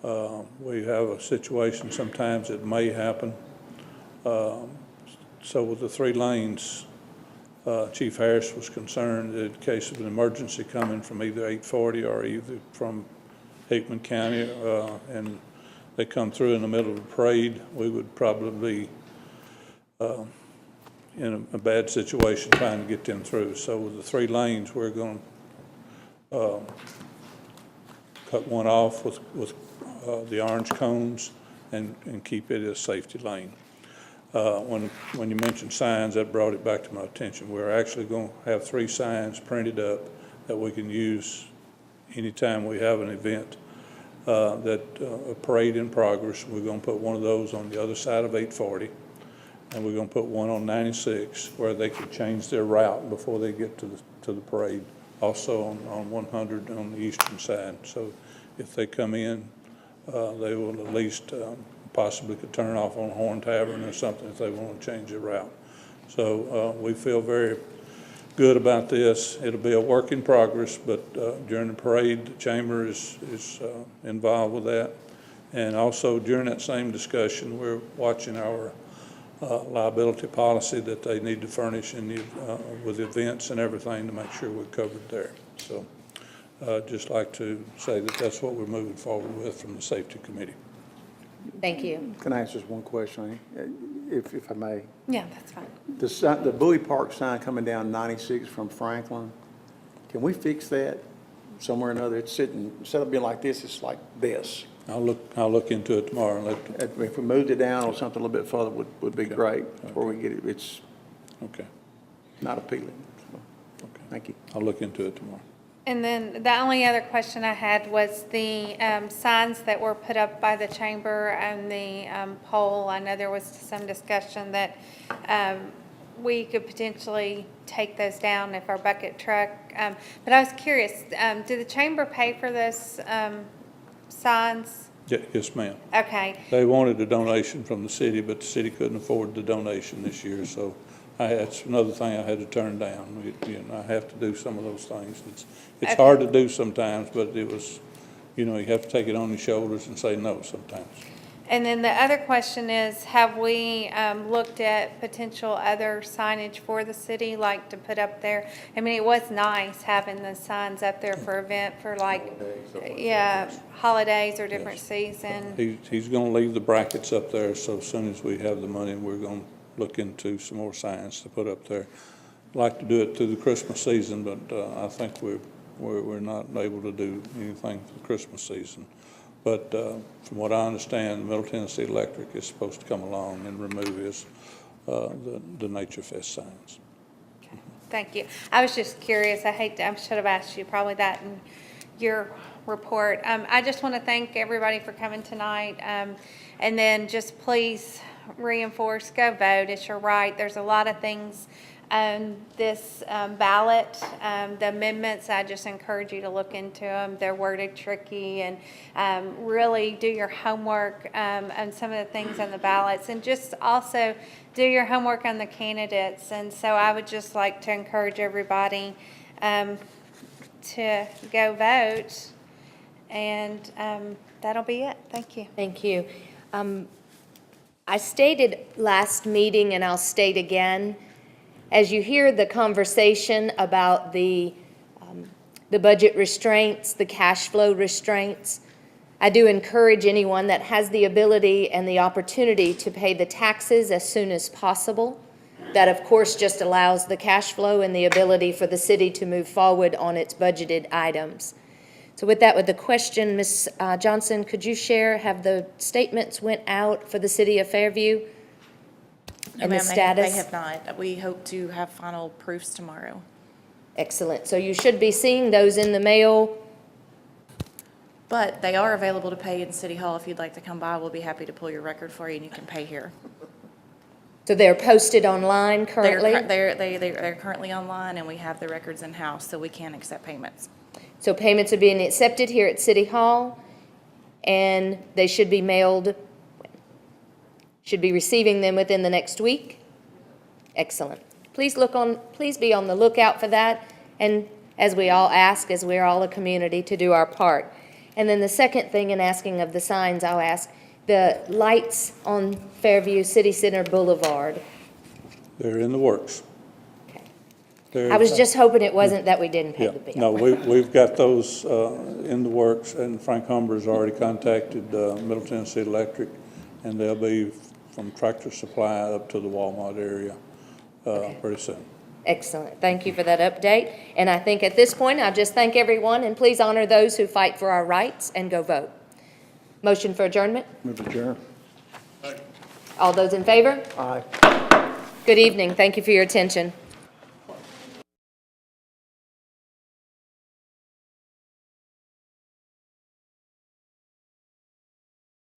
We have a situation sometimes that may happen. So with the 3 lanes, Chief Harris was concerned that in case of an emergency coming from either 840 or either from Hickman County, and they come through in the middle of the parade, we would probably be in a bad situation trying to get them through. So with the 3 lanes, we're going to cut one off with the orange cones and keep it as a safety lane. When you mentioned signs, that brought it back to my attention. We're actually going to have 3 signs printed up that we can use anytime we have an event, a parade in progress. We're going to put one of those on the other side of 840, and we're going to put one on 96 where they can change their route before they get to the parade. Also on 100 on the eastern side. So if they come in, they will at least possibly could turn off on Horn Tavern or something if they want to change their route. So we feel very good about this. It'll be a work in progress, but during the parade, the chamber is involved with that. And also during that same discussion, we're watching our liability policy that they need to furnish with events and everything to make sure we're covered there. So just like to say that that's what we're moving forward with from the Safety Committee. Thank you. Can I ask just one question, if I may? Yeah, that's fine. The Bowie Park sign coming down 96 from Franklin, can we fix that somewhere or another? It's sitting, instead of being like this, it's like this. I'll look into it tomorrow and let. If we moved it down or something a little bit further would be great, before we get it. It's Okay. not appealing. So, Okay. thank you. I'll look into it tomorrow. And then the only other question I had was the signs that were put up by the chamber and the pole. I know there was some discussion that we could potentially take those down if our bucket truck, but I was curious, did the chamber pay for those signs? Yeah, yes, ma'am. Okay. They wanted a donation from the city, but the city couldn't afford the donation this year, so that's another thing I had to turn down. I have to do some of those things. It's hard to do sometimes, but it was, you have to take it on your shoulders and say no sometimes. And then the other question is, have we looked at potential other signage for the city, like to put up there? I mean, it was nice having the signs up there for event, for like, yeah, holidays or different season. He's gonna leave the brackets up there, so as soon as we have the money, we're gonna look into some more signs to put up there. Like to do it through the Christmas season, but I think we're not able to do anything for the Christmas season. But from what I understand, Middle Tennessee Electric is supposed to come along and remove the Nature Fest signs. Thank you. I was just curious. I should have asked you probably that in your report. I just want to thank everybody for coming tonight. And then just please reinforce, go vote. It's your right. There's a lot of things on this ballot, the amendments, I just encourage you to look into them. They're worded tricky, and really do your homework on some of the things on the ballots, and just also do your homework on the candidates. And so I would just like to encourage everybody to go vote, and that'll be it. Thank you. Thank you. I stated last meeting, and I'll state again, as you hear the conversation about the budget restraints, the cash flow restraints, I do encourage anyone that has the ability and the opportunity to pay the taxes as soon as possible. That, of course, just allows the cash flow and the ability for the city to move forward on its budgeted items. So with that, with the question, Ms. Johnson, could you share, have the statements went out for the city of Fairview? No, And the ma'am, status? they have not. We hope to have final proofs tomorrow. Excellent. So you should be seeing those in the mail. But they are available to pay in City Hall. If you'd like to come by, we'll be happy to pull your record for you, and you can pay here. So they're posted online currently? They're currently online, and we have the records in-house, so we can accept payments. So payments are being accepted here at City Hall, and they should be mailed, should be receiving them within the next week? Excellent. Please be on the lookout for that, and as we all ask, as we're all a community, to do our part. And then the second thing in asking of the signs, I'll ask, the lights on Fairview City Center Boulevard. They're in the works. I was just hoping it wasn't that we didn't pay Yeah, the bill. no, we've got those in the works, and Frank Humber's already contacted Middle Tennessee Electric, and they'll be from Tractor Supply up to the Walmart area pretty soon. Excellent. Thank you for that update. And I think at this point, I'll just thank everyone, and please honor those who fight for our rights and go vote. Motion for adjournment? Move adjourn. All those in favor? Aye. Good evening. Thank you for your attention.